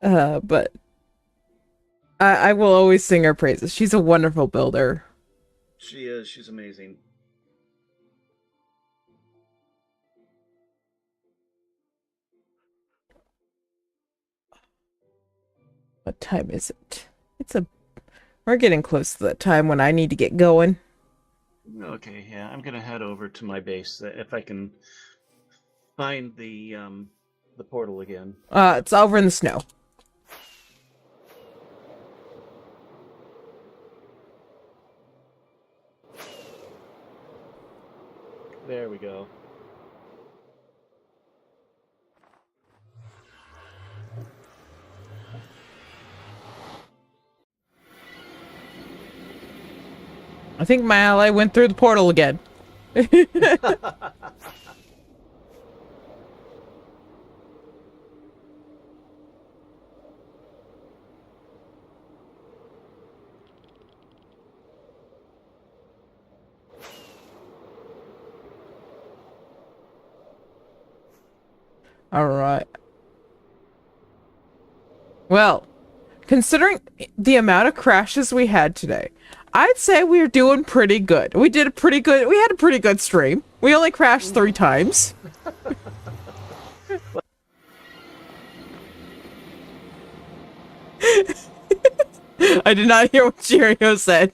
Speaker 1: But I will always sing her praises. She's a wonderful builder.
Speaker 5: She is. She's amazing.
Speaker 1: What time is it? We're getting close to that time when I need to get going.
Speaker 5: Okay, yeah, I'm gonna head over to my base if I can find the portal again.
Speaker 1: It's over in the snow.
Speaker 5: There we go.
Speaker 1: I think my ally went through the portal again. Alright. Well, considering the amount of crashes we had today, I'd say we're doing pretty good. We had a pretty good stream. We only crashed 3 times. I did not hear what Cheerio said.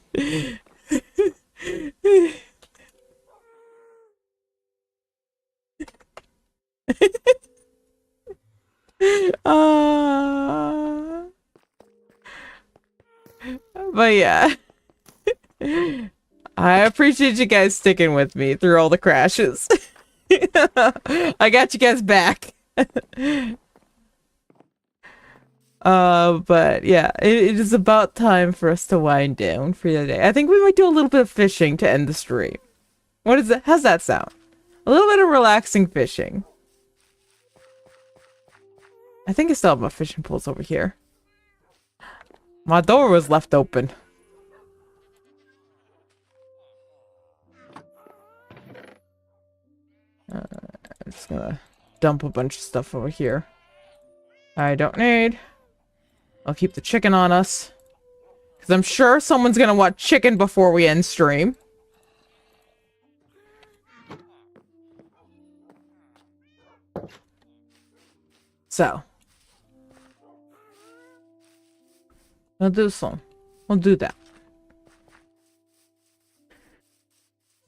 Speaker 1: But yeah. I appreciate you guys sticking with me through all the crashes. I got you guys back. But yeah, it is about time for us to wind down for the day. I think we might do a little bit of fishing to end the stream. What is it? How's that sound? A little bit of relaxing fishing. I think I still have my fishing poles over here. My door was left open. I'm just gonna dump a bunch of stuff over here I don't need. I'll keep the chicken on us, because I'm sure someone's gonna want chicken before we end stream. So I'll do some. We'll do that.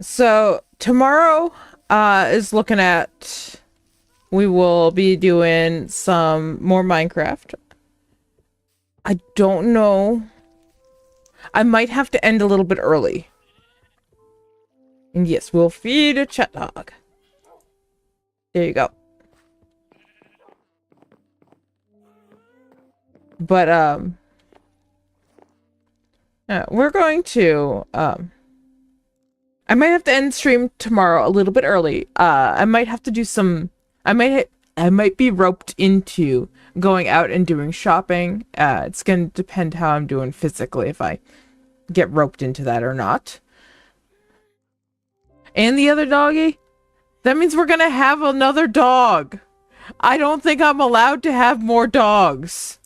Speaker 1: So tomorrow is looking at, we will be doing some more Minecraft. I don't know. I might have to end a little bit early. And yes, we'll feed a chat dog. There you go. But we're going to I might have to end stream tomorrow a little bit early. I might have to do some, I might be roped into going out and doing shopping. It's going to depend how I'm doing physically, if I get roped into that or not. And the other doggy? That means we're going to have another dog. I don't think I'm allowed to have more dogs.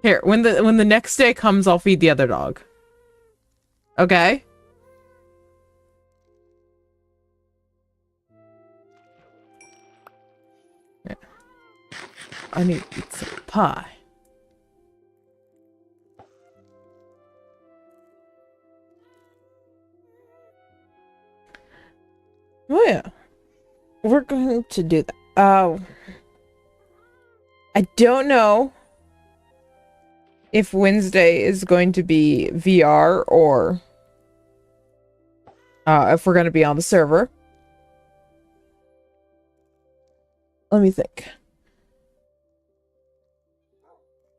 Speaker 1: Here, when the next day comes, I'll feed the other dog. Okay? Yeah. I need to eat some pie. Oh yeah. We're going to do that. I don't know if Wednesday is going to be VR or if we're going to be on the server. Let me think.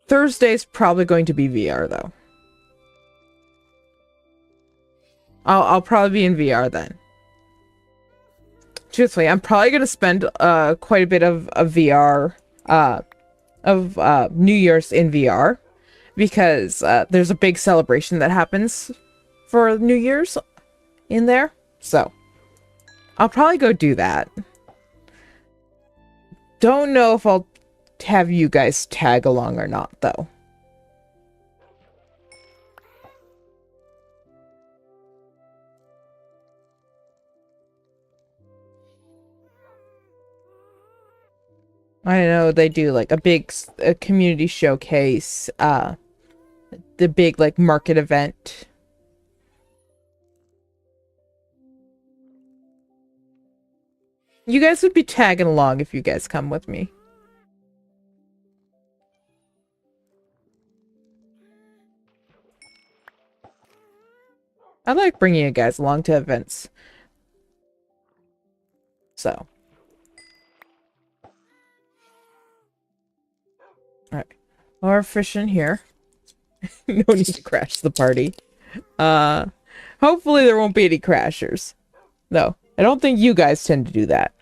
Speaker 1: Thursday's probably going to be VR though. I'll probably be in VR then. Truthfully, I'm probably going to spend quite a bit of VR of New Year's in VR, because there's a big celebration that happens for New Year's in there. So I'll probably go do that. Don't know if I'll have you guys tag along or not, though. I know they do like a big community showcase, the big like market event. You guys would be tagging along if you guys come with me. I like bringing you guys along to events. So. Alright. More fishing here. No need to crash the party. Hopefully there won't be any crashers. No. I don't think you guys tend to do that.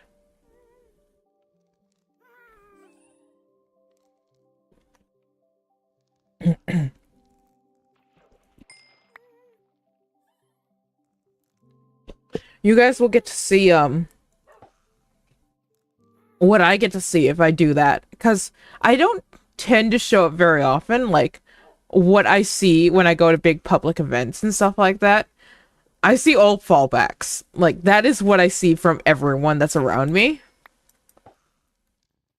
Speaker 1: You guys will get to see, what I get to see if I do that. Because I don't tend to show up very often, like, what I see when I go to big public events and stuff like that. I see all fallbacks. Like, that is what I see from everyone that's around me.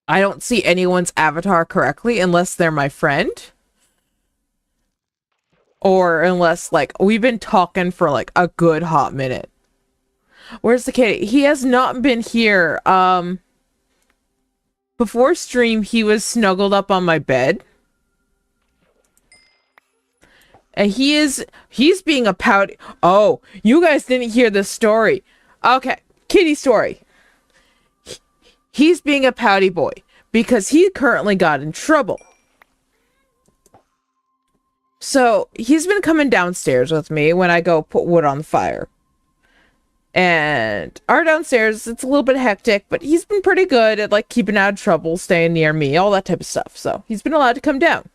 Speaker 1: I don't see anyone's avatar correctly unless they're my friend. Or unless, like, we've been talking for, like, a good hot minute. Where's the kitty? He has not been here. Before stream, he was snuggled up on my bed. And he's being a pouty. Oh, you guys didn't hear this story. Okay, kitty story. He's being a pouty boy because he currently got in trouble. So he's been coming downstairs with me when I go put wood on the fire. And our downstairs, it's a little bit hectic, but he's been pretty good at like keeping out of trouble, staying near me, all that type of stuff. So he's been allowed to come down.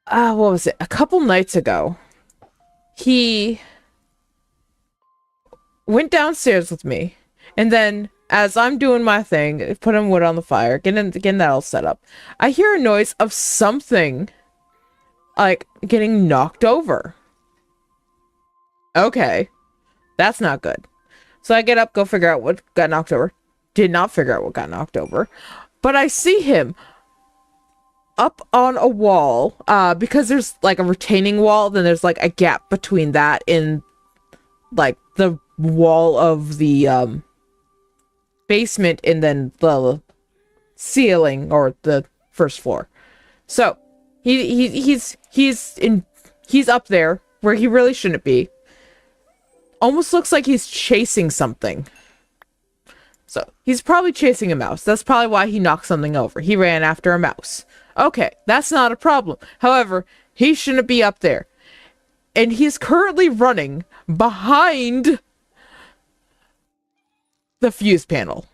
Speaker 1: What was it? A couple nights ago, he went downstairs with me, and then as I'm doing my thing, putting wood on the fire, getting that all set up, I hear a noise of something like getting knocked over. Okay, that's not good. So I get up, go figure out what got knocked over. Did not figure out what got knocked over, but I see him up on a wall, because there's like a retaining wall, then there's like a gap between that and like the wall of the basement and then the ceiling or the first floor. So he's up there where he really shouldn't be. Almost looks like he's chasing something. So he's probably chasing a mouse. That's probably why he knocked something over. He ran after a mouse. Okay, that's not a problem. However, he shouldn't be up there. And he's currently running behind the fuse panel.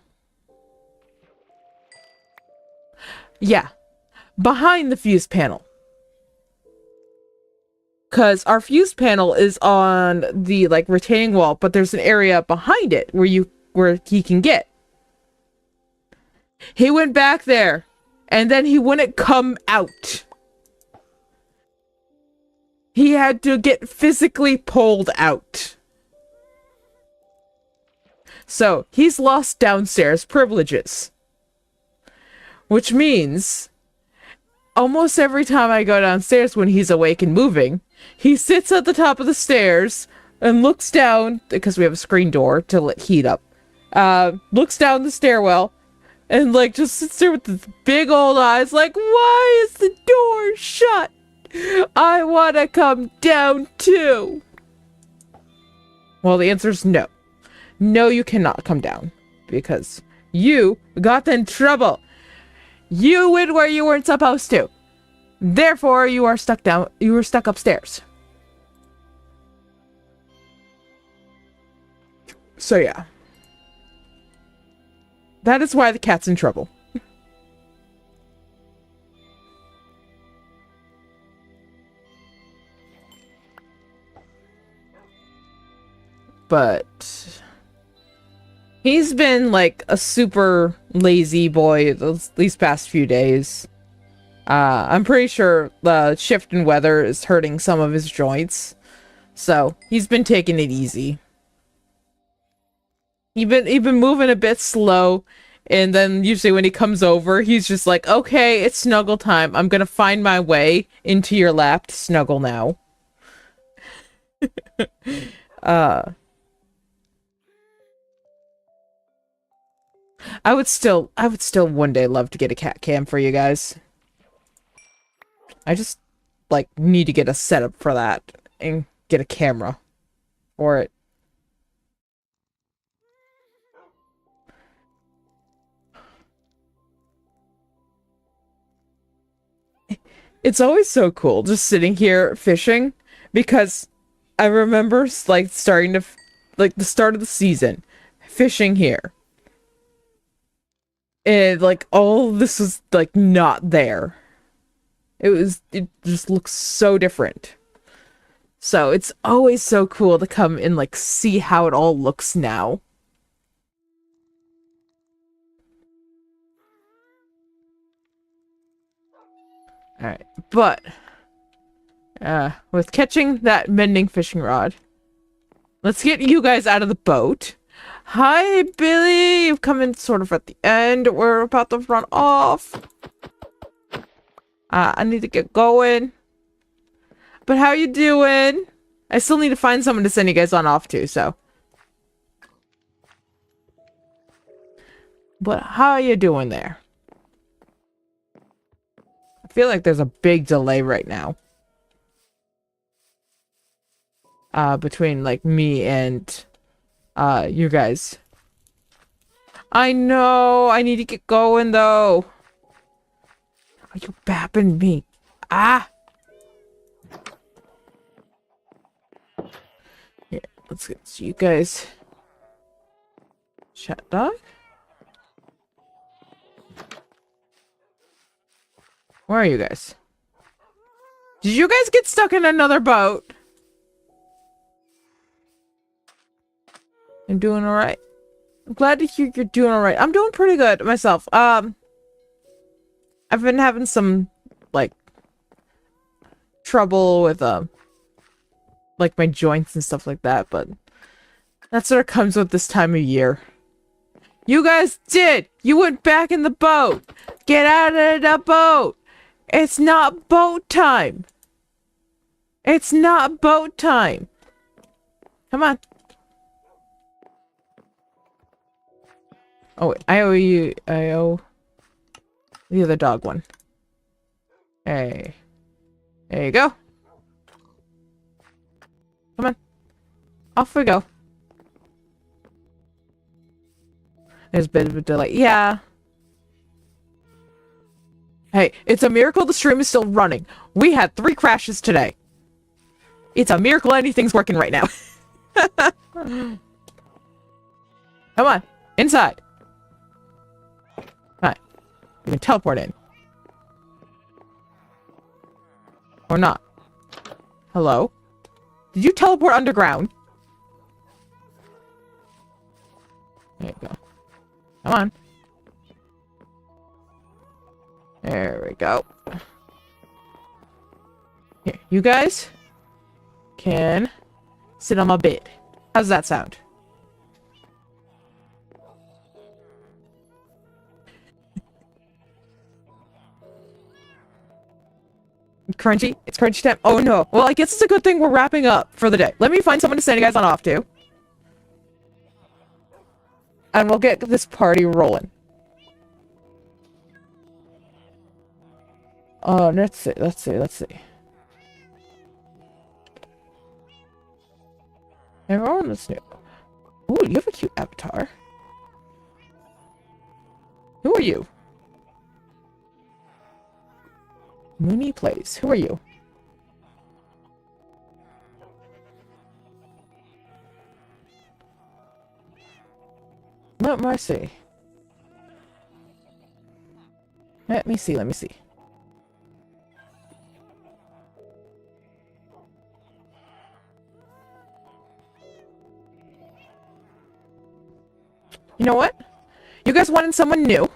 Speaker 1: Yeah, behind the fuse panel. Because our fuse panel is on the like retaining wall, but there's an area behind it where he can get. He went back there. And then he wouldn't come out. He had to get physically pulled out. So, he's lost downstairs privileges. Which means, almost every time I go downstairs when he's awake and moving, he sits at the top of the stairs and looks down, because we have a screen door to let heat up, looks down the stairwell, and, like, just sits there with his big old eyes, like, why is the door shut? I want to come down, too. Well, the answer is no. No, you cannot come down. Because you got in trouble. You went where you weren't supposed to. Therefore, you are stuck down. You were stuck upstairs. So, yeah. That is why the cat's in trouble. But He's been like a super lazy boy these past few days. I'm pretty sure the shift in weather is hurting some of his joints. So, he's been taking it easy. He's been moving a bit slow, and then usually when he comes over, he's just like, okay, it's snuggle time. I'm gonna find my way into your lap to snuggle now. I would still one day love to get a cat cam for you guys. I just, like, need to get a setup for that and get a camera for it. It's always so cool just sitting here fishing because I remember like starting to like the start of the season fishing here. And like all this was like not there. It just looks so different. So it's always so cool to come and like see how it all looks now. Alright, but with catching that mending fishing rod, let's get you guys out of the boat. Hi, Billy! You've come in sort of at the end. We're about to run off. I need to get going. But how you doing? I still need to find someone to send you guys on off to, so. But how are you doing there? I feel like there's a big delay right now. Between, like, me and, you guys. I know! I need to get going, though! Are you bapping me? Ah! Here, let's get you guys. Chat dog? Where are you guys? Did you guys get stuck in another boat? I'm doing alright. I'm glad to hear you're doing alright. I'm doing pretty good myself. I've been having some, like, trouble with, like, my joints and stuff like that, but that sort of comes with this time of year. You guys did! You went back in the boat! Get out of the boat! It's not boat time! It's not boat time! Come on. Oh, wait, I owe the other dog one. Hey. There you go. Come on. Off we go. There's a bit of a delay. Yeah. Hey, it's a miracle the stream is still running. We had 3 crashes today. It's a miracle anything's working right now. Come on. Inside. Alright. You can teleport in. Or not. Hello? Did you teleport underground? There you go. Come on. There we go. Here, you guys can sit on my bed. How's that sound? Crunchy? It's crunchy time. Oh no. Well, I guess it's a good thing we're wrapping up for the day. Let me find someone to send you guys on off to. And we'll get this party rolling. Oh, let's see. Everyone, let's new. Ooh, you have a cute avatar. Who are you? Mooney Plays. Who are you? Let me see. Let me see. You know what? You guys wanted someone new.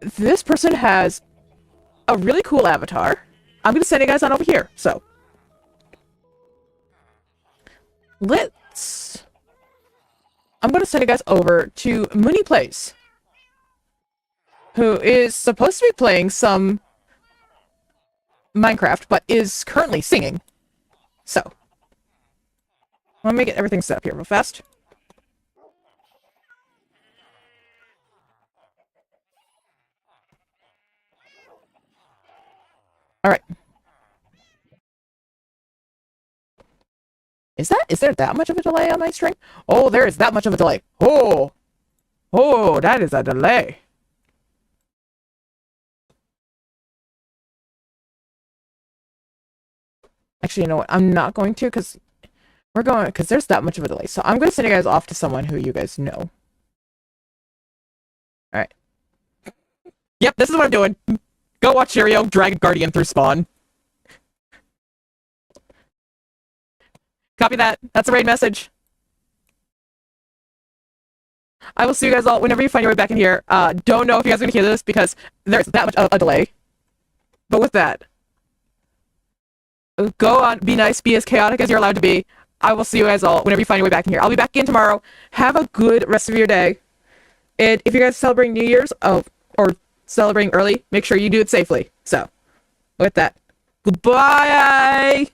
Speaker 1: This person has a really cool avatar. I'm gonna send you guys on over here, so. I'm gonna send you guys over to Mooney Plays, who is supposed to be playing some Minecraft, but is currently singing. So. Let me get everything set up here real fast. Alright. Is there that much of a delay on my stream? Oh, there is that much of a delay. Oh, that is a delay. Actually, you know what? I'm not going to, because there's that much of a delay. So I'm going to send you guys off to someone who you guys know. Alright. Yep, this is what I'm doing. Go watch Cheerio Dragon Guardian through Spawn. Copy that. That's a raid message. I will see you guys all whenever you find your way back in here. Don't know if you guys are going to hear this because there's that much of a delay. But with that, go on, be nice, be as chaotic as you're allowed to be. I will see you guys all whenever you find your way back in here. I'll be back in tomorrow. Have a good rest of your day. And if you guys celebrate New Year's, or celebrating early, make sure you do it safely. So, with that, goodbye!